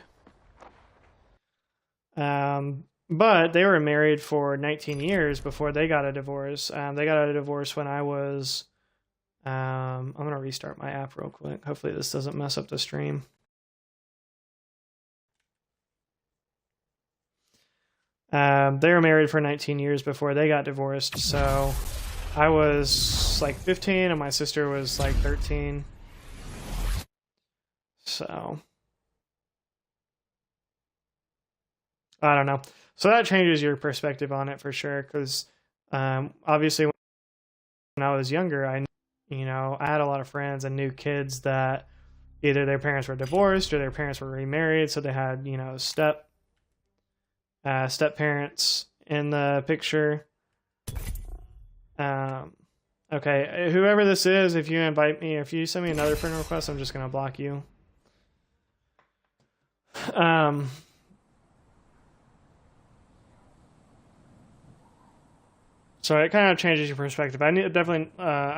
But they were married for 19 years before they got a divorce. They got a divorce when I was, I'm going to restart my app real quick. Hopefully this doesn't mess up the stream. They were married for 19 years before they got divorced. So I was like 15 and my sister was like 13. So I don't know. So that changes your perspective on it for sure. Because obviously when I was younger, I had a lot of friends and knew kids that either their parents were divorced or their parents were remarried. So they had, you know, step parents in the picture. Okay, whoever this is, if you invite me, if you send me another friend request, I'm just gonna block you. So it kind of changes your perspective. I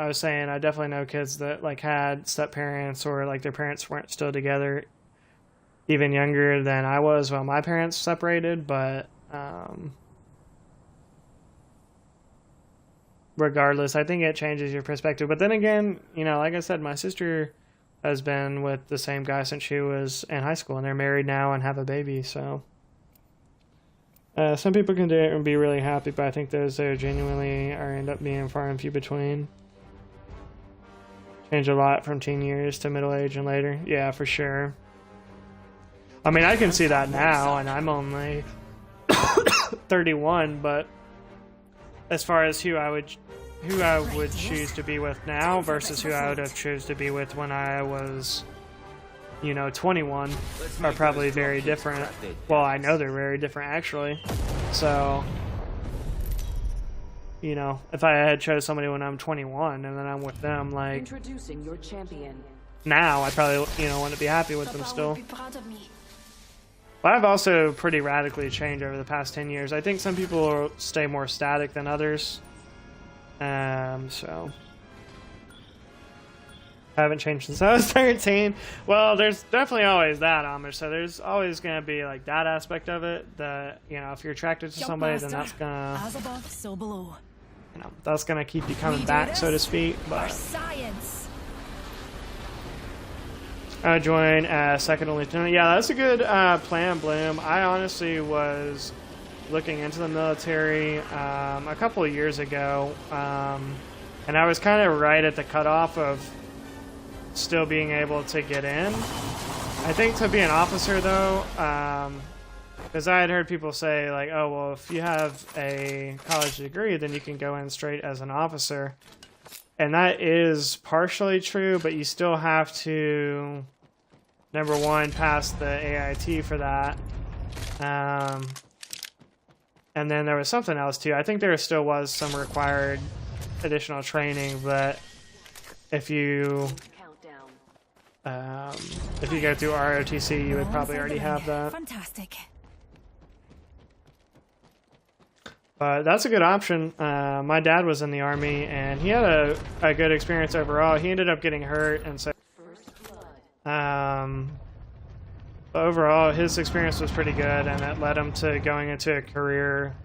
was saying I definitely know kids that like had step parents or like their parents weren't still together, even younger than I was when my parents separated. But regardless, I think it changes your perspective. But then again, you know, like I said, my sister has been with the same guy since she was in high school, and they're married now and have a baby. So some people can do it and be really happy, but I think those that genuinely end up being far and few between. Change a lot from teen years to middle age and later. Yeah, for sure. I mean, I can see that now, and I'm only 31, but as far as who I would choose to be with now versus who I would have choose to be with when I was, you know, 21 are probably very different. Well, I know they're very different actually. So, you know, if I had chose somebody when I'm 21 and then I'm with them, like, introducing your champion. Now I probably, you know, want to be happy with them still. But I've also pretty radically changed over the past 10 years. I think some people stay more static than others. So I haven't changed since I was 13. Well, there's definitely always that, Amish. So there's always going to be like that aspect of it that, you know, if you're attracted to somebody, then that's going to, as above, so below. You know, that's going to keep you coming back, so to speak. But science. Join as second lieutenant. Yeah, that's a good plan, Bloom. I honestly was looking into the military a couple of years ago, and I was kind of right at the cutoff of still being able to get in. I think to be an officer, though, because I had heard people say, like, oh, well, if you have a college degree, then you can go in straight as an officer. And that is partially true, but you still have to, number one, pass the AIT for that. And then there was something else, too. I think there still was some required additional training, but if you go through ROTC, you would probably already have that. Fantastic. But that's a good option. My dad was in the Army, and he had a good experience overall. He ended up getting hurt, and so overall, his experience was pretty good, and it led him to going into a career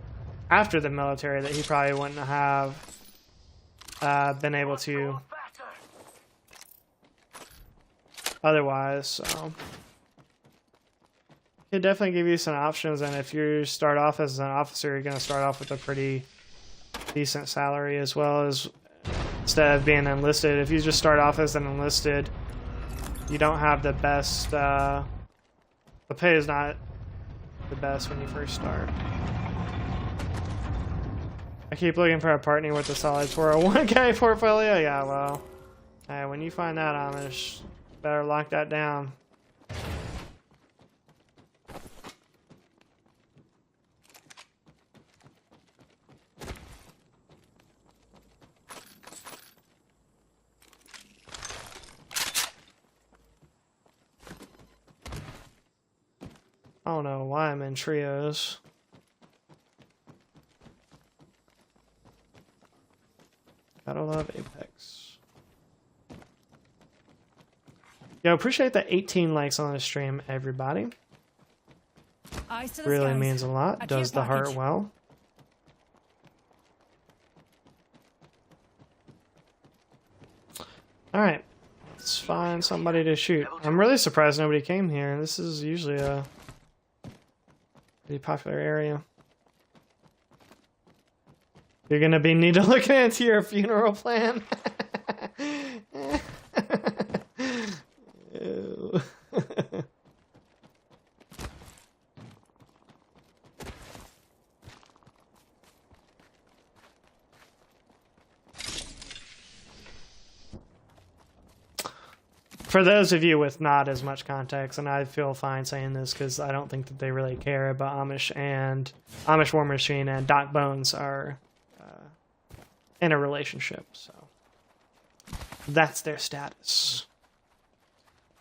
after the military that he probably wouldn't have been able to otherwise. So it definitely give you some options, and if you start off as an officer, you're going to start off with a pretty decent salary, as well as instead of being enlisted. If you just start off as an enlisted, you don't have the best, the pay is not the best when you first start. I keep looking for a partner with a solid 401k portfolio. Yeah, well, hey, when you find that, Amish, better lock that down. I don't know why I'm in trios. Gotta love Apex. Yo, appreciate the 18 likes on the stream, everybody. Eyes to the Really skies. means a lot. A Does care the heart package. well. Alright. Let's find somebody to shoot. I'm really surprised nobody came here. This is usually a pretty popular area. You're gonna be need to look into your funeral plan. Ew. For those of you with not as much context, and I feel fine saying this because I don't think that they really care, but Amish War Machine and Doc Bones are in a relationship, so that's their status.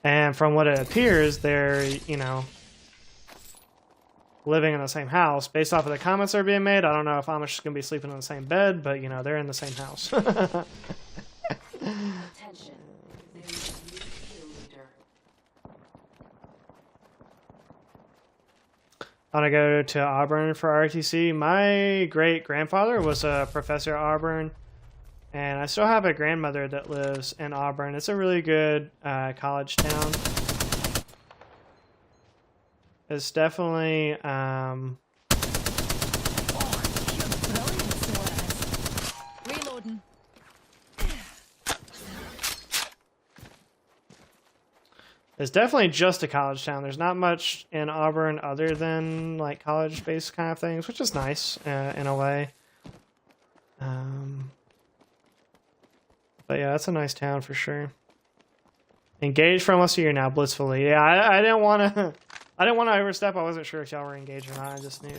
And from what it appears, they're, you know, living in the same house. Based off of the comments that are being made, I don't know if Amish is going to be sleeping in the same bed, but, you know, they're in the same house. Attention. There is a new kill leader. I want to go to Auburn for RTC. My great-grandfather was a professor at Auburn, and I still have a grandmother that lives in Auburn. It's a really good college town. It's definitely... Reloading. It's definitely just a college town. There's not much in Auburn other than like college-based kind of things, which is nice in a way. But yeah, that's a nice town for sure. Engaged for almost a year now, blissfully. Yeah, I didn't want to. I didn't want to overstep. I wasn't sure if y'all were engaged or not. I just knew.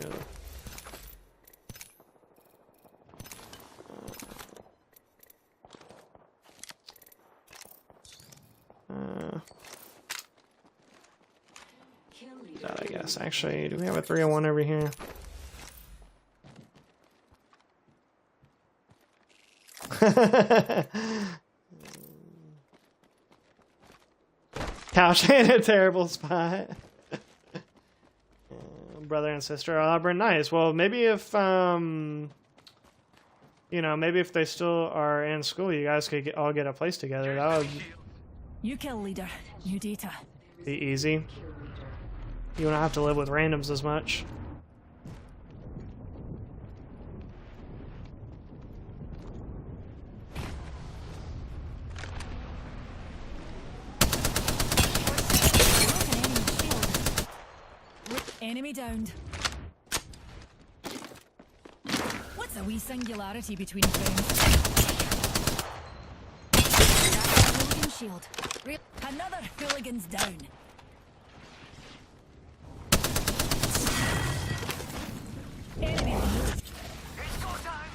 That, I guess. Actually, do we have a 301 over here? Couch in a terrible spot. Brother and sister Auburn, nice. Well, maybe if you know, maybe if they still are in school, you guys could all get a place together. That would You kill leader. New data. be easy. You don't have to live with randoms as much. Enemy downed. What's a wee singularity between friends? Hooligan shield. Another hooligan's down. Enemy removed. It's go time!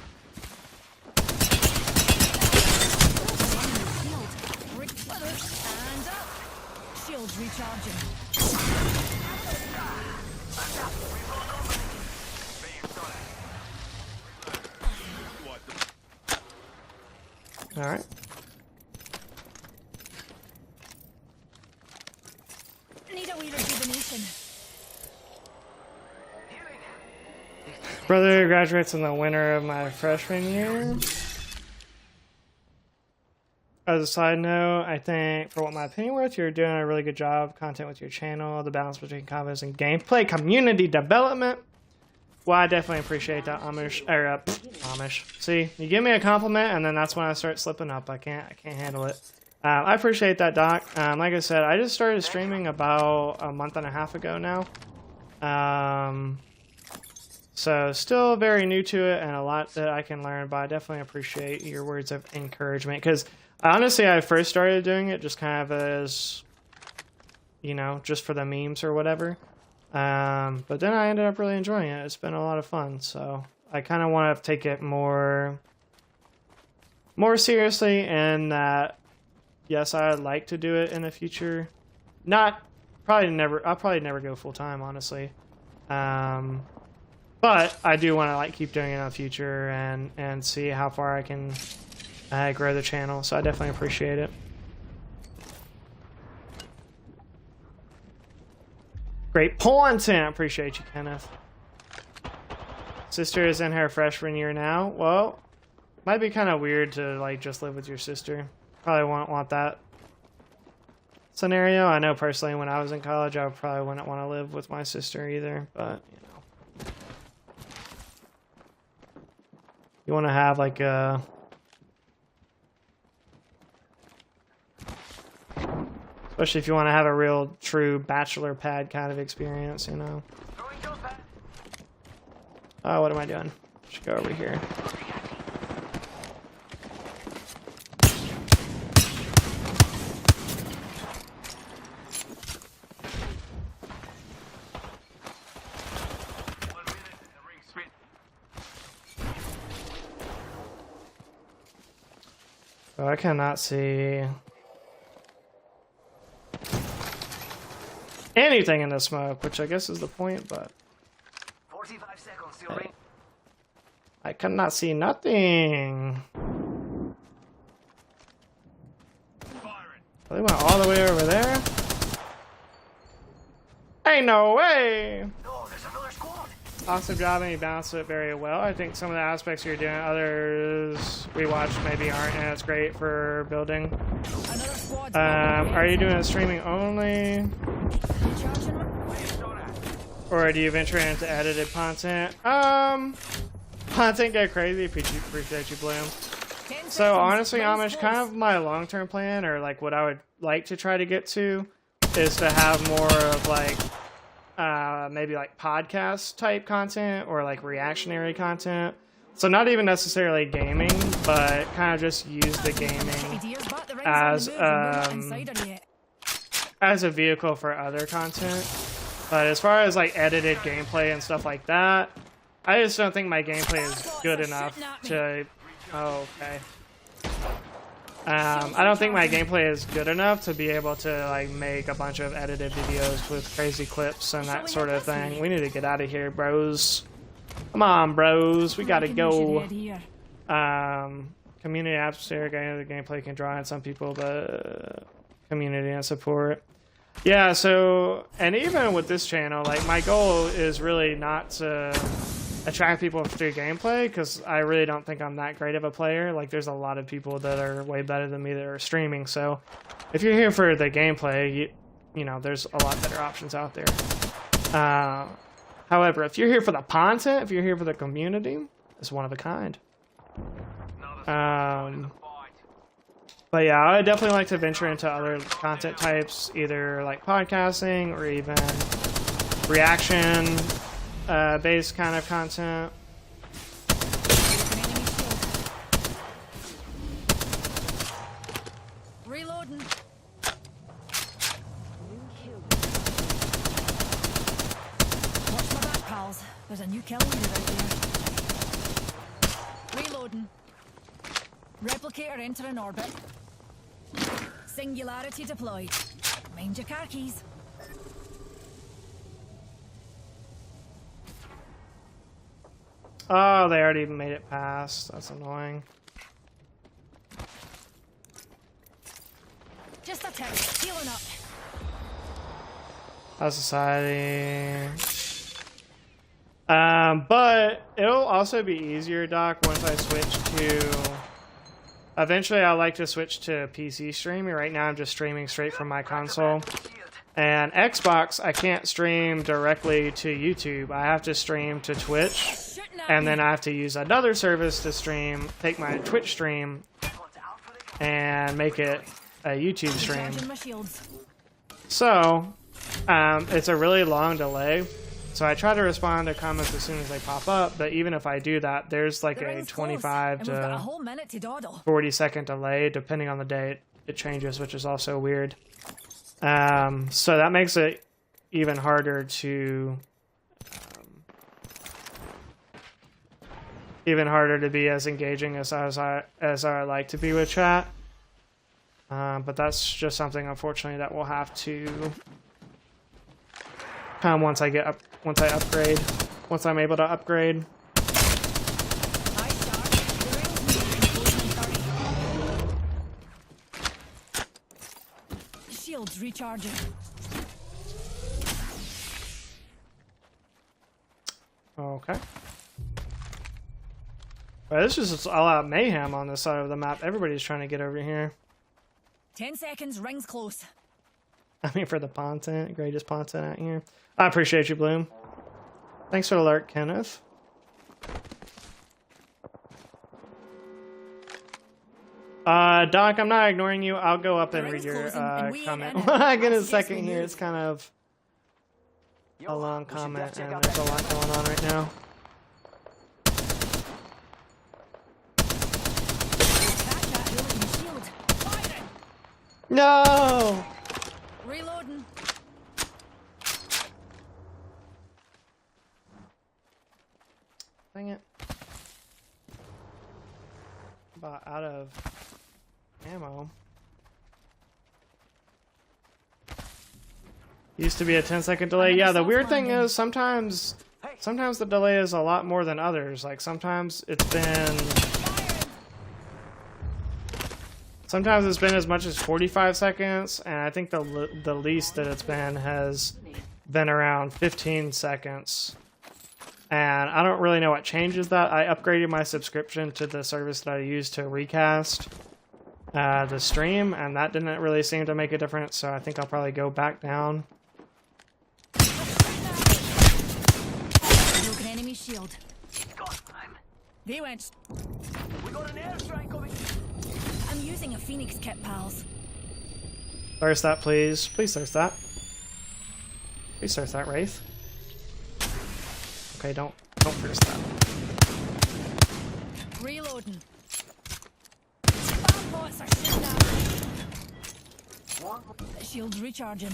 And up. Shields recharging. All right. Need a wee rejuvenation. Brother graduates in the winter of my freshman year. As a side note, I think, for what my opinion worth, you're doing a really good job content with your channel, the balance between comments and gameplay, community development. Well, I definitely appreciate that, Amish. Amish. See, you give me a compliment, and then that's when I start slipping up. I can't handle it. I appreciate that, Doc. Like I said, I just started streaming about a month and a half ago now. So still very new to it, and a lot that I can learn. But I definitely appreciate your words of encouragement, because honestly, I first started doing it just kind of as, you know, just for the memes or whatever. But then I ended up really enjoying it. It's been a lot of fun, so I kind of want to take it more seriously, and that yes, I'd like to do it in the future. Not I'll probably never go full time, honestly. But I do want to like keep doing it in the future and see how far I can grow the channel. So I definitely appreciate it. Great content. Appreciate you, Kenneth. Sister is in her freshman year now. Well, might be kind of weird to like just live with your sister. Probably won't want that scenario. I know personally when I was in college, I probably wouldn't want to live with my sister either. But you know, you want to have like a especially if you want to have a real true bachelor pad kind of experience, you know. Oh, what am I doing? Should go over here. Oh, I cannot see anything in the smoke, which I guess is the point, but 45 seconds till ring. I cannot see nothing. They went all the way over there? Ain't no way! No, there's another squad. Awesome job, and you balanced it very well. I think some of the aspects you're doing, others we watched maybe aren't, and it's great for building. Are you doing streaming only? Or do you venture into edited content? Content get crazy. Appreciate you, Bloom. So honestly, Amish, kind of my long-term plan, or like what I would like to try to get to, is to have more of like maybe like podcast type content or like reactionary content. So not even necessarily gaming, but kind of just use the gaming as a vehicle for other content. But as far as like edited gameplay and stuff like that, I just don't think my gameplay is good enough to. Oh, okay. I don't think my gameplay is good enough to be able to like make a bunch of edited videos with crazy clips and that sort of thing. We need to get out of here, bros. Come on, bros. We gotta go. Community atmosphere, the gameplay can draw in some people, but community and support. Yeah, so, and even with this channel, like my goal is really not to attract people through gameplay, because I really don't think I'm that great of a player. Like there's a lot of people that are way better than me that are streaming, so if you're here for the gameplay, you know, there's a lot better options out there. However, if you're here for the content, if you're here for the community, it's one of a kind. But yeah, I would definitely like to venture into other content types, either like podcasting or even reaction based kind of content. Reloading. Watch my back, pals. There's a new kill leader out there. Reloading. Replicator entering orbit. Singularity deployed. Mind your car keys. Oh, they already made it past. That's annoying. Just a text. Healing up. How's society? But it'll also be easier, Doc, once I switch to... Eventually, I like to switch to PC streaming. Right now, I'm just streaming straight from my console. And Xbox, I can't stream directly to YouTube. I have to stream to Twitch. And then I have to use another service to stream, take my Twitch stream, and make it a YouTube stream. So, it's a really long delay. So I try to respond to comments as soon as they pop up, but even if I do that, there's like a 25 to 40 second delay, depending on the day it changes, which is also weird. So that makes it even harder to be as engaging as I like to be with chat. But that's just something, unfortunately, that we'll have to Kind of once I upgrade, once I'm able to upgrade. Shields recharging. Okay. Well, this is just all out mayhem on this side of the map. Everybody's trying to get over here. 10 seconds, rings close. I mean, for the content, greatest content out here. I appreciate you, Bloom. Thanks for the alert, Kenneth. Doc, I'm not ignoring you. I'll go up and read your comment. When I get a second here, it's kind of a long comment, and there's a lot going on right now. No! Reloading. Dang it. About out of ammo. Used to be a 10-second delay. Yeah, the weird thing is sometimes the delay is a lot more than others. Like sometimes it's been as much as 45 seconds, and I think the least that it's been has been around 15 seconds. And I don't really know what changes that. I upgraded my subscription to the service that I use to recast the stream, and that didn't really seem to make a difference, so I think I'll probably go back down. Broken enemy shield. They went. We got an airstrike coming. I'm using a Phoenix kit, pals. Thirst that, please. Please thirst that. Please thirst that, Wraith. Okay, don't thirst that. Reloading. Spam bots are shooting at me. Shields recharging.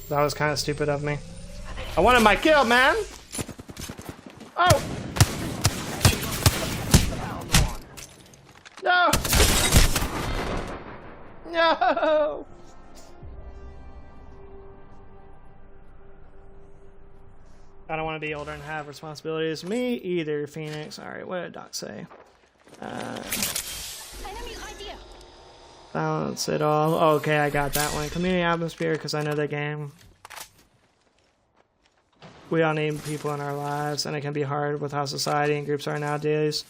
That was kind of stupid of me. I wanted my kill, man! Oh! No! No! I don't want to be older and have responsibilities. Me either, Phoenix. Alright, what did Doc say? Enemy idea. Balance it all. Okay, I got that one. Community atmosphere, because I know the game. We all need people in our lives, and it can be hard with how society and groups are nowadays.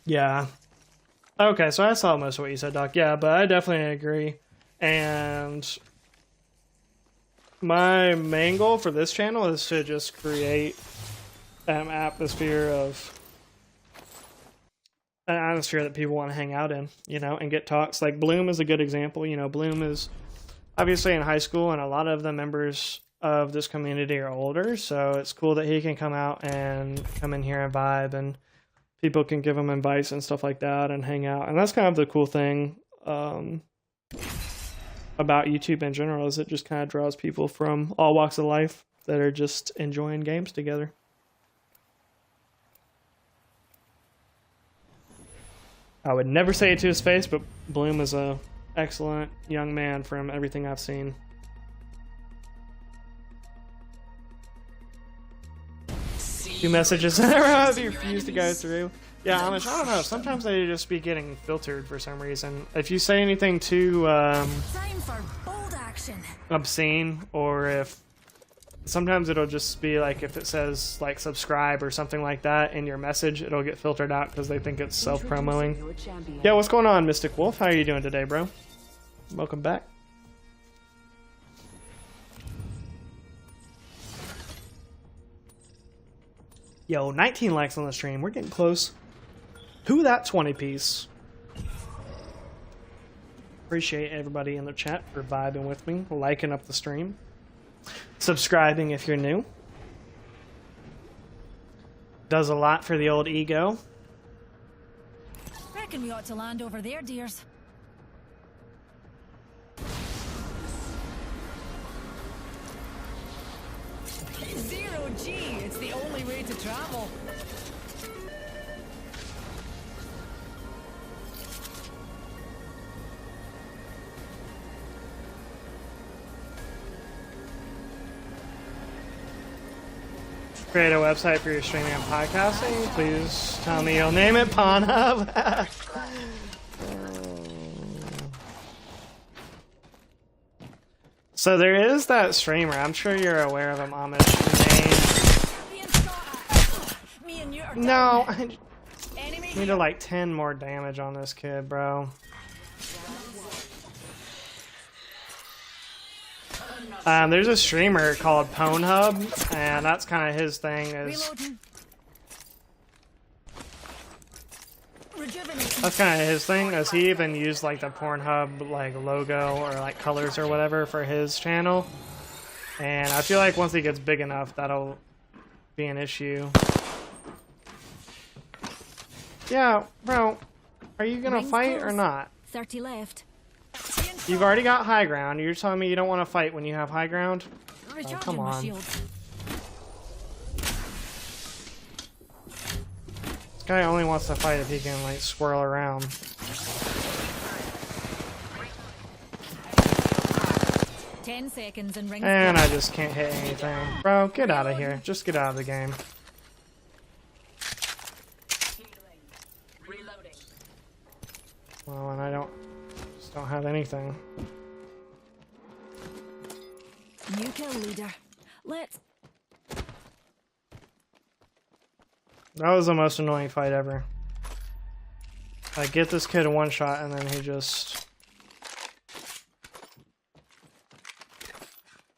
Yeah. Okay, so I saw most of what you said, Doc. Yeah, but I definitely agree. And my main goal for this channel is to just create an atmosphere that people want to hang out in, you know, and get talks. Like Bloom is a good example. You know, Bloom is obviously in high school, and a lot of the members of this community are older, so it's cool that he can come out and come in here and vibe, and people can give him advice and stuff like that and hang out. And that's kind of the cool thing about YouTube in general, is it just kind of draws people from all walks of life that are just enjoying games together. I would never say it to his face, but Bloom is a excellent young man from everything I've seen. Few messages in a row have you refused to go through. Yeah, Amish, I don't know. Sometimes they just be getting filtered for some reason. If you say anything too Time for bold action. obscene, or if sometimes it'll just be like if it says like subscribe or something like that in your message, it'll get filtered out because they think it's self-promoing. Yeah, what's going on, Mystic Wolf? How are you doing today, bro? Welcome back. Yo, 19 likes on the stream. We're getting close. Who that 20 piece? Appreciate everybody in the chat for vibing with me, liking up the stream, subscribing if you're new. Does a lot for the old ego. Reckon we ought to land over there, dears. Zero G, it's the only way to travel. create a website for your streaming and podcasting, please tell me you'll name it Pornhub. So there is that streamer. I'm sure you're aware of him, Amish. No, I need to like 10 more damage on this kid, bro. There's a streamer called Pornhub, and that's kind of his thing. That's kind of his thing. Is he even used like the Pornhub like logo or like colors or whatever for his channel? And I feel like once he gets big enough, that'll be an issue. Yeah, bro. Are you gonna fight or not? 30 left. You've already got high ground. You're telling me you don't want to fight when you have high ground? Oh, come on. This guy only wants to fight if he can like swirl around. And I just can't hit anything. Bro, get out of here. Just get out of the game. Well, and I just don't have anything. New kill leader. Let's. That was the most annoying fight ever. I get this kid a one shot and then he just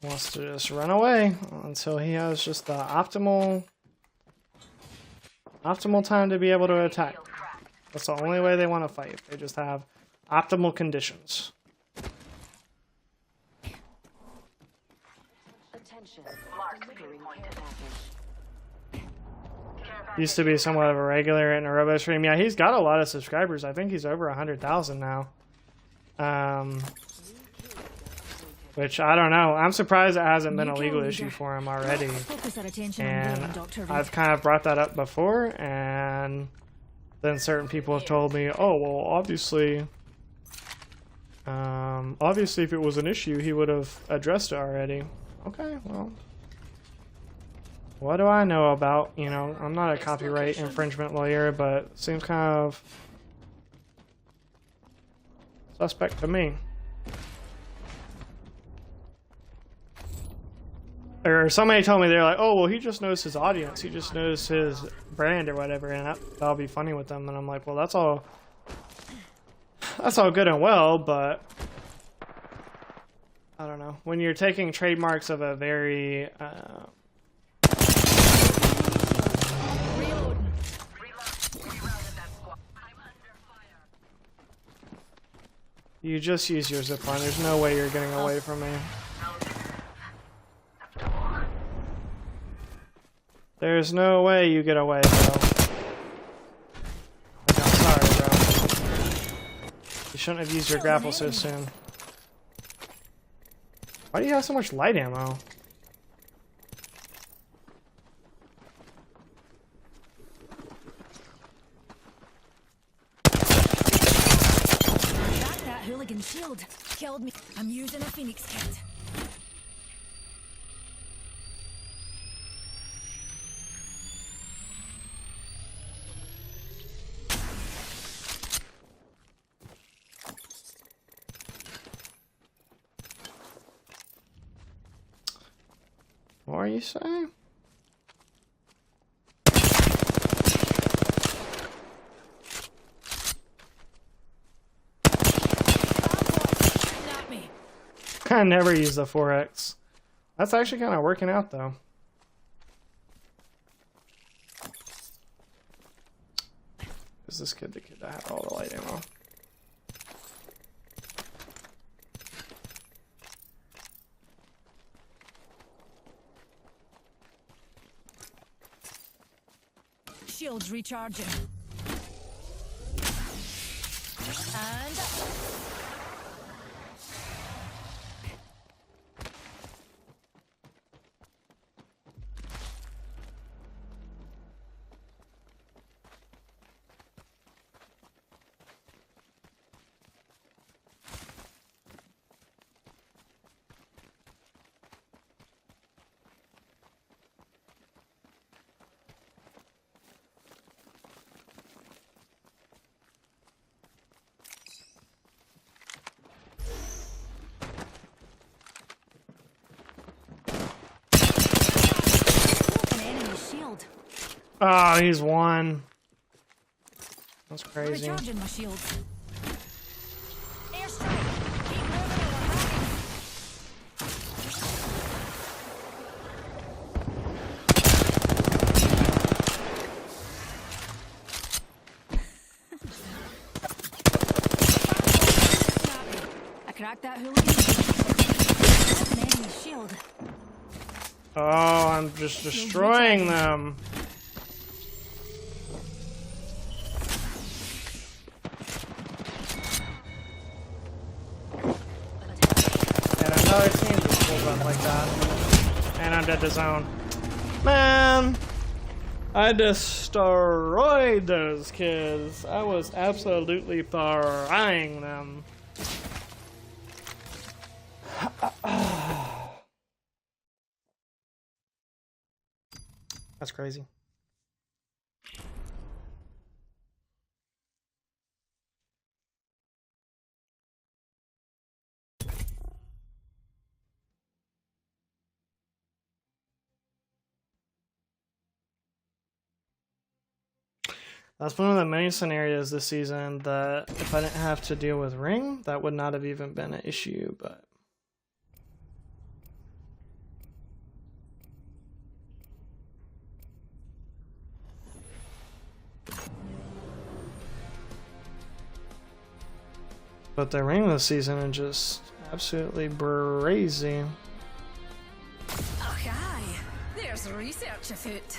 wants to just run away until he has just the optimal time to be able to attack. That's the only way they want to fight. They just have optimal conditions. Used to be somewhat of a regular in a Robo stream. Yeah, he's got a lot of subscribers. I think he's over 100,000 now. Which I don't know. I'm surprised it hasn't been a legal issue for him already. And I've kind of brought that up before, and then certain people have told me, oh, well, obviously if it was an issue, he would have addressed it already. Okay, well, what do I know about, you know, I'm not a copyright infringement lawyer, but it seems kind of suspect to me. Or somebody told me, they're like, oh, well, he just knows his audience. He just knows his brand or whatever, and that'll be funny with them. And I'm like, well, that's all good and well, but I don't know. When you're taking trademarks of a very you just use your zipline. There's no way you're getting away from me. There's no way you get away, bro. Like, I'm sorry, bro. You shouldn't have used your grapple so soon. Why do you have so much light ammo? That hooligan shield killed me. I'm using a Phoenix kit. What are you saying? I never use the 4X. That's actually kind of working out though. Is this kid the kid that had all the light ammo? Shields recharging. And Oh, he's one. That's crazy. Recharging my shields. Airstrike. Keep moving or we're hurting. I cracked that hooligan. That's an enemy shield. Oh, I'm just destroying them. And another team just pulls up like that. And I'm dead to zone. Man, I destroyed those kids. I was absolutely frying them. That's crazy. That's one of the many scenarios this season that if I didn't have to deal with Ring, that would not have even been an issue, but the Ring this season is just absolutely brazy. Oh, hi. There's research afoot.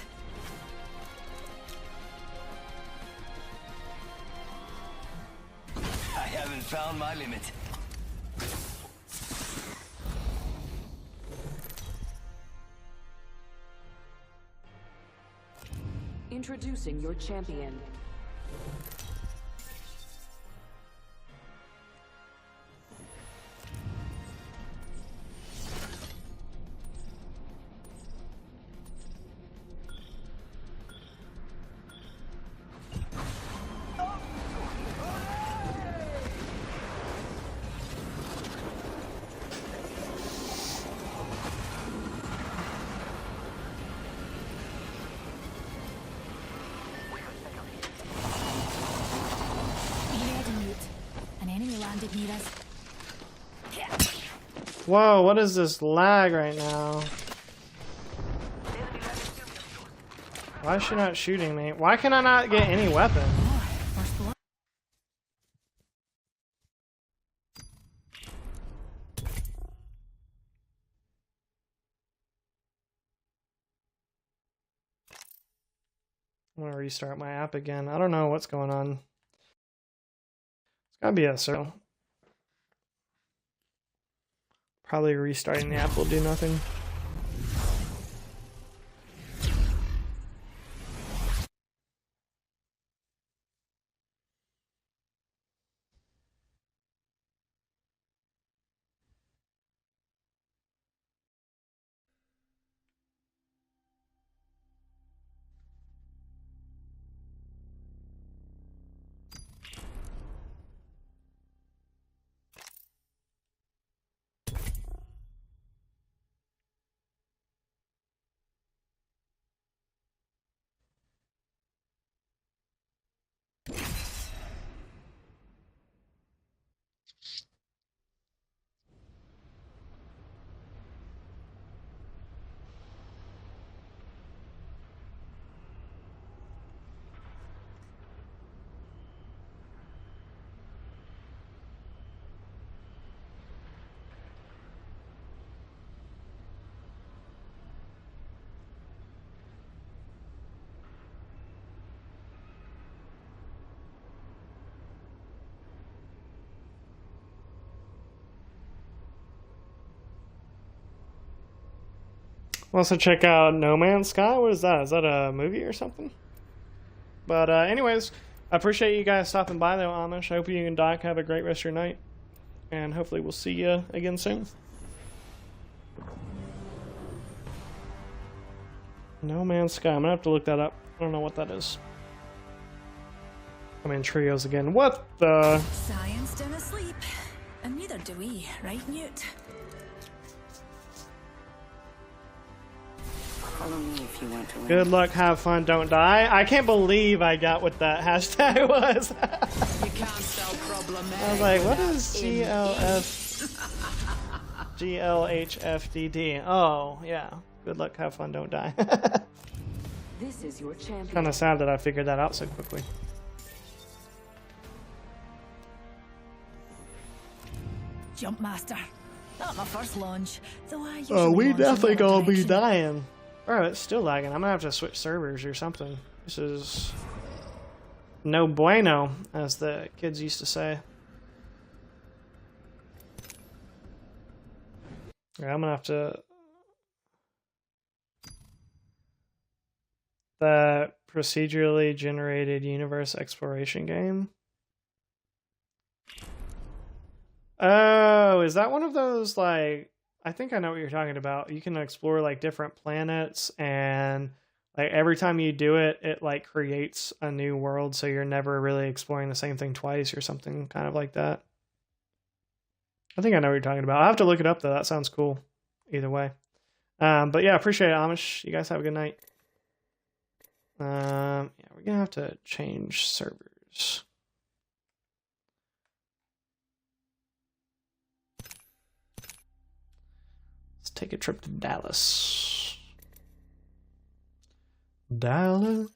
I haven't found my limit. Introducing your champion. Whoa, what is this lag right now? Why is she not shooting me? Why can I not get any weapon? I'm gonna restart my app again. I don't know what's going on. It's gotta be a circle. Probably restarting the app will do nothing. Also check out No Man's Sky. What is that? Is that a movie or something? But anyways, I appreciate you guys stopping by though, Amish. I hope you and Doc have a great rest of your night. And hopefully we'll see you again soon. No Man's Sky. I'm gonna have to look that up. I don't know what that is. I'm in trios again. What the? Science don't sleep. And neither do we, right, Newt? Follow me if you want to win. Good luck, have fun, don't die. I can't believe I got what that hashtag was. You can't spell problem. I was like, what is GLHFDD? Oh, yeah. Good luck, have fun, don't die. This is your champion. Kind of sad that I figured that out so quickly. Jump master. Not my first launch, though I usually Oh, we launch in definitely the other gonna be direction. dying. Bro, it's still lagging. I'm gonna have to switch servers or something. This is no bueno, as the kids used to say. Yeah, I'm gonna have to. The procedurally generated universe exploration game. Oh, is that one of those, like, I think I know what you're talking about. You can explore like different planets, and like every time you do it, it like creates a new world, so you're never really exploring the same thing twice or something kind of like that. I think I know what you're talking about. I'll have to look it up though. That sounds cool. Either way. But yeah, appreciate it, Amish. You guys have a good night. Yeah, we're gonna have to change servers. Let's take a trip to Dallas. Dallas.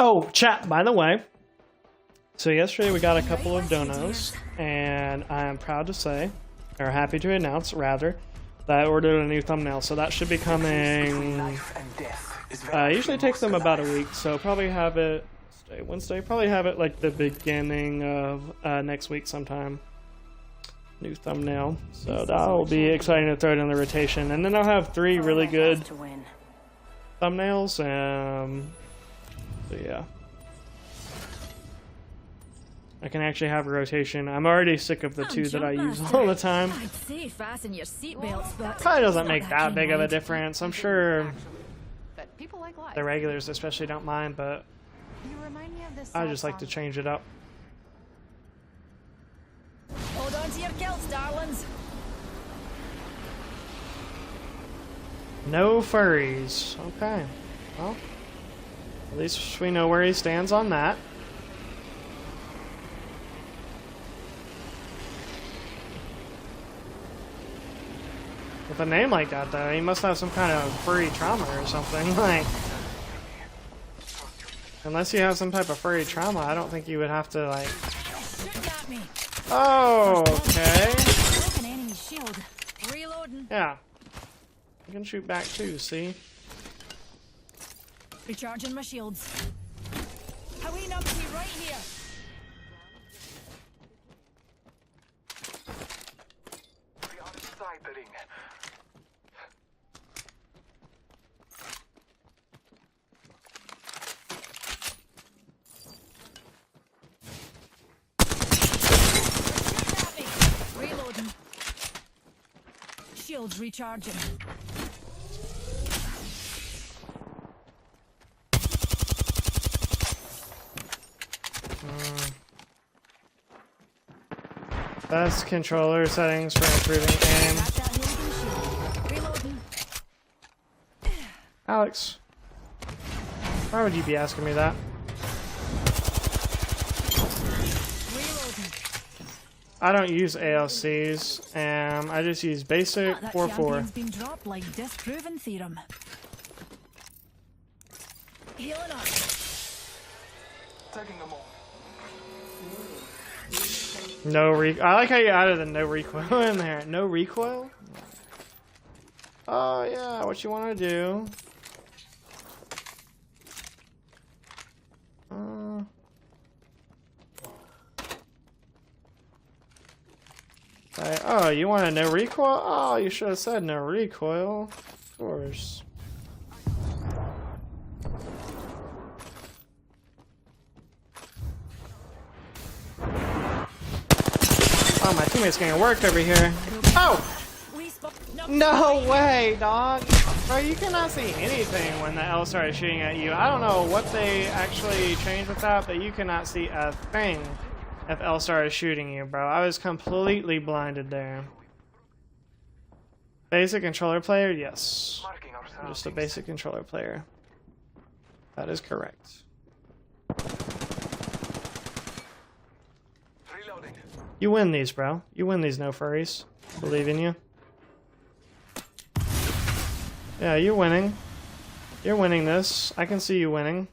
Oh, chat, by the way. So yesterday we got a couple of donos, and I am proud to say, or happy to announce, rather, that I ordered a new thumbnail. So that should be coming. Usually takes them about a week, so probably have it Wednesday. Probably have it like the beginning of next week sometime. New thumbnail. So that will be exciting to throw it in the rotation, and then I'll have 3 really good thumbnails. So yeah, I can actually have a rotation. I'm already sick of the 2 that I use all the time. I'd say fasten your seatbelts, but Probably doesn't it's make not that big of a keen-eyed. difference. I'm sure But people like life. the regulars especially don't mind, but You remind me of this I just like to change it up. Hold on to your kilts, darlings. No furries. Okay. Well, at least we know where he stands on that. With a name like that, though, he must have some kind of furry trauma or something. Like, unless you have some type of furry trauma, I don't think you would have to, like... Shooting at me. Oh, okay. Broken enemy shield. Reloading. Yeah. You can shoot back too, see? Recharging my shields. Hoween up to me right here. The other side the ring. Reloading. Shields recharging. Best controller settings for improving aim. Got that Hooligan shield. Reloading. Alex, why would you be asking me that? Reloading. I don't use ALCs, I just use basic That 4-4. champion's been dropped like disproven theorem. Healing up. Taking them all. No I like how you added the no recoil in there. No recoil? Oh yeah, what you want to do? Oh, you want a no recoil? Oh, you should have said no recoil. Of course. Oh, my teammate's getting worked over here. Oh! No way, dog. Bro, you cannot see anything when the L started shooting at you. I don't know what they actually changed with that, but you cannot see a thing if L started shooting you, bro. I was completely blinded there. Basic controller player? Yes. I'm just a basic controller player. That is correct. You win these, bro. You win these, no furries. Believe in you. Yeah, you're winning. You're winning this. I can see you winning.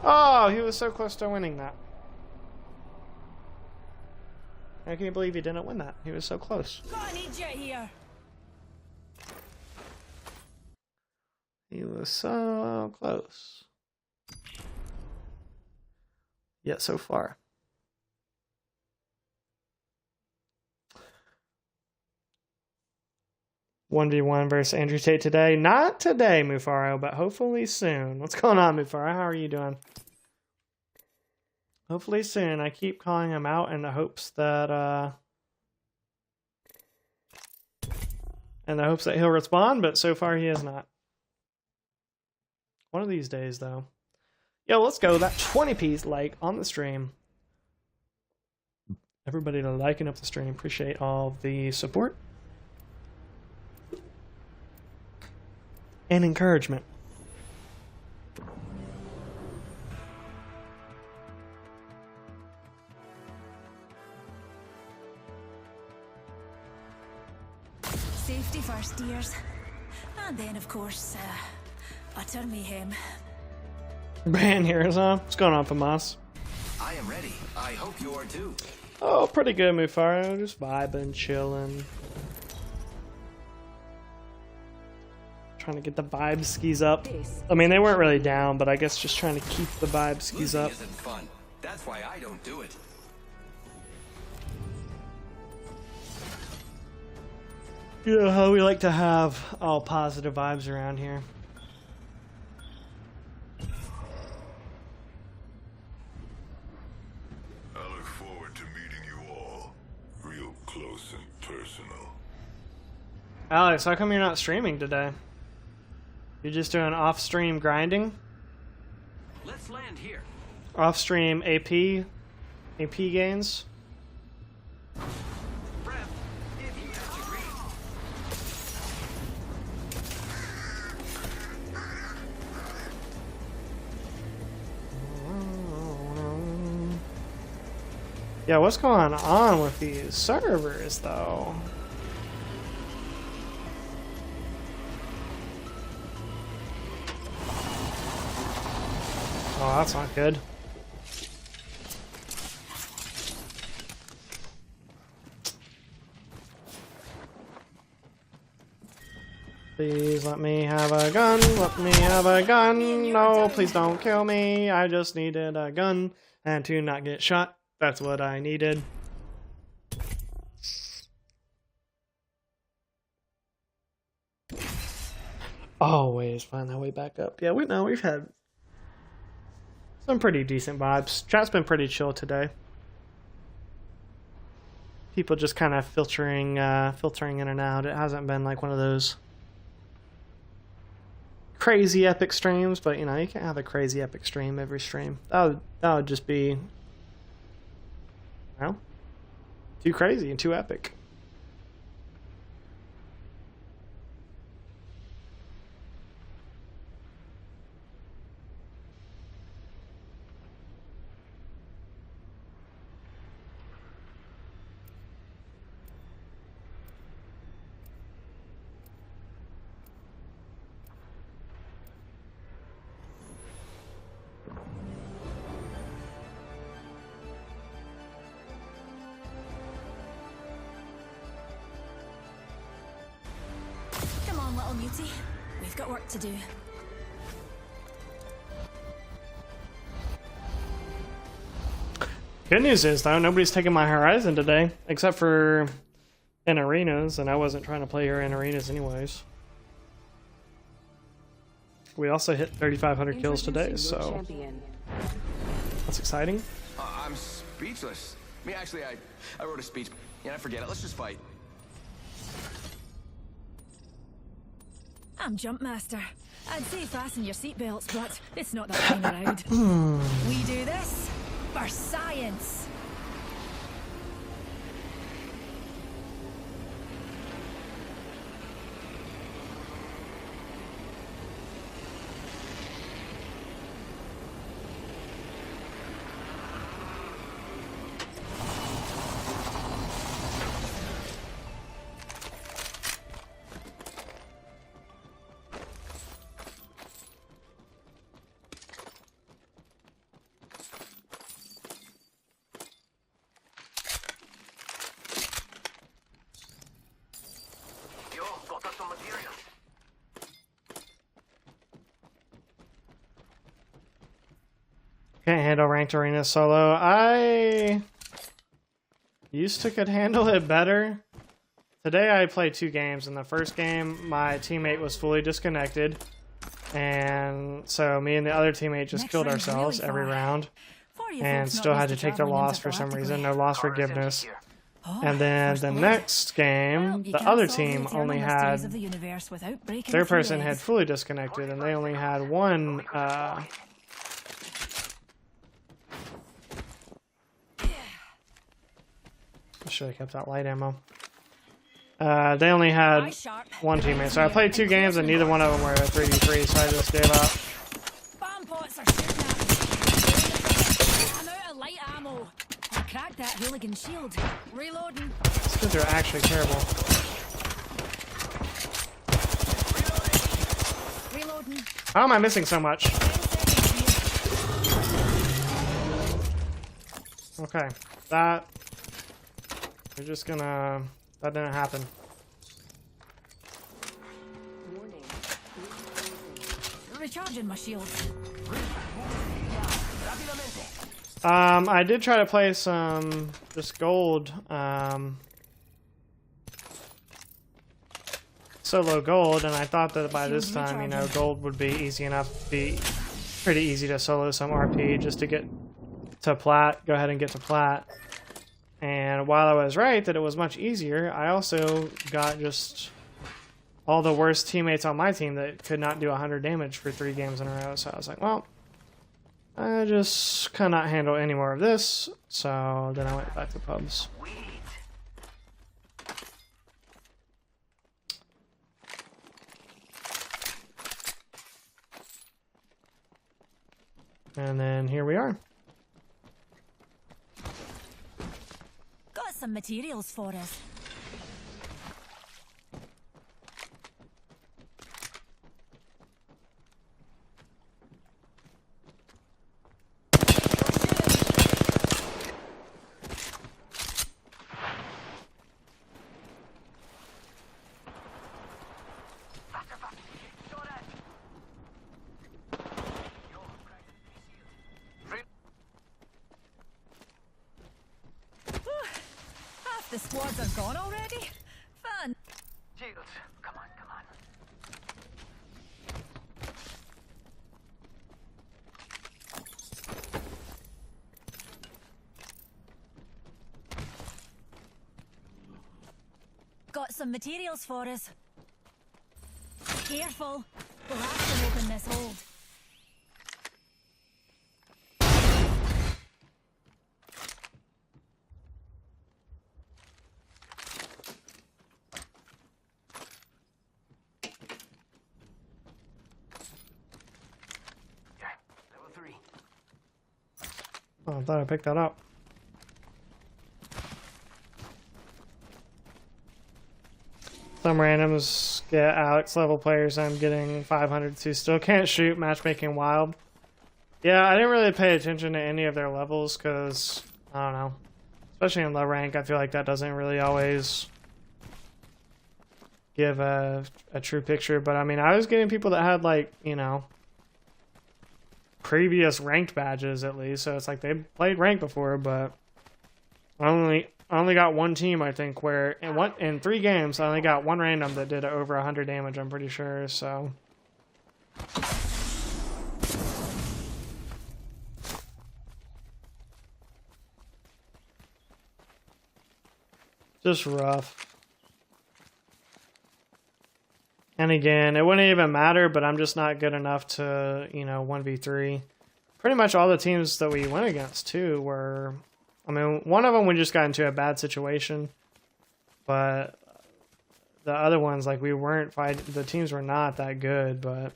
Oh, he was so close to winning that. I can't believe he didn't win that. He was so close. Got an idiot here. He was so close. Yet so far. "1v1 versus Andrew Tate today." Not today, Mufaro, but hopefully soon. What's going on, Mufaro? How are you doing? Hopefully soon. I keep calling him out in the hopes that he'll respond, but so far he has not. One of these days, though. Yo, let's go. That 20-piece like on the stream. Everybody liking up the stream. Appreciate all the support and encouragement. Safety first, dears. And then, of course, utter mayhem. Ban here, huh? What's going on, Famas? I am ready. I hope you are too. Oh, pretty good, Mufaro. Just vibing, chilling. Trying to get the vibe skis up. I mean, they weren't really down, but I guess just trying to keep the vibe skis up. Isn't fun. That's why I don't do it. Yeah, how we like to have all positive vibes around here. I look forward to meeting you all, real close and personal. Alex, how come you're not streaming today? You're just doing off-stream grinding? Let's land here. Off-stream AP gains? Yeah, what's going on with these servers, though? Oh, that's not good. Please let me have a gun. Let me have a gun. No, please don't kill me. I just needed a gun and to not get shot. That's what I needed. Always find that way back up. Yeah, we've had some pretty decent vibes. Chat's been pretty chill today. People just kind of filtering in and out. It hasn't been like one of those crazy epic streams, but you know, you can't have a crazy epic stream every stream. That would just be, well, too crazy and too epic. We've got work to do. Good news is, though, nobody's taking my Horizon today, except for in arenas, and I wasn't trying to play her in arenas anyways. we also hit 3,500 kills today, Introducing your so champion. that's exciting. I'm speechless. Me, actually, I wrote a speech. Yeah, forget it. Let's just fight. I'm Jumpmaster. I'd say fasten your seatbelts, but it's not that kind of ride. We do this for science. Yo, got us some materials. Can't handle ranked arena solo. I used to could handle it better. Today I played 2 games. In the first game, my teammate was fully disconnected. And so me and the other teammate just Next killed round's ourselves really every far. round. For you And folks not still had to used take the traveling loss for some intergalactically. reason. No loss Carter's empty forgiveness. here. Oh, And then first the blood. next game, Well, you the can't other solve the team eternal only mysteries had... of the universe without breaking Their a few person had eggs. fully disconnected, and they only had one... I should have kept that light ammo. They only had Eye sharp. one teammate, so I played 2 games and neither one of them were 3v3, so I just gave up. Bomb pots are shooting at me. I'm out of light ammo. I cracked that hooligan shield. Reloading. These kids are actually terrible. Reloading. How am I missing so much? 10 seconds here. Okay, that... We're just gonna... That didn't happen. Warning. Recharging my shield. I did try to play some... just gold, solo gold, and I thought that by this time, you know, gold would be easy enough, be pretty easy to solo some RP just to get to plat, go ahead and get to plat. And while I was right that it was much easier, I also got just all the worst teammates on my team that could not do 100 damage for 3 games in a row. So I was like, well, I just cannot handle any more of this. So then I went back to pubs. And then here we are. Got some materials for us. Half the squads are gone already? Fun. Shields. Come on, come on. Got some materials for us. Careful. We'll have to open this hold. Yeah, level 3. Oh, I thought I picked that up. Some randoms get Alex level players. I'm getting 500 to still can't shoot matchmaking wild. Yeah, I didn't really pay attention to any of their levels because I don't know. Especially in low rank, I feel like that doesn't really always give a true picture. But I mean, I was getting people that had like, you know, previous ranked badges at least. So it's like they played ranked before, but I only got one team, I think, where in 3 games I only got one random that did over 100 damage, I'm pretty sure, so Just rough. And again, it wouldn't even matter, but I'm just not good enough to, you know, 1v3. Pretty much all the teams that we went against, too, were... I mean, one of them we just got into a bad situation. But the other ones, like, we weren't fighting... The teams were not that good, but...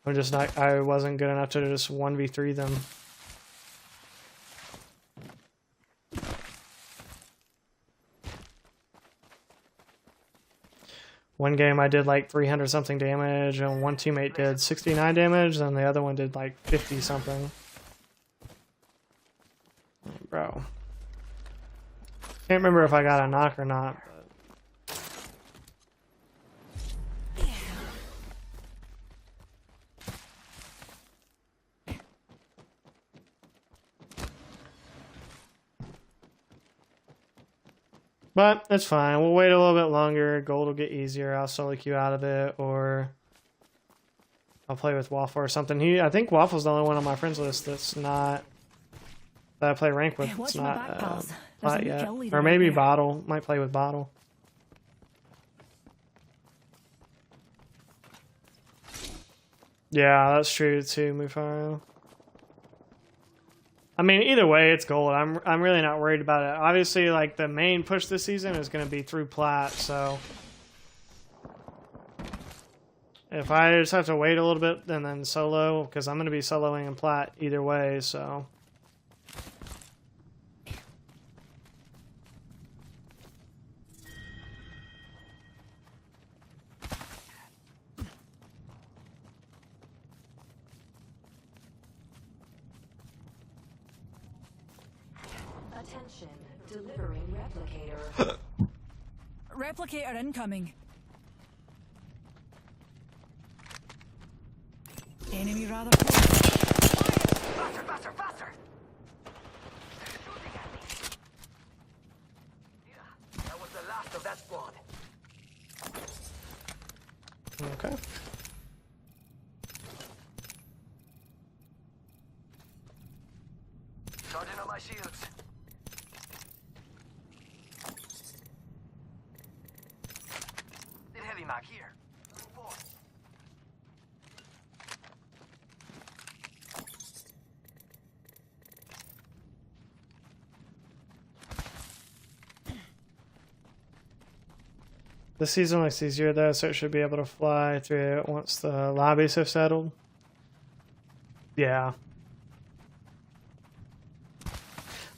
I'm just not... I wasn't good enough to just 1v3 them. One game I did like 300 something damage, and one teammate did 69 damage, and the other one did like 50 something. Bro. Can't remember if I got a knock or not. But it's fine. We'll wait a little bit longer. Gold will get easier. I'll solo queue out of it, or I'll play with Waffle or something. I think Waffle's the only one on my friends list that's not that I play rank with. It's not plat yet, or maybe Bottle might play with Bottle. Yeah, that's true too, Mufaro. I mean, either way, it's gold. I'm really not worried about it. Obviously, like, the main push this season is going to be through plat, so... If I just have to wait a little bit and then solo, because I'm going to be soloing in plat either way, so... Attention, delivering replicator. Replicator incoming. Enemy rather close. Faster, faster, faster! Yeah, that was the last of that squad. Okay. Charging on my shields. Did heavy mag here. This season looks easier though, so it should be able to fly through it once the lobbies have settled. Yeah.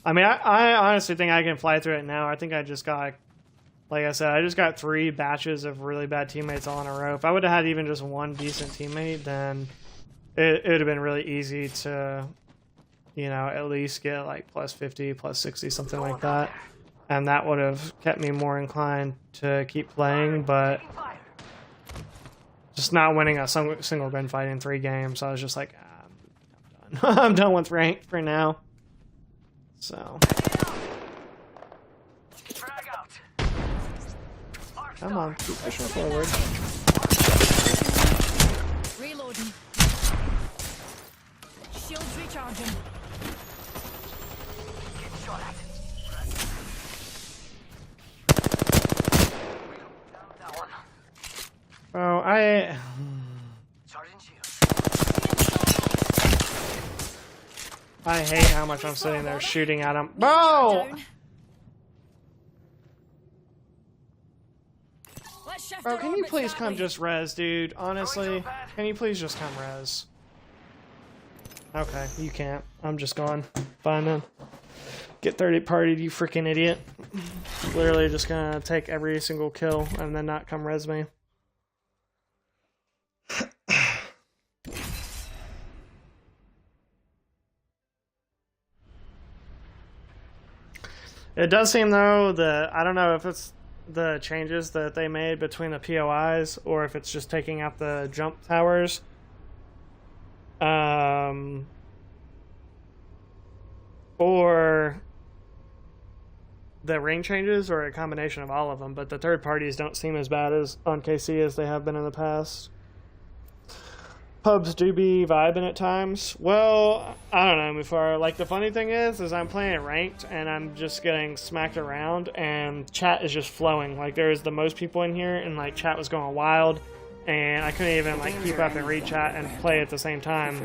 I mean, I honestly think I can fly through it now. I think I just got, like I said, I just got 3 batches of really bad teammates all in a row. If I would have had even just one decent teammate, then it would have been really easy to, you know, at least get like plus 50, plus 60, something like that. And that would have kept me more inclined to keep playing, but just not winning a single gunfight in 3 games. So I was just like, I'm done. I'm done with ranked for now. So. Come on, keep pushing forward. Reloading. Shields recharging. Get shot at. Bro, I hate how much I'm sitting there shooting at him. Bro! Bro, can you please come just res, dude? Honestly, can you please just come res? Okay, you can't. I'm just gone. Fine then. Get 30-partied, you freaking idiot. Literally just gonna take every single kill and then not come res me. It does seem though that, I don't know if it's the changes that they made between the POIs or if it's just taking out the jump towers. Or the ring changes, or a combination of all of them, but the third parties don't seem as bad as on KC as they have been in the past. pubs do be vibing at times. Well, I don't know, before. Like, the funny thing is I'm playing ranked and I'm just getting smacked around and chat is just flowing. Like, there's the most people in here and like chat was going wild and I couldn't even like keep up and read chat and play at the same time.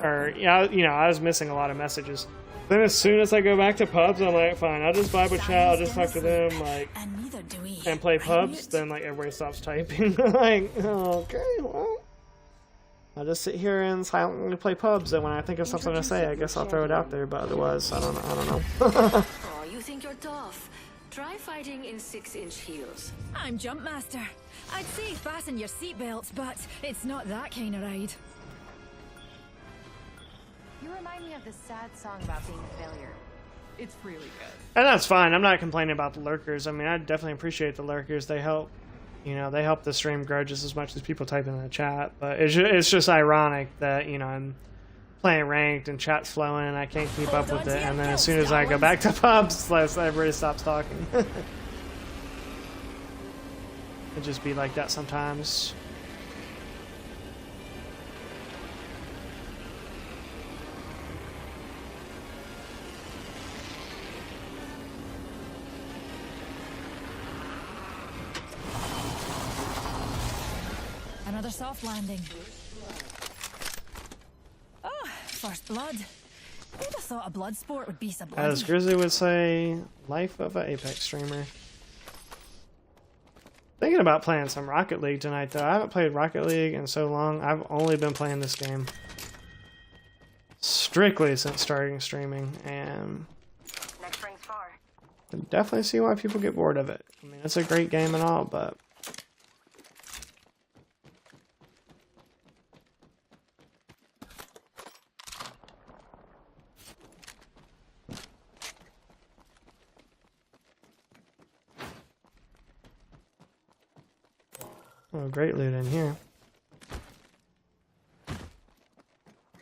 Or, yeah, you know, I was missing a lot of messages. Then as soon as I go back to pubs, I'm like, fine, I'll just vibe with chat, I'll just talk to them, like, and play pubs. Then like everybody stops typing. Like, okay, well, I'll just sit here and silently play pubs, and when I think of something to say, I guess I'll throw it out there, but otherwise, I don't know. Oh, you think you're tough? Try fighting in 6-inch heels. I'm Jumpmaster. I'd say fasten your seatbelts, but it's not that kind of ride. You remind me of the sad song about being a failure. It's really good. And that's fine. I'm not complaining about the lurkers. I mean, I definitely appreciate the lurkers. They help, you know, they help the stream grow just as much as people type in the chat. But it's just ironic that, you know, I'm playing ranked and chat's flowing and I can't keep up with it. And then as soon as I go back to pubs, everybody stops talking. It just be like that sometimes. Another soft landing. Oh, first blood. Who'd have thought a blood sport would be so bloody? As Grizzly would say, life of an Apex streamer. Thinking about playing some Rocket League tonight, though. I haven't played Rocket League in so long. I've only been playing this game strictly since starting streaming, and Next ring's far. I can definitely see why people get bored of it. I mean, it's a great game and all, but oh, great loot in here.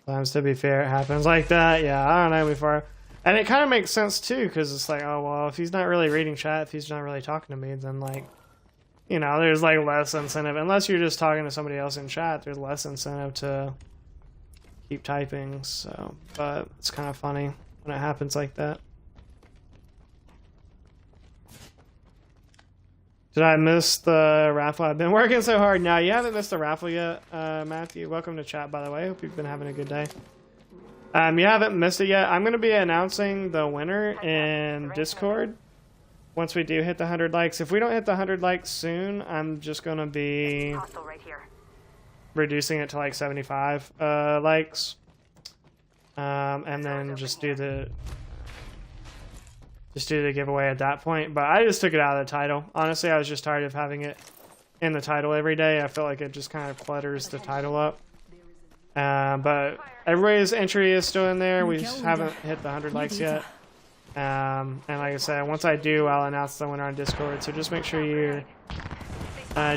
Sometimes, to be fair, it happens like that. Yeah, I don't know before. And it kind of makes sense, too, because it's like, oh, well, if he's not really reading chat, if he's not really talking to me, then, like, you know, there's, like, less incentive. Unless you're just talking to somebody else in chat, there's less incentive to keep typing. So, but it's kind of funny when it happens like that. Did I miss the raffle? I've been working so hard. Now, you haven't missed the raffle yet, Matthew. Welcome to chat, by the way. Hope you've been having a good day. You haven't missed it yet. I'm going to be announcing the winner in Discord once we do hit the 100 likes. If we don't hit the 100 likes soon, I'm just going to be reducing it to like 75 likes. And then just do the giveaway at that point. But I just took it out of the title. Honestly, I was just tired of having it in the title every day. I felt like it just kind of clutters the title up. But everybody's entry is still in there. We just haven't hit the 100 likes yet. And like I said, once I do, I'll announce the winner on Discord. So just make sure you're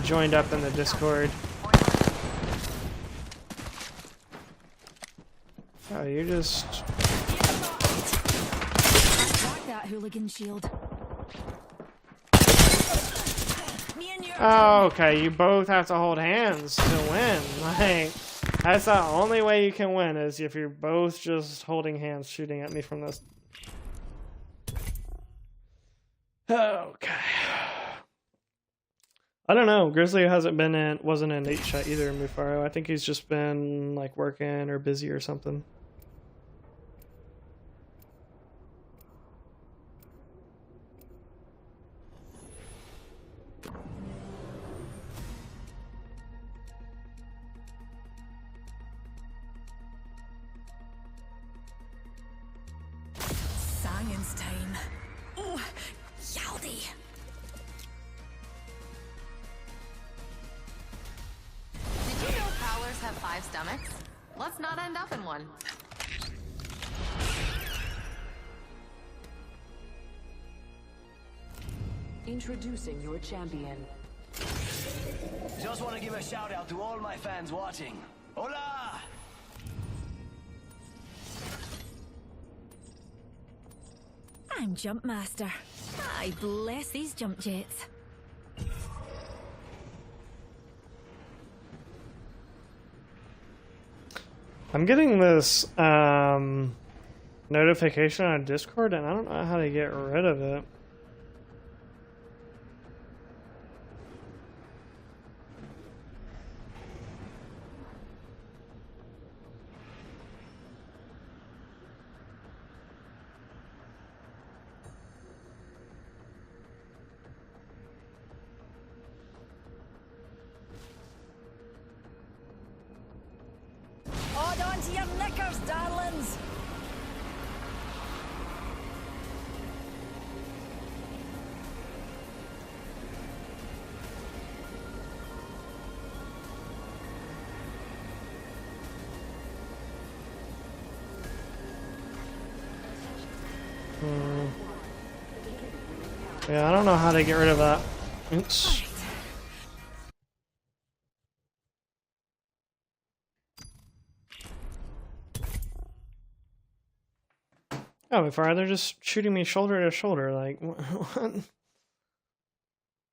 joined up in the Discord. Oh, you just... that hooligan shield. Oh, okay, you both have to hold hands to win. Like, that's the only way you can win, is if you're both just holding hands shooting at me from this. Okay. I don't know. Grizzly wasn't in 8 shot either before. I think he's just been like working or busy or something. Science time. Oh, yaldy. Did you know prowlers have 5 stomachs? Let's not end up in one. Introducing your champion. Just want to give a shout out to all my fans watching. Hola! I'm Jumpmaster. I bless these jump jets. I'm getting this notification on Discord, and I don't know how to get rid of it. Hold on to your knickers, darlings. Yeah, I don't know how to get rid of that. Oops. Oh, before they're just shooting me shoulder to shoulder. Like, what?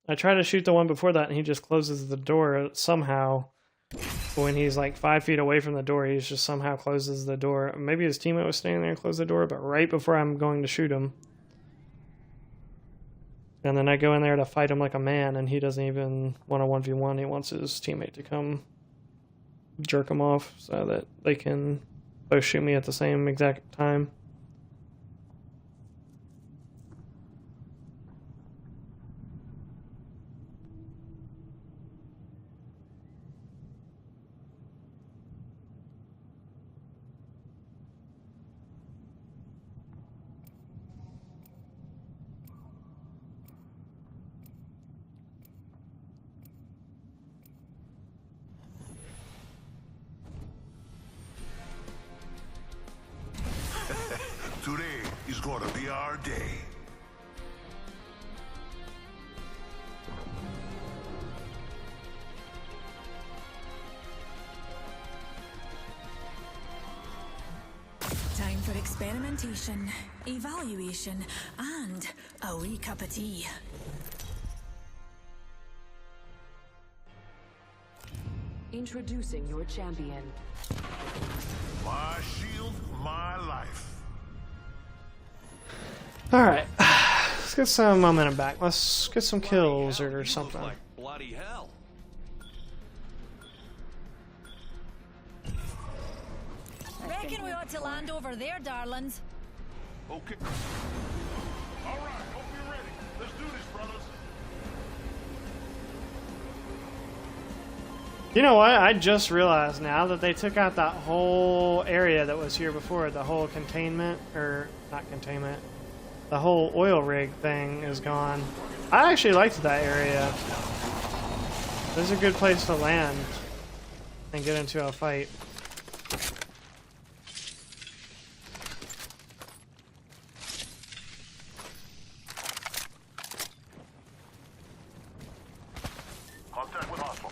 I try to shoot the one before that, and he just closes the door somehow. When he's like 5 feet away from the door, he just somehow closes the door. Maybe his teammate was standing there and closed the door, but right before I'm going to shoot him. And then I go in there to fight him like a man, and he doesn't even want a 1v1. He wants his teammate to come jerk him off so that they can both shoot me at the same exact time. Today is gonna be our day. Time for experimentation, evaluation, and a wee cup of tea. Introducing your champion. My shield, my life. Alright, let's get some momentum back. Let's get some kills or something. Like bloody hell. Reckon we ought to land over there, darlings. Okay. All right, hope you're ready. Let's do this, brothers. You know what? I just realized now that they took out that whole area that was here before. The whole containment, or not containment, the whole oil rig thing is gone. I actually liked that area. It was a good place to land and get into a fight. Contact with hostile.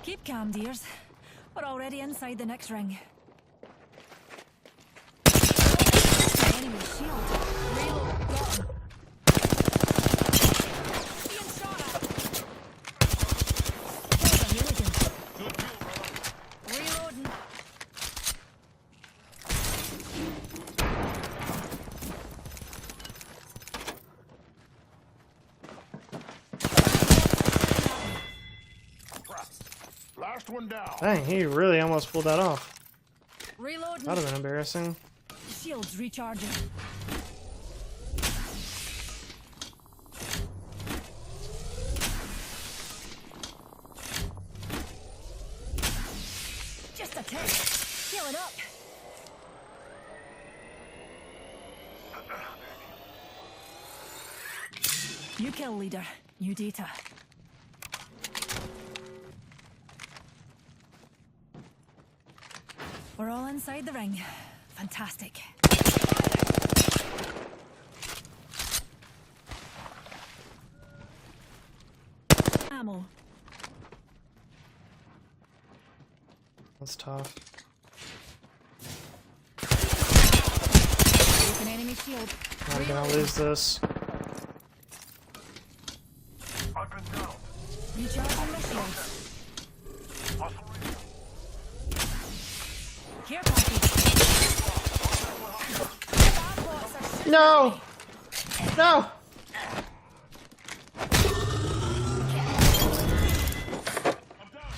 Keep calm, dears. We're already inside the next ring. Enemy shield. Reload. Got him. Being shot at. There's a hooligan. Good kill, brother. Reloading. Last one down. Dang, he really almost pulled that off. Reloading. That would have been embarrassing. Shields recharging. Just a test. Heal it up. New kill leader. New data. We're all inside the ring. Fantastic. Ammo. That's tough. Break an enemy shield. I'm gonna lose this. No! No!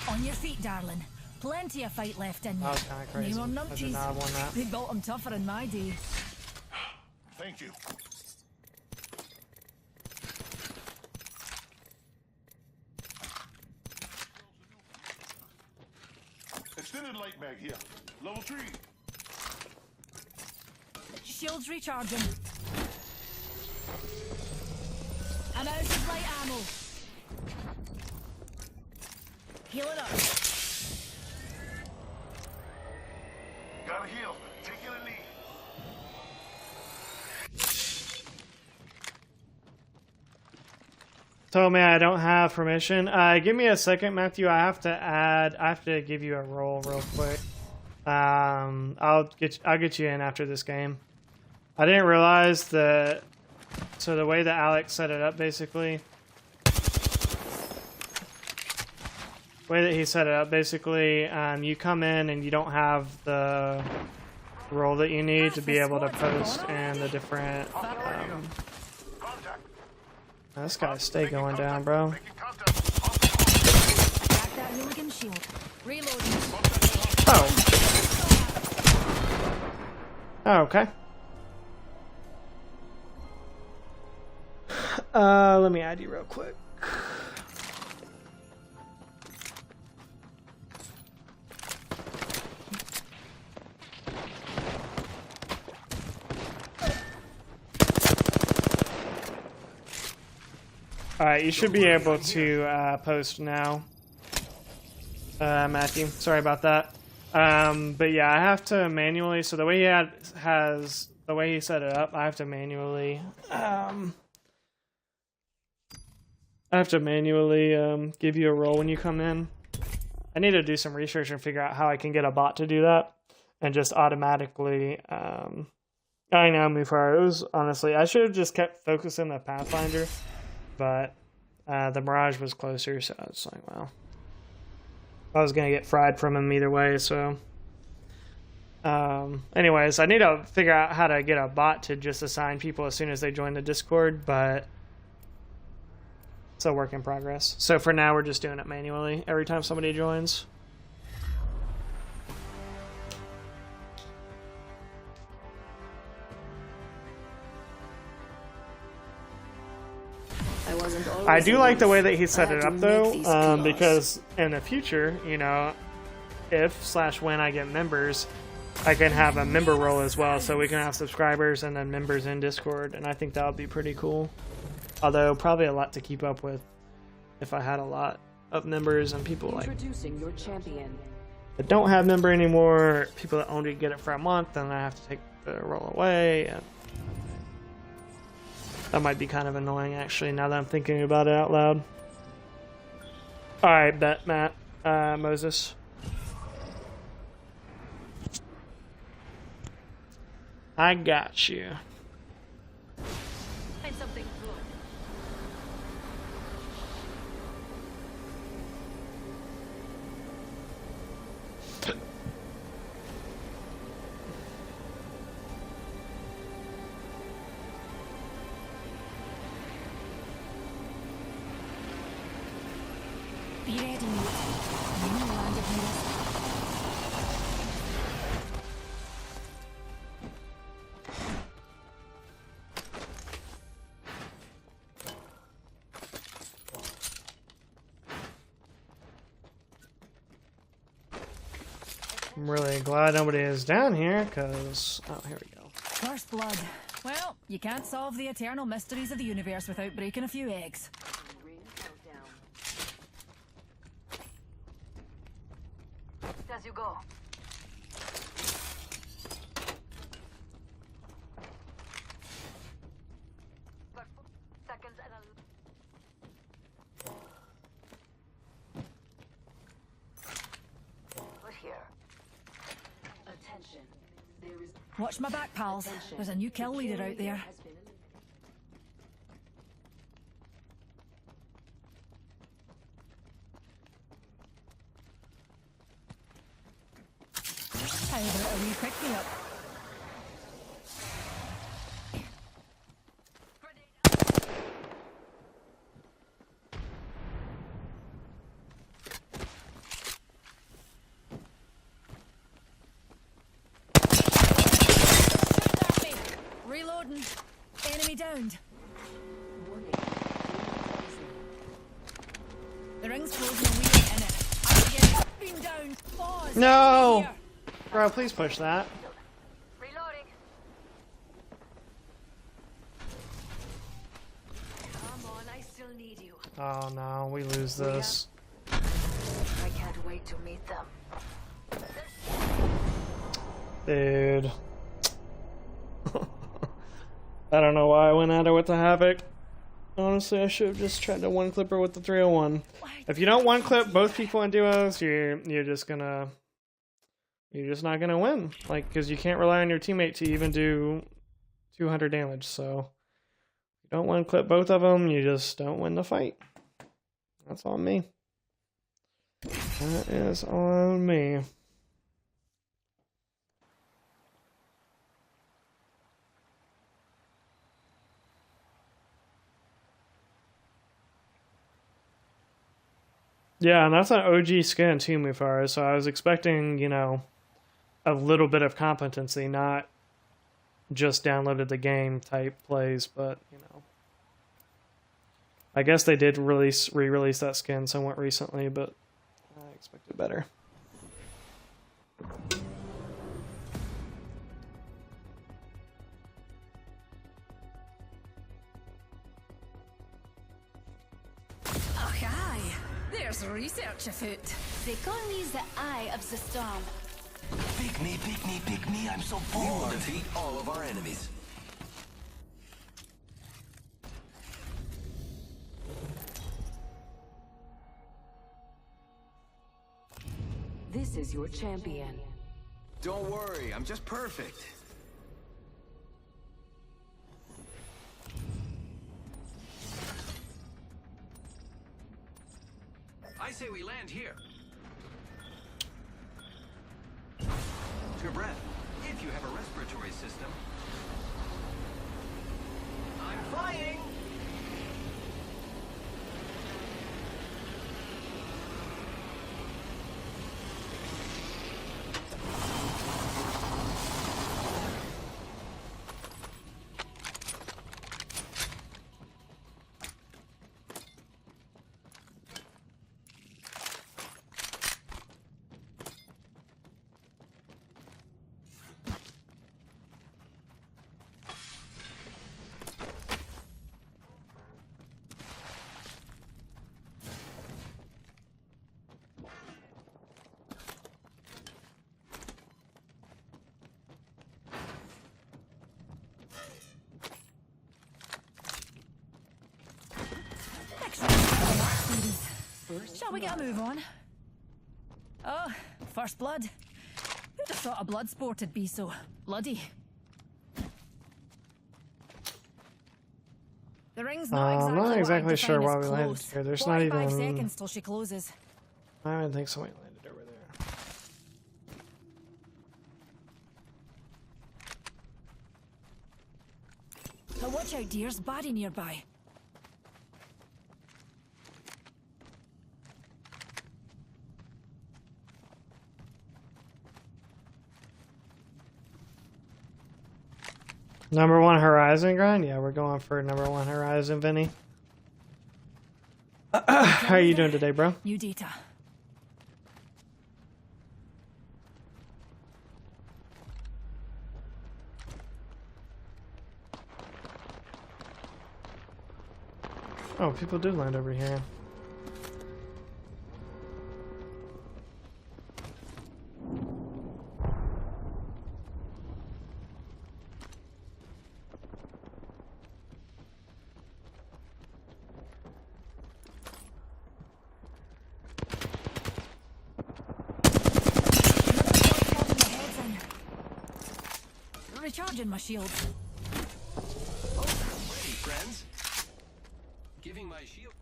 On your feet, darling. Plenty of fight left in you. That was kind of crazy. Name on I did numpties. not have one that. They built them tougher in my day. Thank you. Extended light mag here. Level 3. Shields recharging. I'm out of light ammo. Healing up. Gotta heal. Taking a knee. Told me I don't have permission. Give me a second, Matthew. I have to give you a roll real quick. I'll get you in after this game. I didn't realize that. So the way that Alex set it up, basically, you come in and you don't have the role that you need to be able to post and the different. This guy's stay going down, bro. Oh. Oh, okay. Let me add you real quick. Alright, you should be able to post now, Matthew. Sorry about that. But yeah, I have to manually. So the way the way he set it up, I have to manually. Give you a role when you come in. I need to do some research and figure out how I can get a bot to do that, and just automatically. I know move forward. It was honestly, I should have just kept focusing the Pathfinder. But the Mirage was closer, so I was like, well, I was going to get fried from him either way, so. Anyways, I need to figure out how to get a bot to just assign people as soon as they join the Discord, but it's a work in progress. So for now, we're just doing it manually every time somebody joins. I do like the way that he set it up though, because in the future, you know, if/when I get members, I can have a member role as well, so we can have subscribers and then members in Discord, and I think that would be pretty cool. Although probably a lot to keep up with if I had a lot of members and people like your champion. that don't have member anymore, people that only get it for a month, and I have to take the role away. And that might be kind of annoying, actually, now that I'm thinking about it out loud. Alright, bet, Matt. Moses. I got you. Find something good. Be ready. You landed me this. I'm really glad nobody is down here, because... Oh, here we go. First blood. Well, you can't solve the eternal mysteries of the universe without breaking a few eggs. As you go. Seconds and We're here. Attention. There is Watch my back, pals. There's a new kill leader out there. How about a wee quick me up. Reloading. Enemy downed. The ring's closing and we ain't in it. I'm getting been down. Pause. No! Here. Bro, please push that. Reloading. Come on, I still need you. Oh no, we lose this. I can't wait to meet them. Dude. I don't know why I went at her with the Havoc. Honestly, I should have just tried to one clip her with the 301. If you don't one clip both people in duos, you're just not gonna win. Like, because you can't rely on your teammate to even do 200 damage. So, if you don't one clip both of them, you just don't win the fight. That's on me. That is on me. Yeah, and that's an OG skin too, Mufara, so I was expecting, you know, a little bit of competency, not just downloaded the game type plays, but, you know. I guess they did re-release that skin somewhat recently, but I expected better. There's research afoot. They call me the Eye of the Storm. Pick me, pick me, pick me. I'm so bored. We will defeat all of our enemies. This is your champion. Don't worry, I'm just perfect. I say we land here. To breath, if you have a respiratory system. I'm flying! Shall we get a move on? Oh, first blood. Who'd have thought a blood sport would be so bloody? The ring's not I'm not exactly sure why we landed close. here. There's not 45 even... seconds till she closes. I don't even think somebody landed over there. Now watch out, dears. Baddie nearby. Number 1 Horizon grind? Yeah, we're going for number 1 Horizon, Vinny. How are you doing today, bro? New data. Oh, people did land over here. Recharging my shield. Ready, friends? Giving my shield.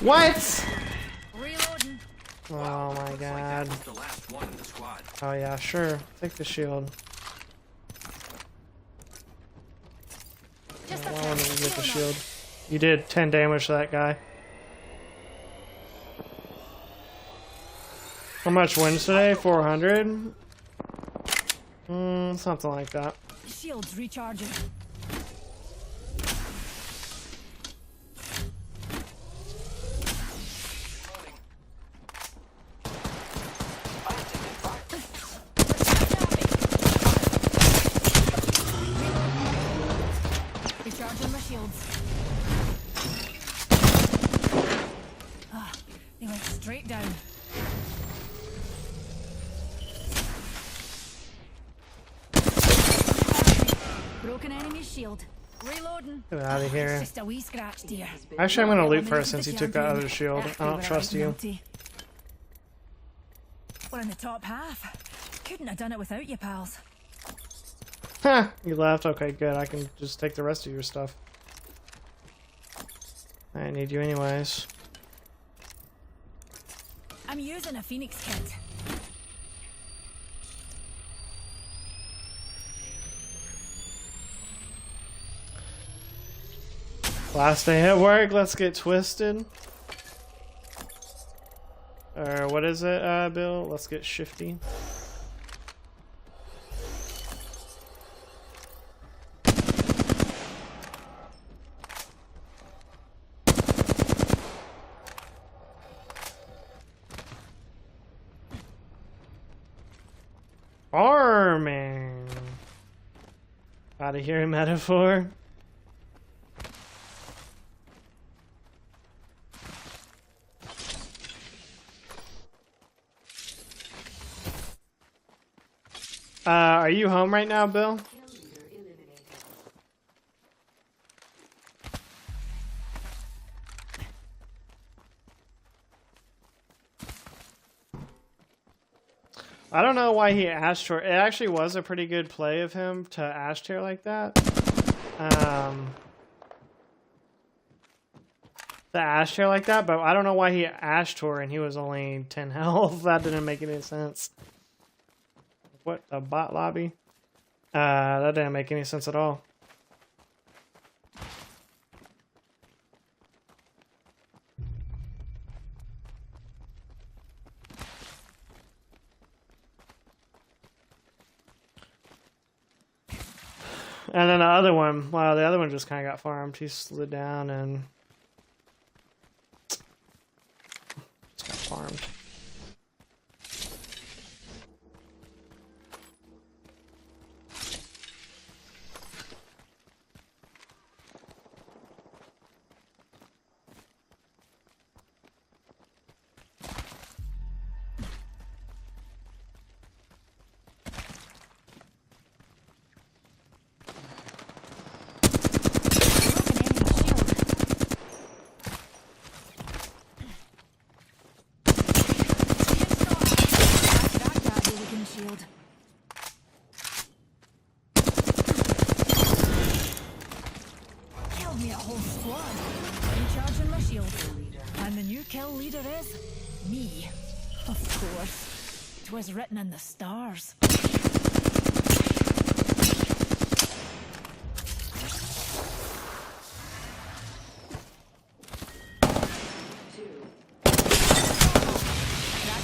What? Reloading. Oh my god. The last one in the squad. Oh yeah, sure. Take the shield. Just I a wanted to get the sec. shield. You did 10 damage to that guy. How much wins today? 400? Something like that. Shields recharging. Recharging my shields. Ah, they went straight down. Broken enemy shield. Reloading. Get out of here. Just a wee scratch, dear. Actually, I'm gonna loot first since you took that other shield. I don't trust you. We're in the top half. Couldn't have done it without you, pals. Huh, you left? Okay, good. I can just take the rest of your stuff. I need you anyways. I'm using a Phoenix kit. Last day at work, let's get twisted. Or what is it, Bill? Let's get shifty. Farming. Out of here, metaphor. Are you home right now, Bill? I don't know why he ash tear. It actually was a pretty good play of him to ash tear like that. The ash tear like that, but I don't know why he ash tore and he was only 10 health. That didn't make any sense. What, a bot lobby? That didn't make any sense at all. And then the other one, wow, the other one just kind of got farmed. He slid down and just got farmed. Shield. Killed me a whole squad. Recharging my shield. And the new kill leader is me. Of course. 'Twas written in the stars. Crack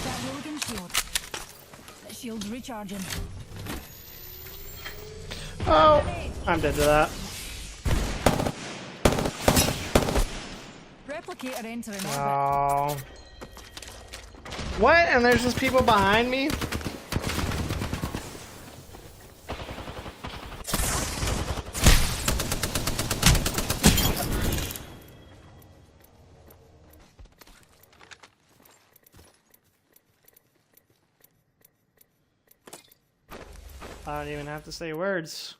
that Logan shield. Shield's recharging. Oh, I'm dead to that. Replicator entering orbit. Oh. What? And there's just people behind me? I don't even have to say words.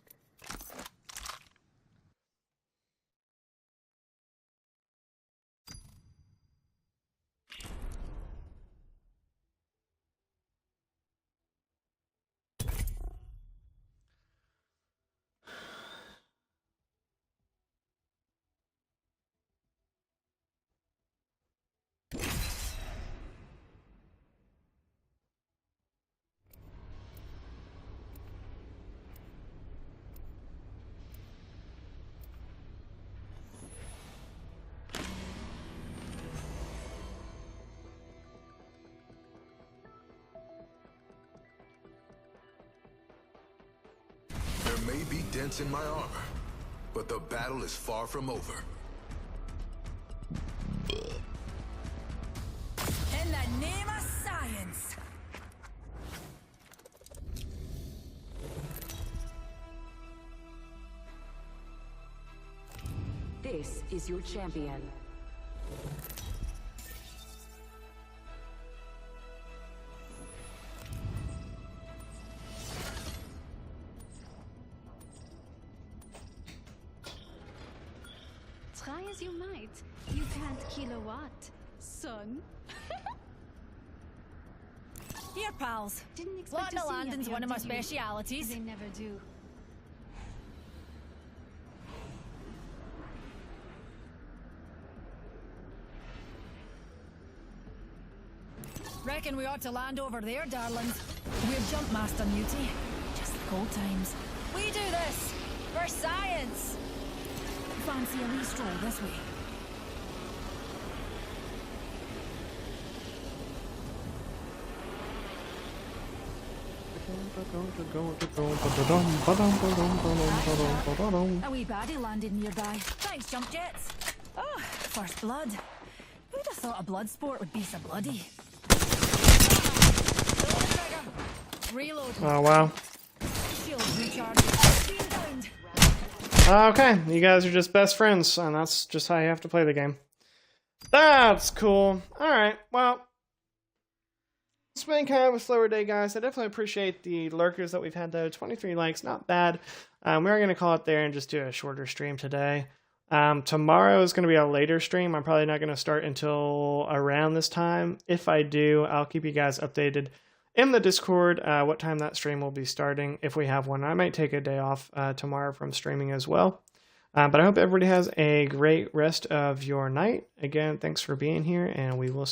dents in my armor, but the battle is far from over. In the name of science. This is your champion. Try as you might, you can't kill a what, son? Here, pals. Didn't expect to London see you landing's here, one of my did you? specialities. They never do. Reckon we ought to land over there, darlings. We're jump master muty. Just like old times. We do this for science. Fancy a wee stroll this way? A wee baddie landed nearby. Thanks, jump jets. Oh, first blood. Who'd have thought a blood sport would be so bloody? Reload. Oh, wow. Shield recharge. Being downed. Okay, you guys are just best friends, and that's just how you have to play the game. That's cool. Alright, well, it's been kind of a slower day, guys. I definitely appreciate the lurkers that we've had, though. 23 likes, not bad. We are going to call it there and just do a shorter stream today. Tomorrow is going to be a later stream. I'm probably not going to start until around this time. If I do, I'll keep you guys updated in the Discord what time that stream will be starting, if we have one. I might take a day off tomorrow from streaming as well. But I hope everybody has a great rest of your night. Again, thanks for being here, and we will see